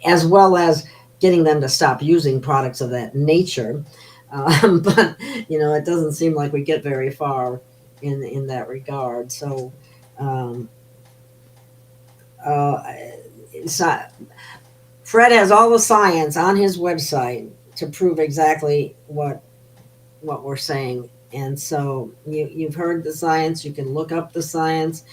as well as getting them to stop using products of that nature. But it doesn't seem like we get very far in that regard. So Fred has all the science on his website to prove exactly what we're saying. And so you've heard the science. You can look up the science.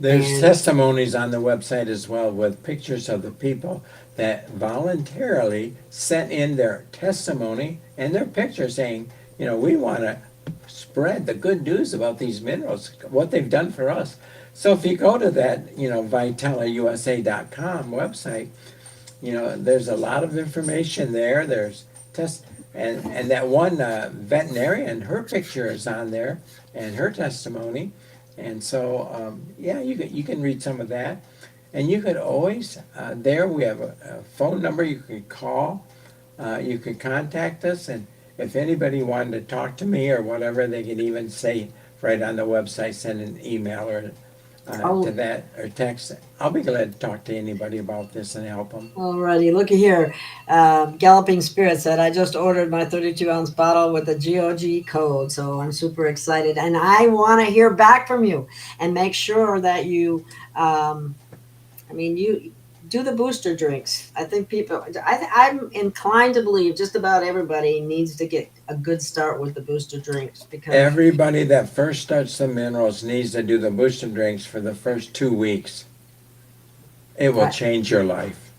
There's testimonies on the website as well with pictures of the people that voluntarily sent in their testimony and their picture saying, we want to spread the good news about these minerals, what they've done for us. So if you go to that, vitellausa.com website, there's a lot of information there. There's and that one veterinarian, her picture is on there and her testimony. And so, you can read some of that. And you could always, there we have a phone number you could call. You could contact us. And if anybody wanted to talk to me or whatever, they could even say right on the website, send an email or to that or text. I'll be glad to talk to anybody about this and help them. Alrighty, looky here. Galloping Spirit said, I just ordered my 32-ounce bottle with the GOG code, so I'm super excited. And I want to hear back from you and make sure that you, you do the booster drinks. I think I'm inclined to believe just about everybody needs to get a good start with the booster drinks, because everybody that first starts the minerals needs to do the booster drinks for the first 2 weeks. It will change your life.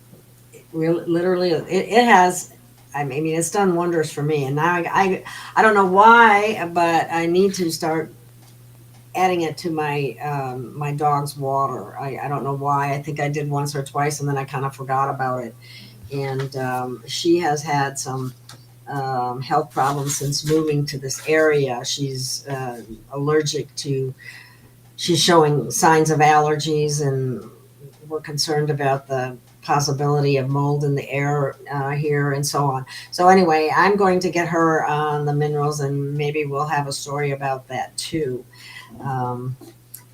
Literally, it has. I mean, it's done wonders for me. And now I don't know why, but I need to start adding it to my my dog's water. I don't know why. I think I did once or twice, and then I kind of forgot about it. And she has had some health problems since moving to this area. She's allergic to. She's showing signs of allergies and we're concerned about the possibility of mold in the air here and so on. So anyway, I'm going to get her on the minerals, and maybe we'll have a story about that too.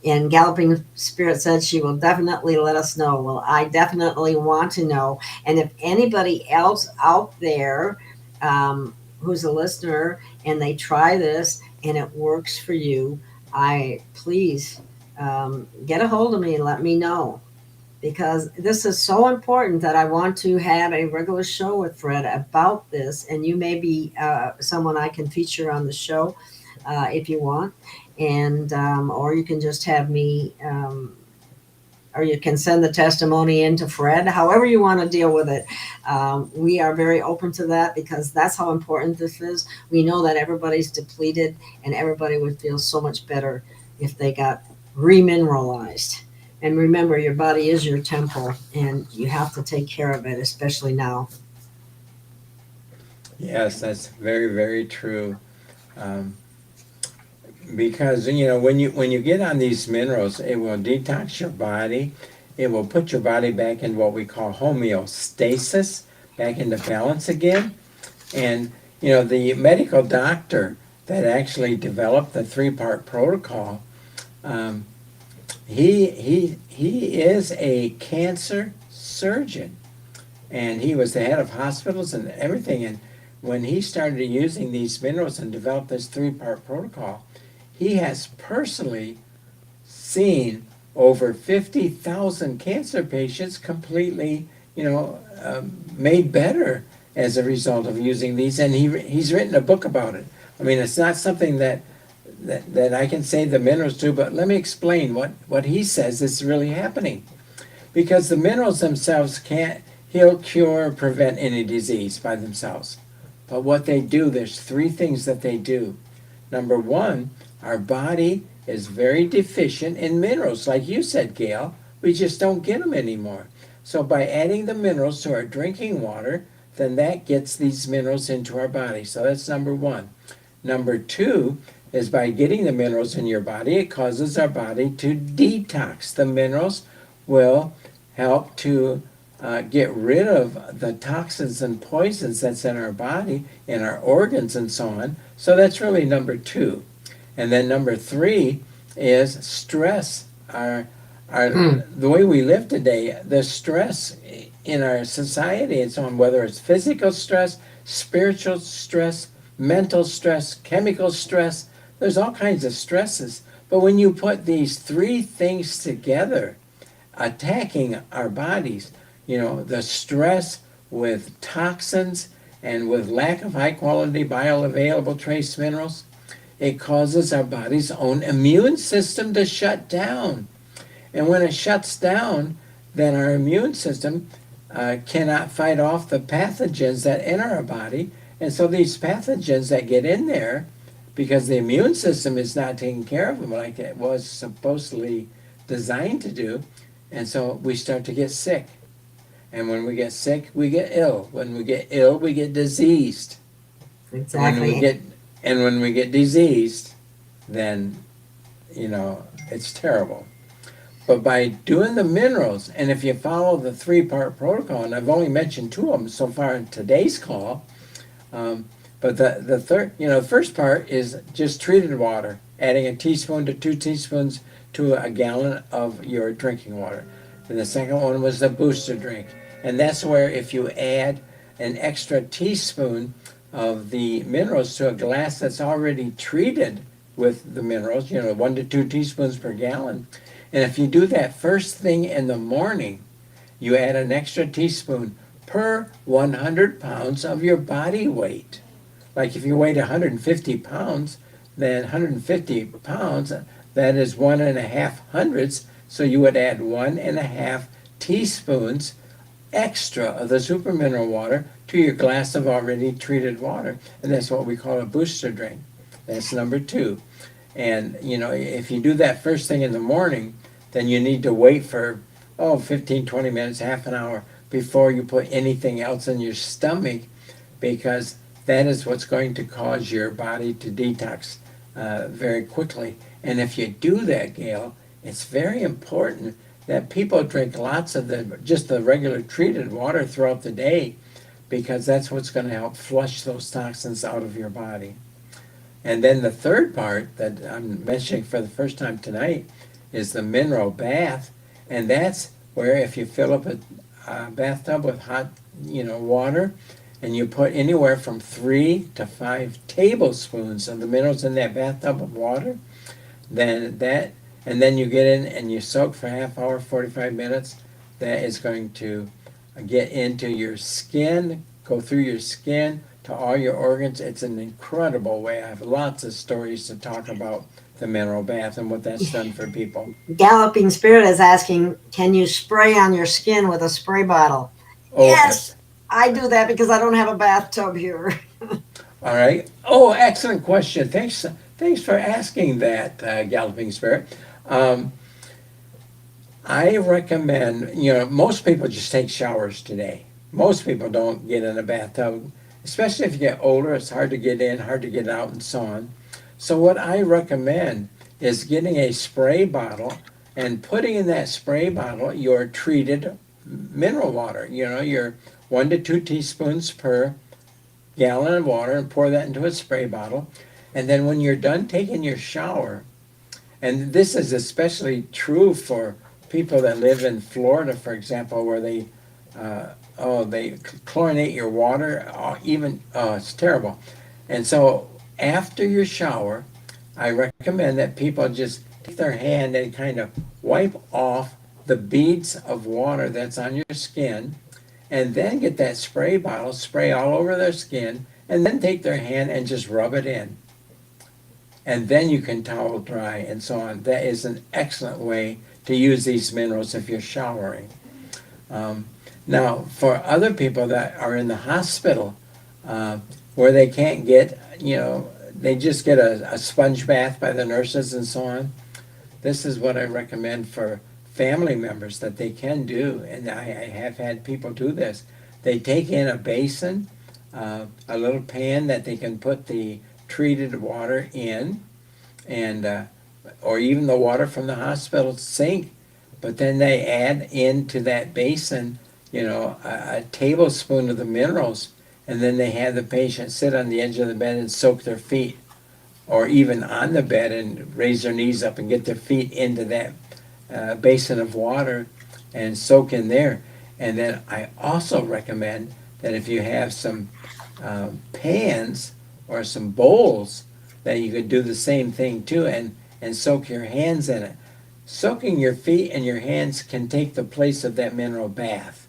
And Galloping Spirit said she will definitely let us know. Well, I definitely want to know. And if anybody else out there who's a listener and they try this and it works for you, please get a hold of me and let me know, because this is so important that I want to have a regular show with Fred about this. And you may be someone I can feature on the show if you want. And or you can just have me or you can send the testimony in to Fred, however you want to deal with it. We are very open to that, because that's how important this is. We know that everybody's depleted, and everybody would feel so much better if they got remineralized. And remember, your body is your temple, and you have to take care of it, especially now. Yes, that's very, very true. Because when you get on these minerals, it will detox your body. It will put your body back in what we call homeostasis, back into balance again. And the medical doctor that actually developed the 3-part protocol, he is a cancer surgeon, and he was the head of hospitals and everything. And when he started using these minerals and developed this 3-part protocol, he has personally seen over 50,000 cancer patients completely, made better as a result of using these. And he's written a book about it. I mean, it's not something that I can say the minerals do, but let me explain what he says is really happening. Because the minerals themselves can't heal, cure, or prevent any disease by themselves. But what they do, there's 3 things that they do. Number 1, our body is very deficient in minerals. Like you said, Gail, we just don't get them anymore. So by adding the minerals to our drinking water, then that gets these minerals into our body. So that's number 1. Number 2 is by getting the minerals in your body, it causes our body to detox. The minerals will help to get rid of the toxins and poisons that's in our body, in our organs and so on. So that's really number 2. And then number 3 is stress. The way we live today, the stress in our society and so on, whether it's physical stress, spiritual stress, mental stress, chemical stress, there's all kinds of stresses. But when you put these 3 things together, attacking our bodies, the stress with toxins and with lack of high quality bioavailable trace minerals, it causes our body's own immune system to shut down. And when it shuts down, then our immune system cannot fight off the pathogens that enter our body. And so these pathogens that get in there, because the immune system is not taking care of them like it was supposedly designed to do, and so we start to get sick. And when we get sick, we get ill. When we get ill, we get diseased. Exactly. When we get diseased, then, it's terrible. But by doing the minerals, and if you follow the 3-part protocol, and I've only mentioned 2 of them so far in today's call, but the third, first part is just treated water, adding a teaspoon to 2 teaspoons to a gallon of your drinking water. And the second one was the booster drink. And that's where if you add an extra teaspoon of the minerals to a glass that's already treated with the minerals, 1 to 2 teaspoons per gallon. And if you do that first thing in the morning, you add an extra teaspoon per 100 pounds of your body weight. Like if you weigh 150 pounds, then 150 pounds, that is 1.5 hundredths. So you would add 1.5 teaspoons extra of the super mineral water to your glass of already treated water. And that's what we call a booster drink. That's number 2. And, if you do that first thing in the morning, then you need to wait for, 15, 20 minutes, half an hour before you put anything else in your stomach, because that is what's going to cause your body to detox very quickly. And if you do that, Gail, it's very important that people drink lots of just the regular treated water throughout the day, because that's what's going to help flush those toxins out of your body. And then the third part that I'm mentioning for the first time tonight is the mineral bath. And that's where if you fill up a bathtub with hot, water, and you put anywhere from 3 to 5 tablespoons of the minerals in that bathtub of water, and then you get in and you soak for half hour, 45 minutes, that is going to get into your skin, go through your skin to all your organs. It's an incredible way. I have lots of stories to talk about the mineral bath and what that's done for people. Galloping Spirit is asking, can you spray on your skin with a spray bottle? Oh, Yes, I do that because I don't have a bathtub here. all right. Oh, excellent question. Thanks for asking that, Galloping Spirit. I recommend, most people just take showers today. Most people don't get in a bathtub, especially if you get older. It's hard to get in, hard to get out, and so on. So what I recommend is getting a spray bottle and putting in that spray bottle your treated mineral water. Your 1 to 2 teaspoons per gallon of water, and pour that into a spray bottle. And then when you're done taking your shower, and this is especially true for people that live in Florida, for example, where they chlorinate your water, it's terrible. And so after your shower, I recommend that people just take their hand and kind of wipe off the beads of water that's on your skin, and then get that spray bottle, spray all over their skin, and then take their hand and just rub it in. And then you can towel dry and so on. That is an excellent way to use these minerals if you're showering. Now, for other people that are in the hospital, where they can't get, they just get a sponge bath by the nurses and so on, this is what I recommend for family members that they can do. And I have had people do this. They take in a basin, a little pan that they can put the treated water in, and or even the water from the hospital sink, but then they add into that basin, a tablespoon of the minerals, and then they have the patient sit on the edge of the bed and soak their feet, or even on the bed and raise their knees up and get their feet into that basin of water and soak in there. And then I also recommend that if you have some pans or some bowls, that you could do the same thing too, and soak your hands in it. Soaking your feet and your hands can take the place of that mineral bath.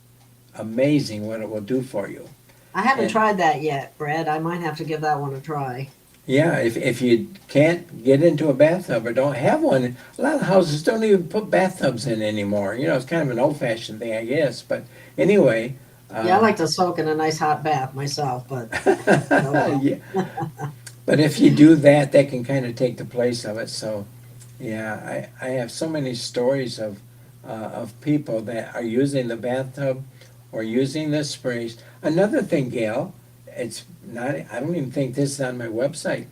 Amazing what it will do for you. I haven't tried that yet, Brad. I might have to give that one a try. Yeah, if you can't get into a bathtub or don't have one, a lot of houses don't even put bathtubs in anymore. It's kind of an old-fashioned thing, I guess. But anyway. Yeah, I like to soak in a nice hot bath myself, but. Yeah. But if you do that, that can kind of take the place of it. So, yeah, I have so many stories of people that are using the bathtub or using the sprays. Another thing, Gail, it's not, I don't even think this is on my website,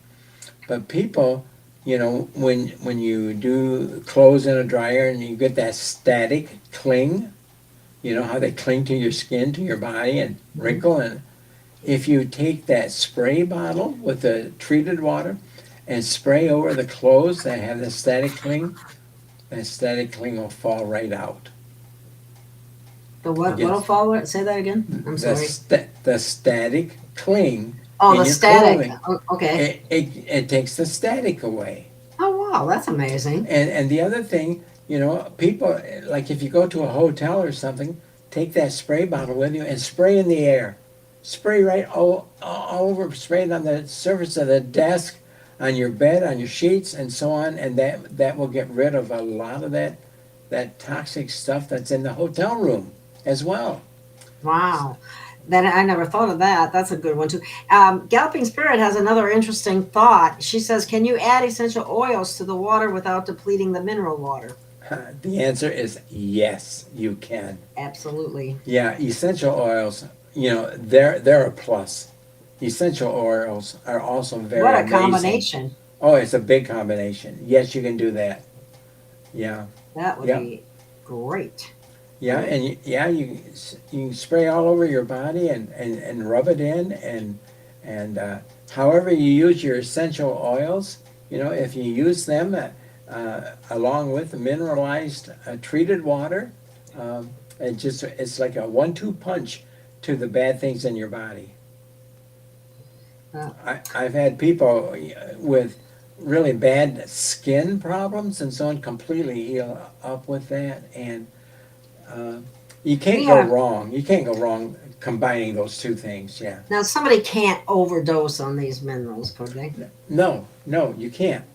but people, when you do clothes in a dryer and you get that static cling, how they cling to your skin, to your body and wrinkle, and if you take that spray bottle with the treated water and spray over the clothes that have the static cling, that static cling will fall right out. The what? What'll fall? Say that again. I'm sorry. The static cling. Oh, the static. Okay. It takes the static away. Oh, wow. That's amazing. And the other thing, people, like if you go to a hotel or something, take that spray bottle with you and spray in the air. Spray right all over, spray it on the surface of the desk, on your bed, on your sheets, and so on, and that will get rid of a lot of that toxic stuff that's in the hotel room as well. Wow. Then I never thought of that. That's a good one too. Galloping Spirit has another interesting thought. She says, can you add essential oils to the water without depleting the mineral water? The answer is yes, you can. Absolutely. Yeah, essential oils, they're a plus. Essential oils are also very amazing. What a combination. Oh, it's a big combination. Yes, you can do that. Yeah. That would be Great. Yeah, and yeah, you can spray all over your body and rub it in and however you use your essential oils, if you use them along with the mineralized treated water, it's like a 1-2 punch to the bad things in your body. Uh, I've had people with really bad skin problems and so on completely heal up with that, and uh, you can't go Yeah. wrong. You can't go wrong combining those two things. Yeah. Now, somebody can't overdose on these minerals, could they? No, you can't.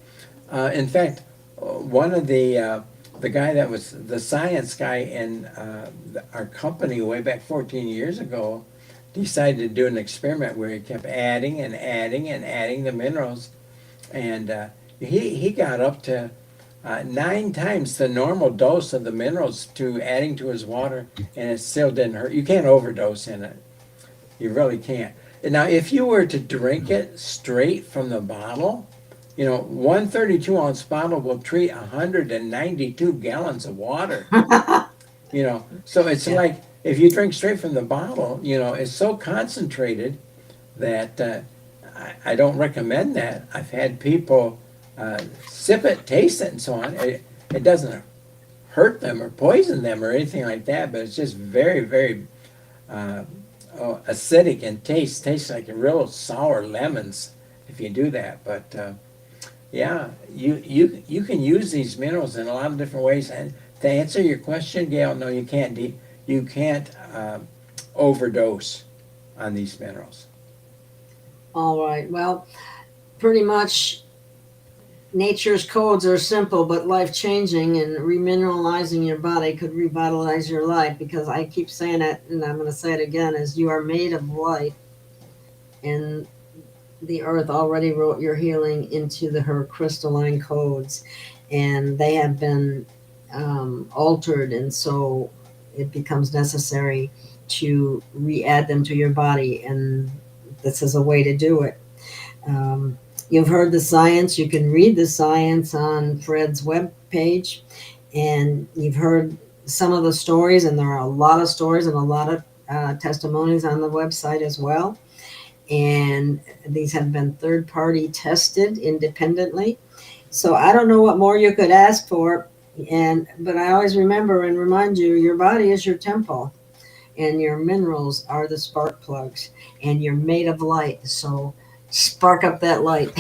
In fact, one of the guy that was the science guy in our company way back 14 years ago decided to do an experiment where he kept adding and adding and adding the minerals, and he got up to 9 times the normal dose of the minerals to adding to his water, and it still didn't hurt. You can't overdose in it. You really can't. Now, if you were to drink it straight from the bottle, 1 32-ounce bottle will treat 192 gallons of water. So it's Yeah. like if you drink straight from the bottle, it's so concentrated that I don't recommend that. I've had people sip it, taste it, and so on. It doesn't hurt them or poison them or anything like that, but it's just very, very acidic and tastes like real sour lemons if you do that. But yeah, you can use these minerals in a lot of different ways. And to answer your question, Gail, no, you can't. You can't overdose on these minerals. All right. Well, pretty much nature's codes are simple but life changing, and remineralizing your body could revitalize your life, because I keep saying it and I'm going to say it again, is you are made of light, and the earth already wrote your healing into her crystalline codes, and they have been altered, and so it becomes necessary to re-add them to your body, and this is a way to do it. You've heard the science. You can read the science on Fred's web page, and you've heard some of the stories, and there are a lot of stories and a lot of testimonies on the website as well. And these have been third-party tested independently. So I don't know what more you could ask for, but I always remember and remind you, your body is your temple, and your minerals are the spark plugs, and you're made of light. So spark up that light.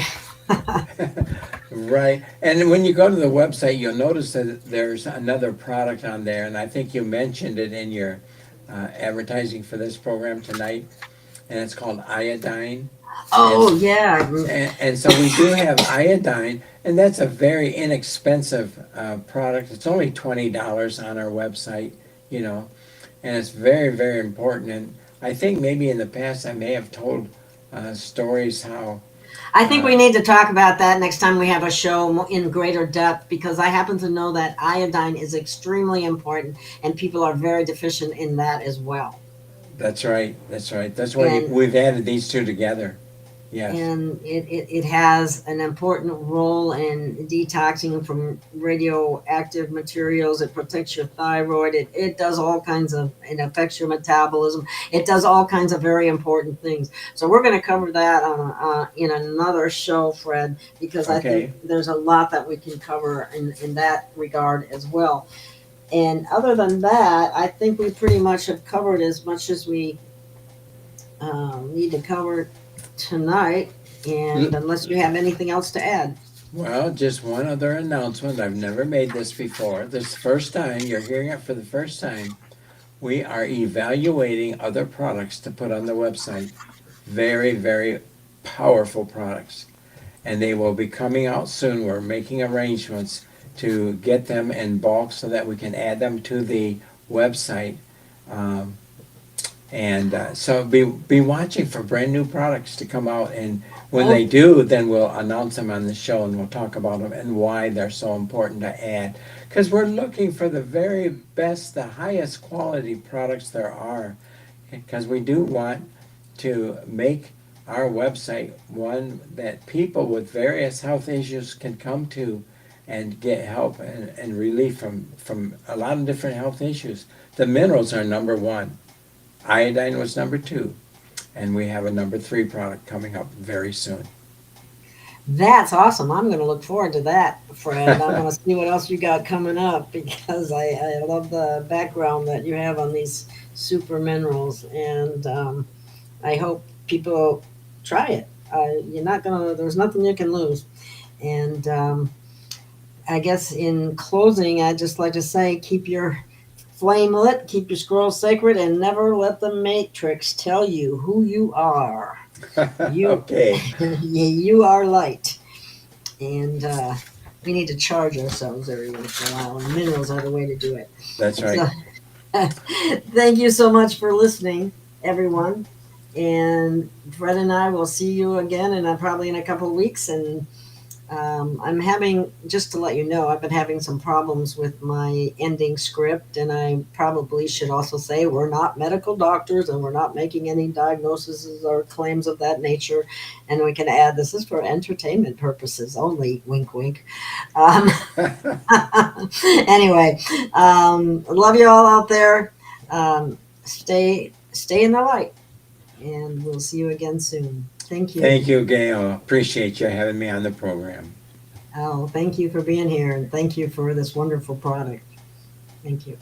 Right. And when you go to the website, you'll notice that there's another product on there, and I think you mentioned it in your advertising for this program tonight, and it's called iodine. Oh, yeah. And so we do have iodine, and that's a very inexpensive product. It's only $20 on our website, and it's very, very important. And I think maybe in the past I may have told stories how I think we need to talk about that next time we have a show in greater depth, because I happen to know that iodine is extremely important, and people are very deficient in that as well. That's right. That's why we've added these two together. Yes. And it has an important role in detoxing from radioactive materials. It protects your thyroid. It does all kinds of, it affects your metabolism. It does all kinds of very important things. So we're going to cover that in another show, Fred, because I think there's a lot that we can cover in that regard as well. And other than that, I think we pretty much have covered as much as we need to cover tonight, and unless you have anything else to add. Well, just one other announcement. I've never made this before. This is the first time you're hearing it for the first time. We are evaluating other products to put on the website. Very, very powerful products. And they will be coming out soon. We're making arrangements to get them in bulk so that we can add them to the website. So be watching for brand new products to come out, and when they do, then we'll announce them on the show, and we'll talk about them and why they're so important to add. Because we're looking for the very best, the highest quality products there are. Because we do want to make our website one that people with various health issues can come to and get help and relief from a lot of different health issues. The minerals are number one. Iodine was number two. And we have a number 3 product coming up very soon. That's awesome. I'm going to look forward to that, Fred. I'm going to see what else you got coming up, because I love the background that you have on these super minerals, and I hope people try it. You're not going to, there's nothing you can lose. And I guess in closing, I'd just like to say, keep your flame lit, keep your scroll sacred, and never let the matrix tell you who you are. Okay. You are light, and we need to charge ourselves every once in a while, and minerals are the way to do it. That's right. So, thank you so much for listening, everyone, and Fred and I will see you again probably in a couple of weeks. And I'm having, just to let you know, I've been having some problems with my ending script, and I probably should also say we're not medical doctors and we're not making any diagnoses or claims of that nature. And we can add, this is for entertainment purposes only, wink, wink. Anyway, love you all out there. Stay in the light, and we'll see you again soon. Thank you. Thank you, Gail. Appreciate you having me on the program. Oh, thank you for being here, and thank you for this wonderful product. Thank you.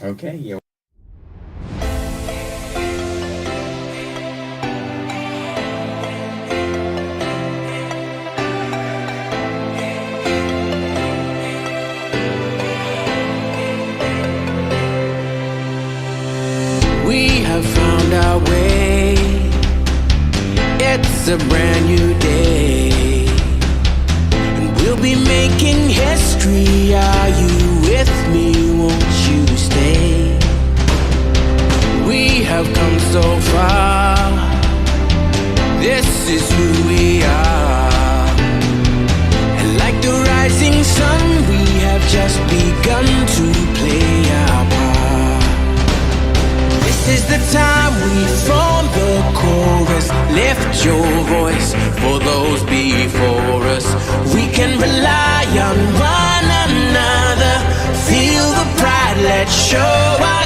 Okay. We have found our way. It's a brand new day, and we'll be making history. Are you with me? Won't you stay? We have come so far. This is who we are, and like the rising sun, we have just begun to play our part. This is the time we form the chorus. Lift your voice for those before us. We can rely on one another. Feel the pride, let's show our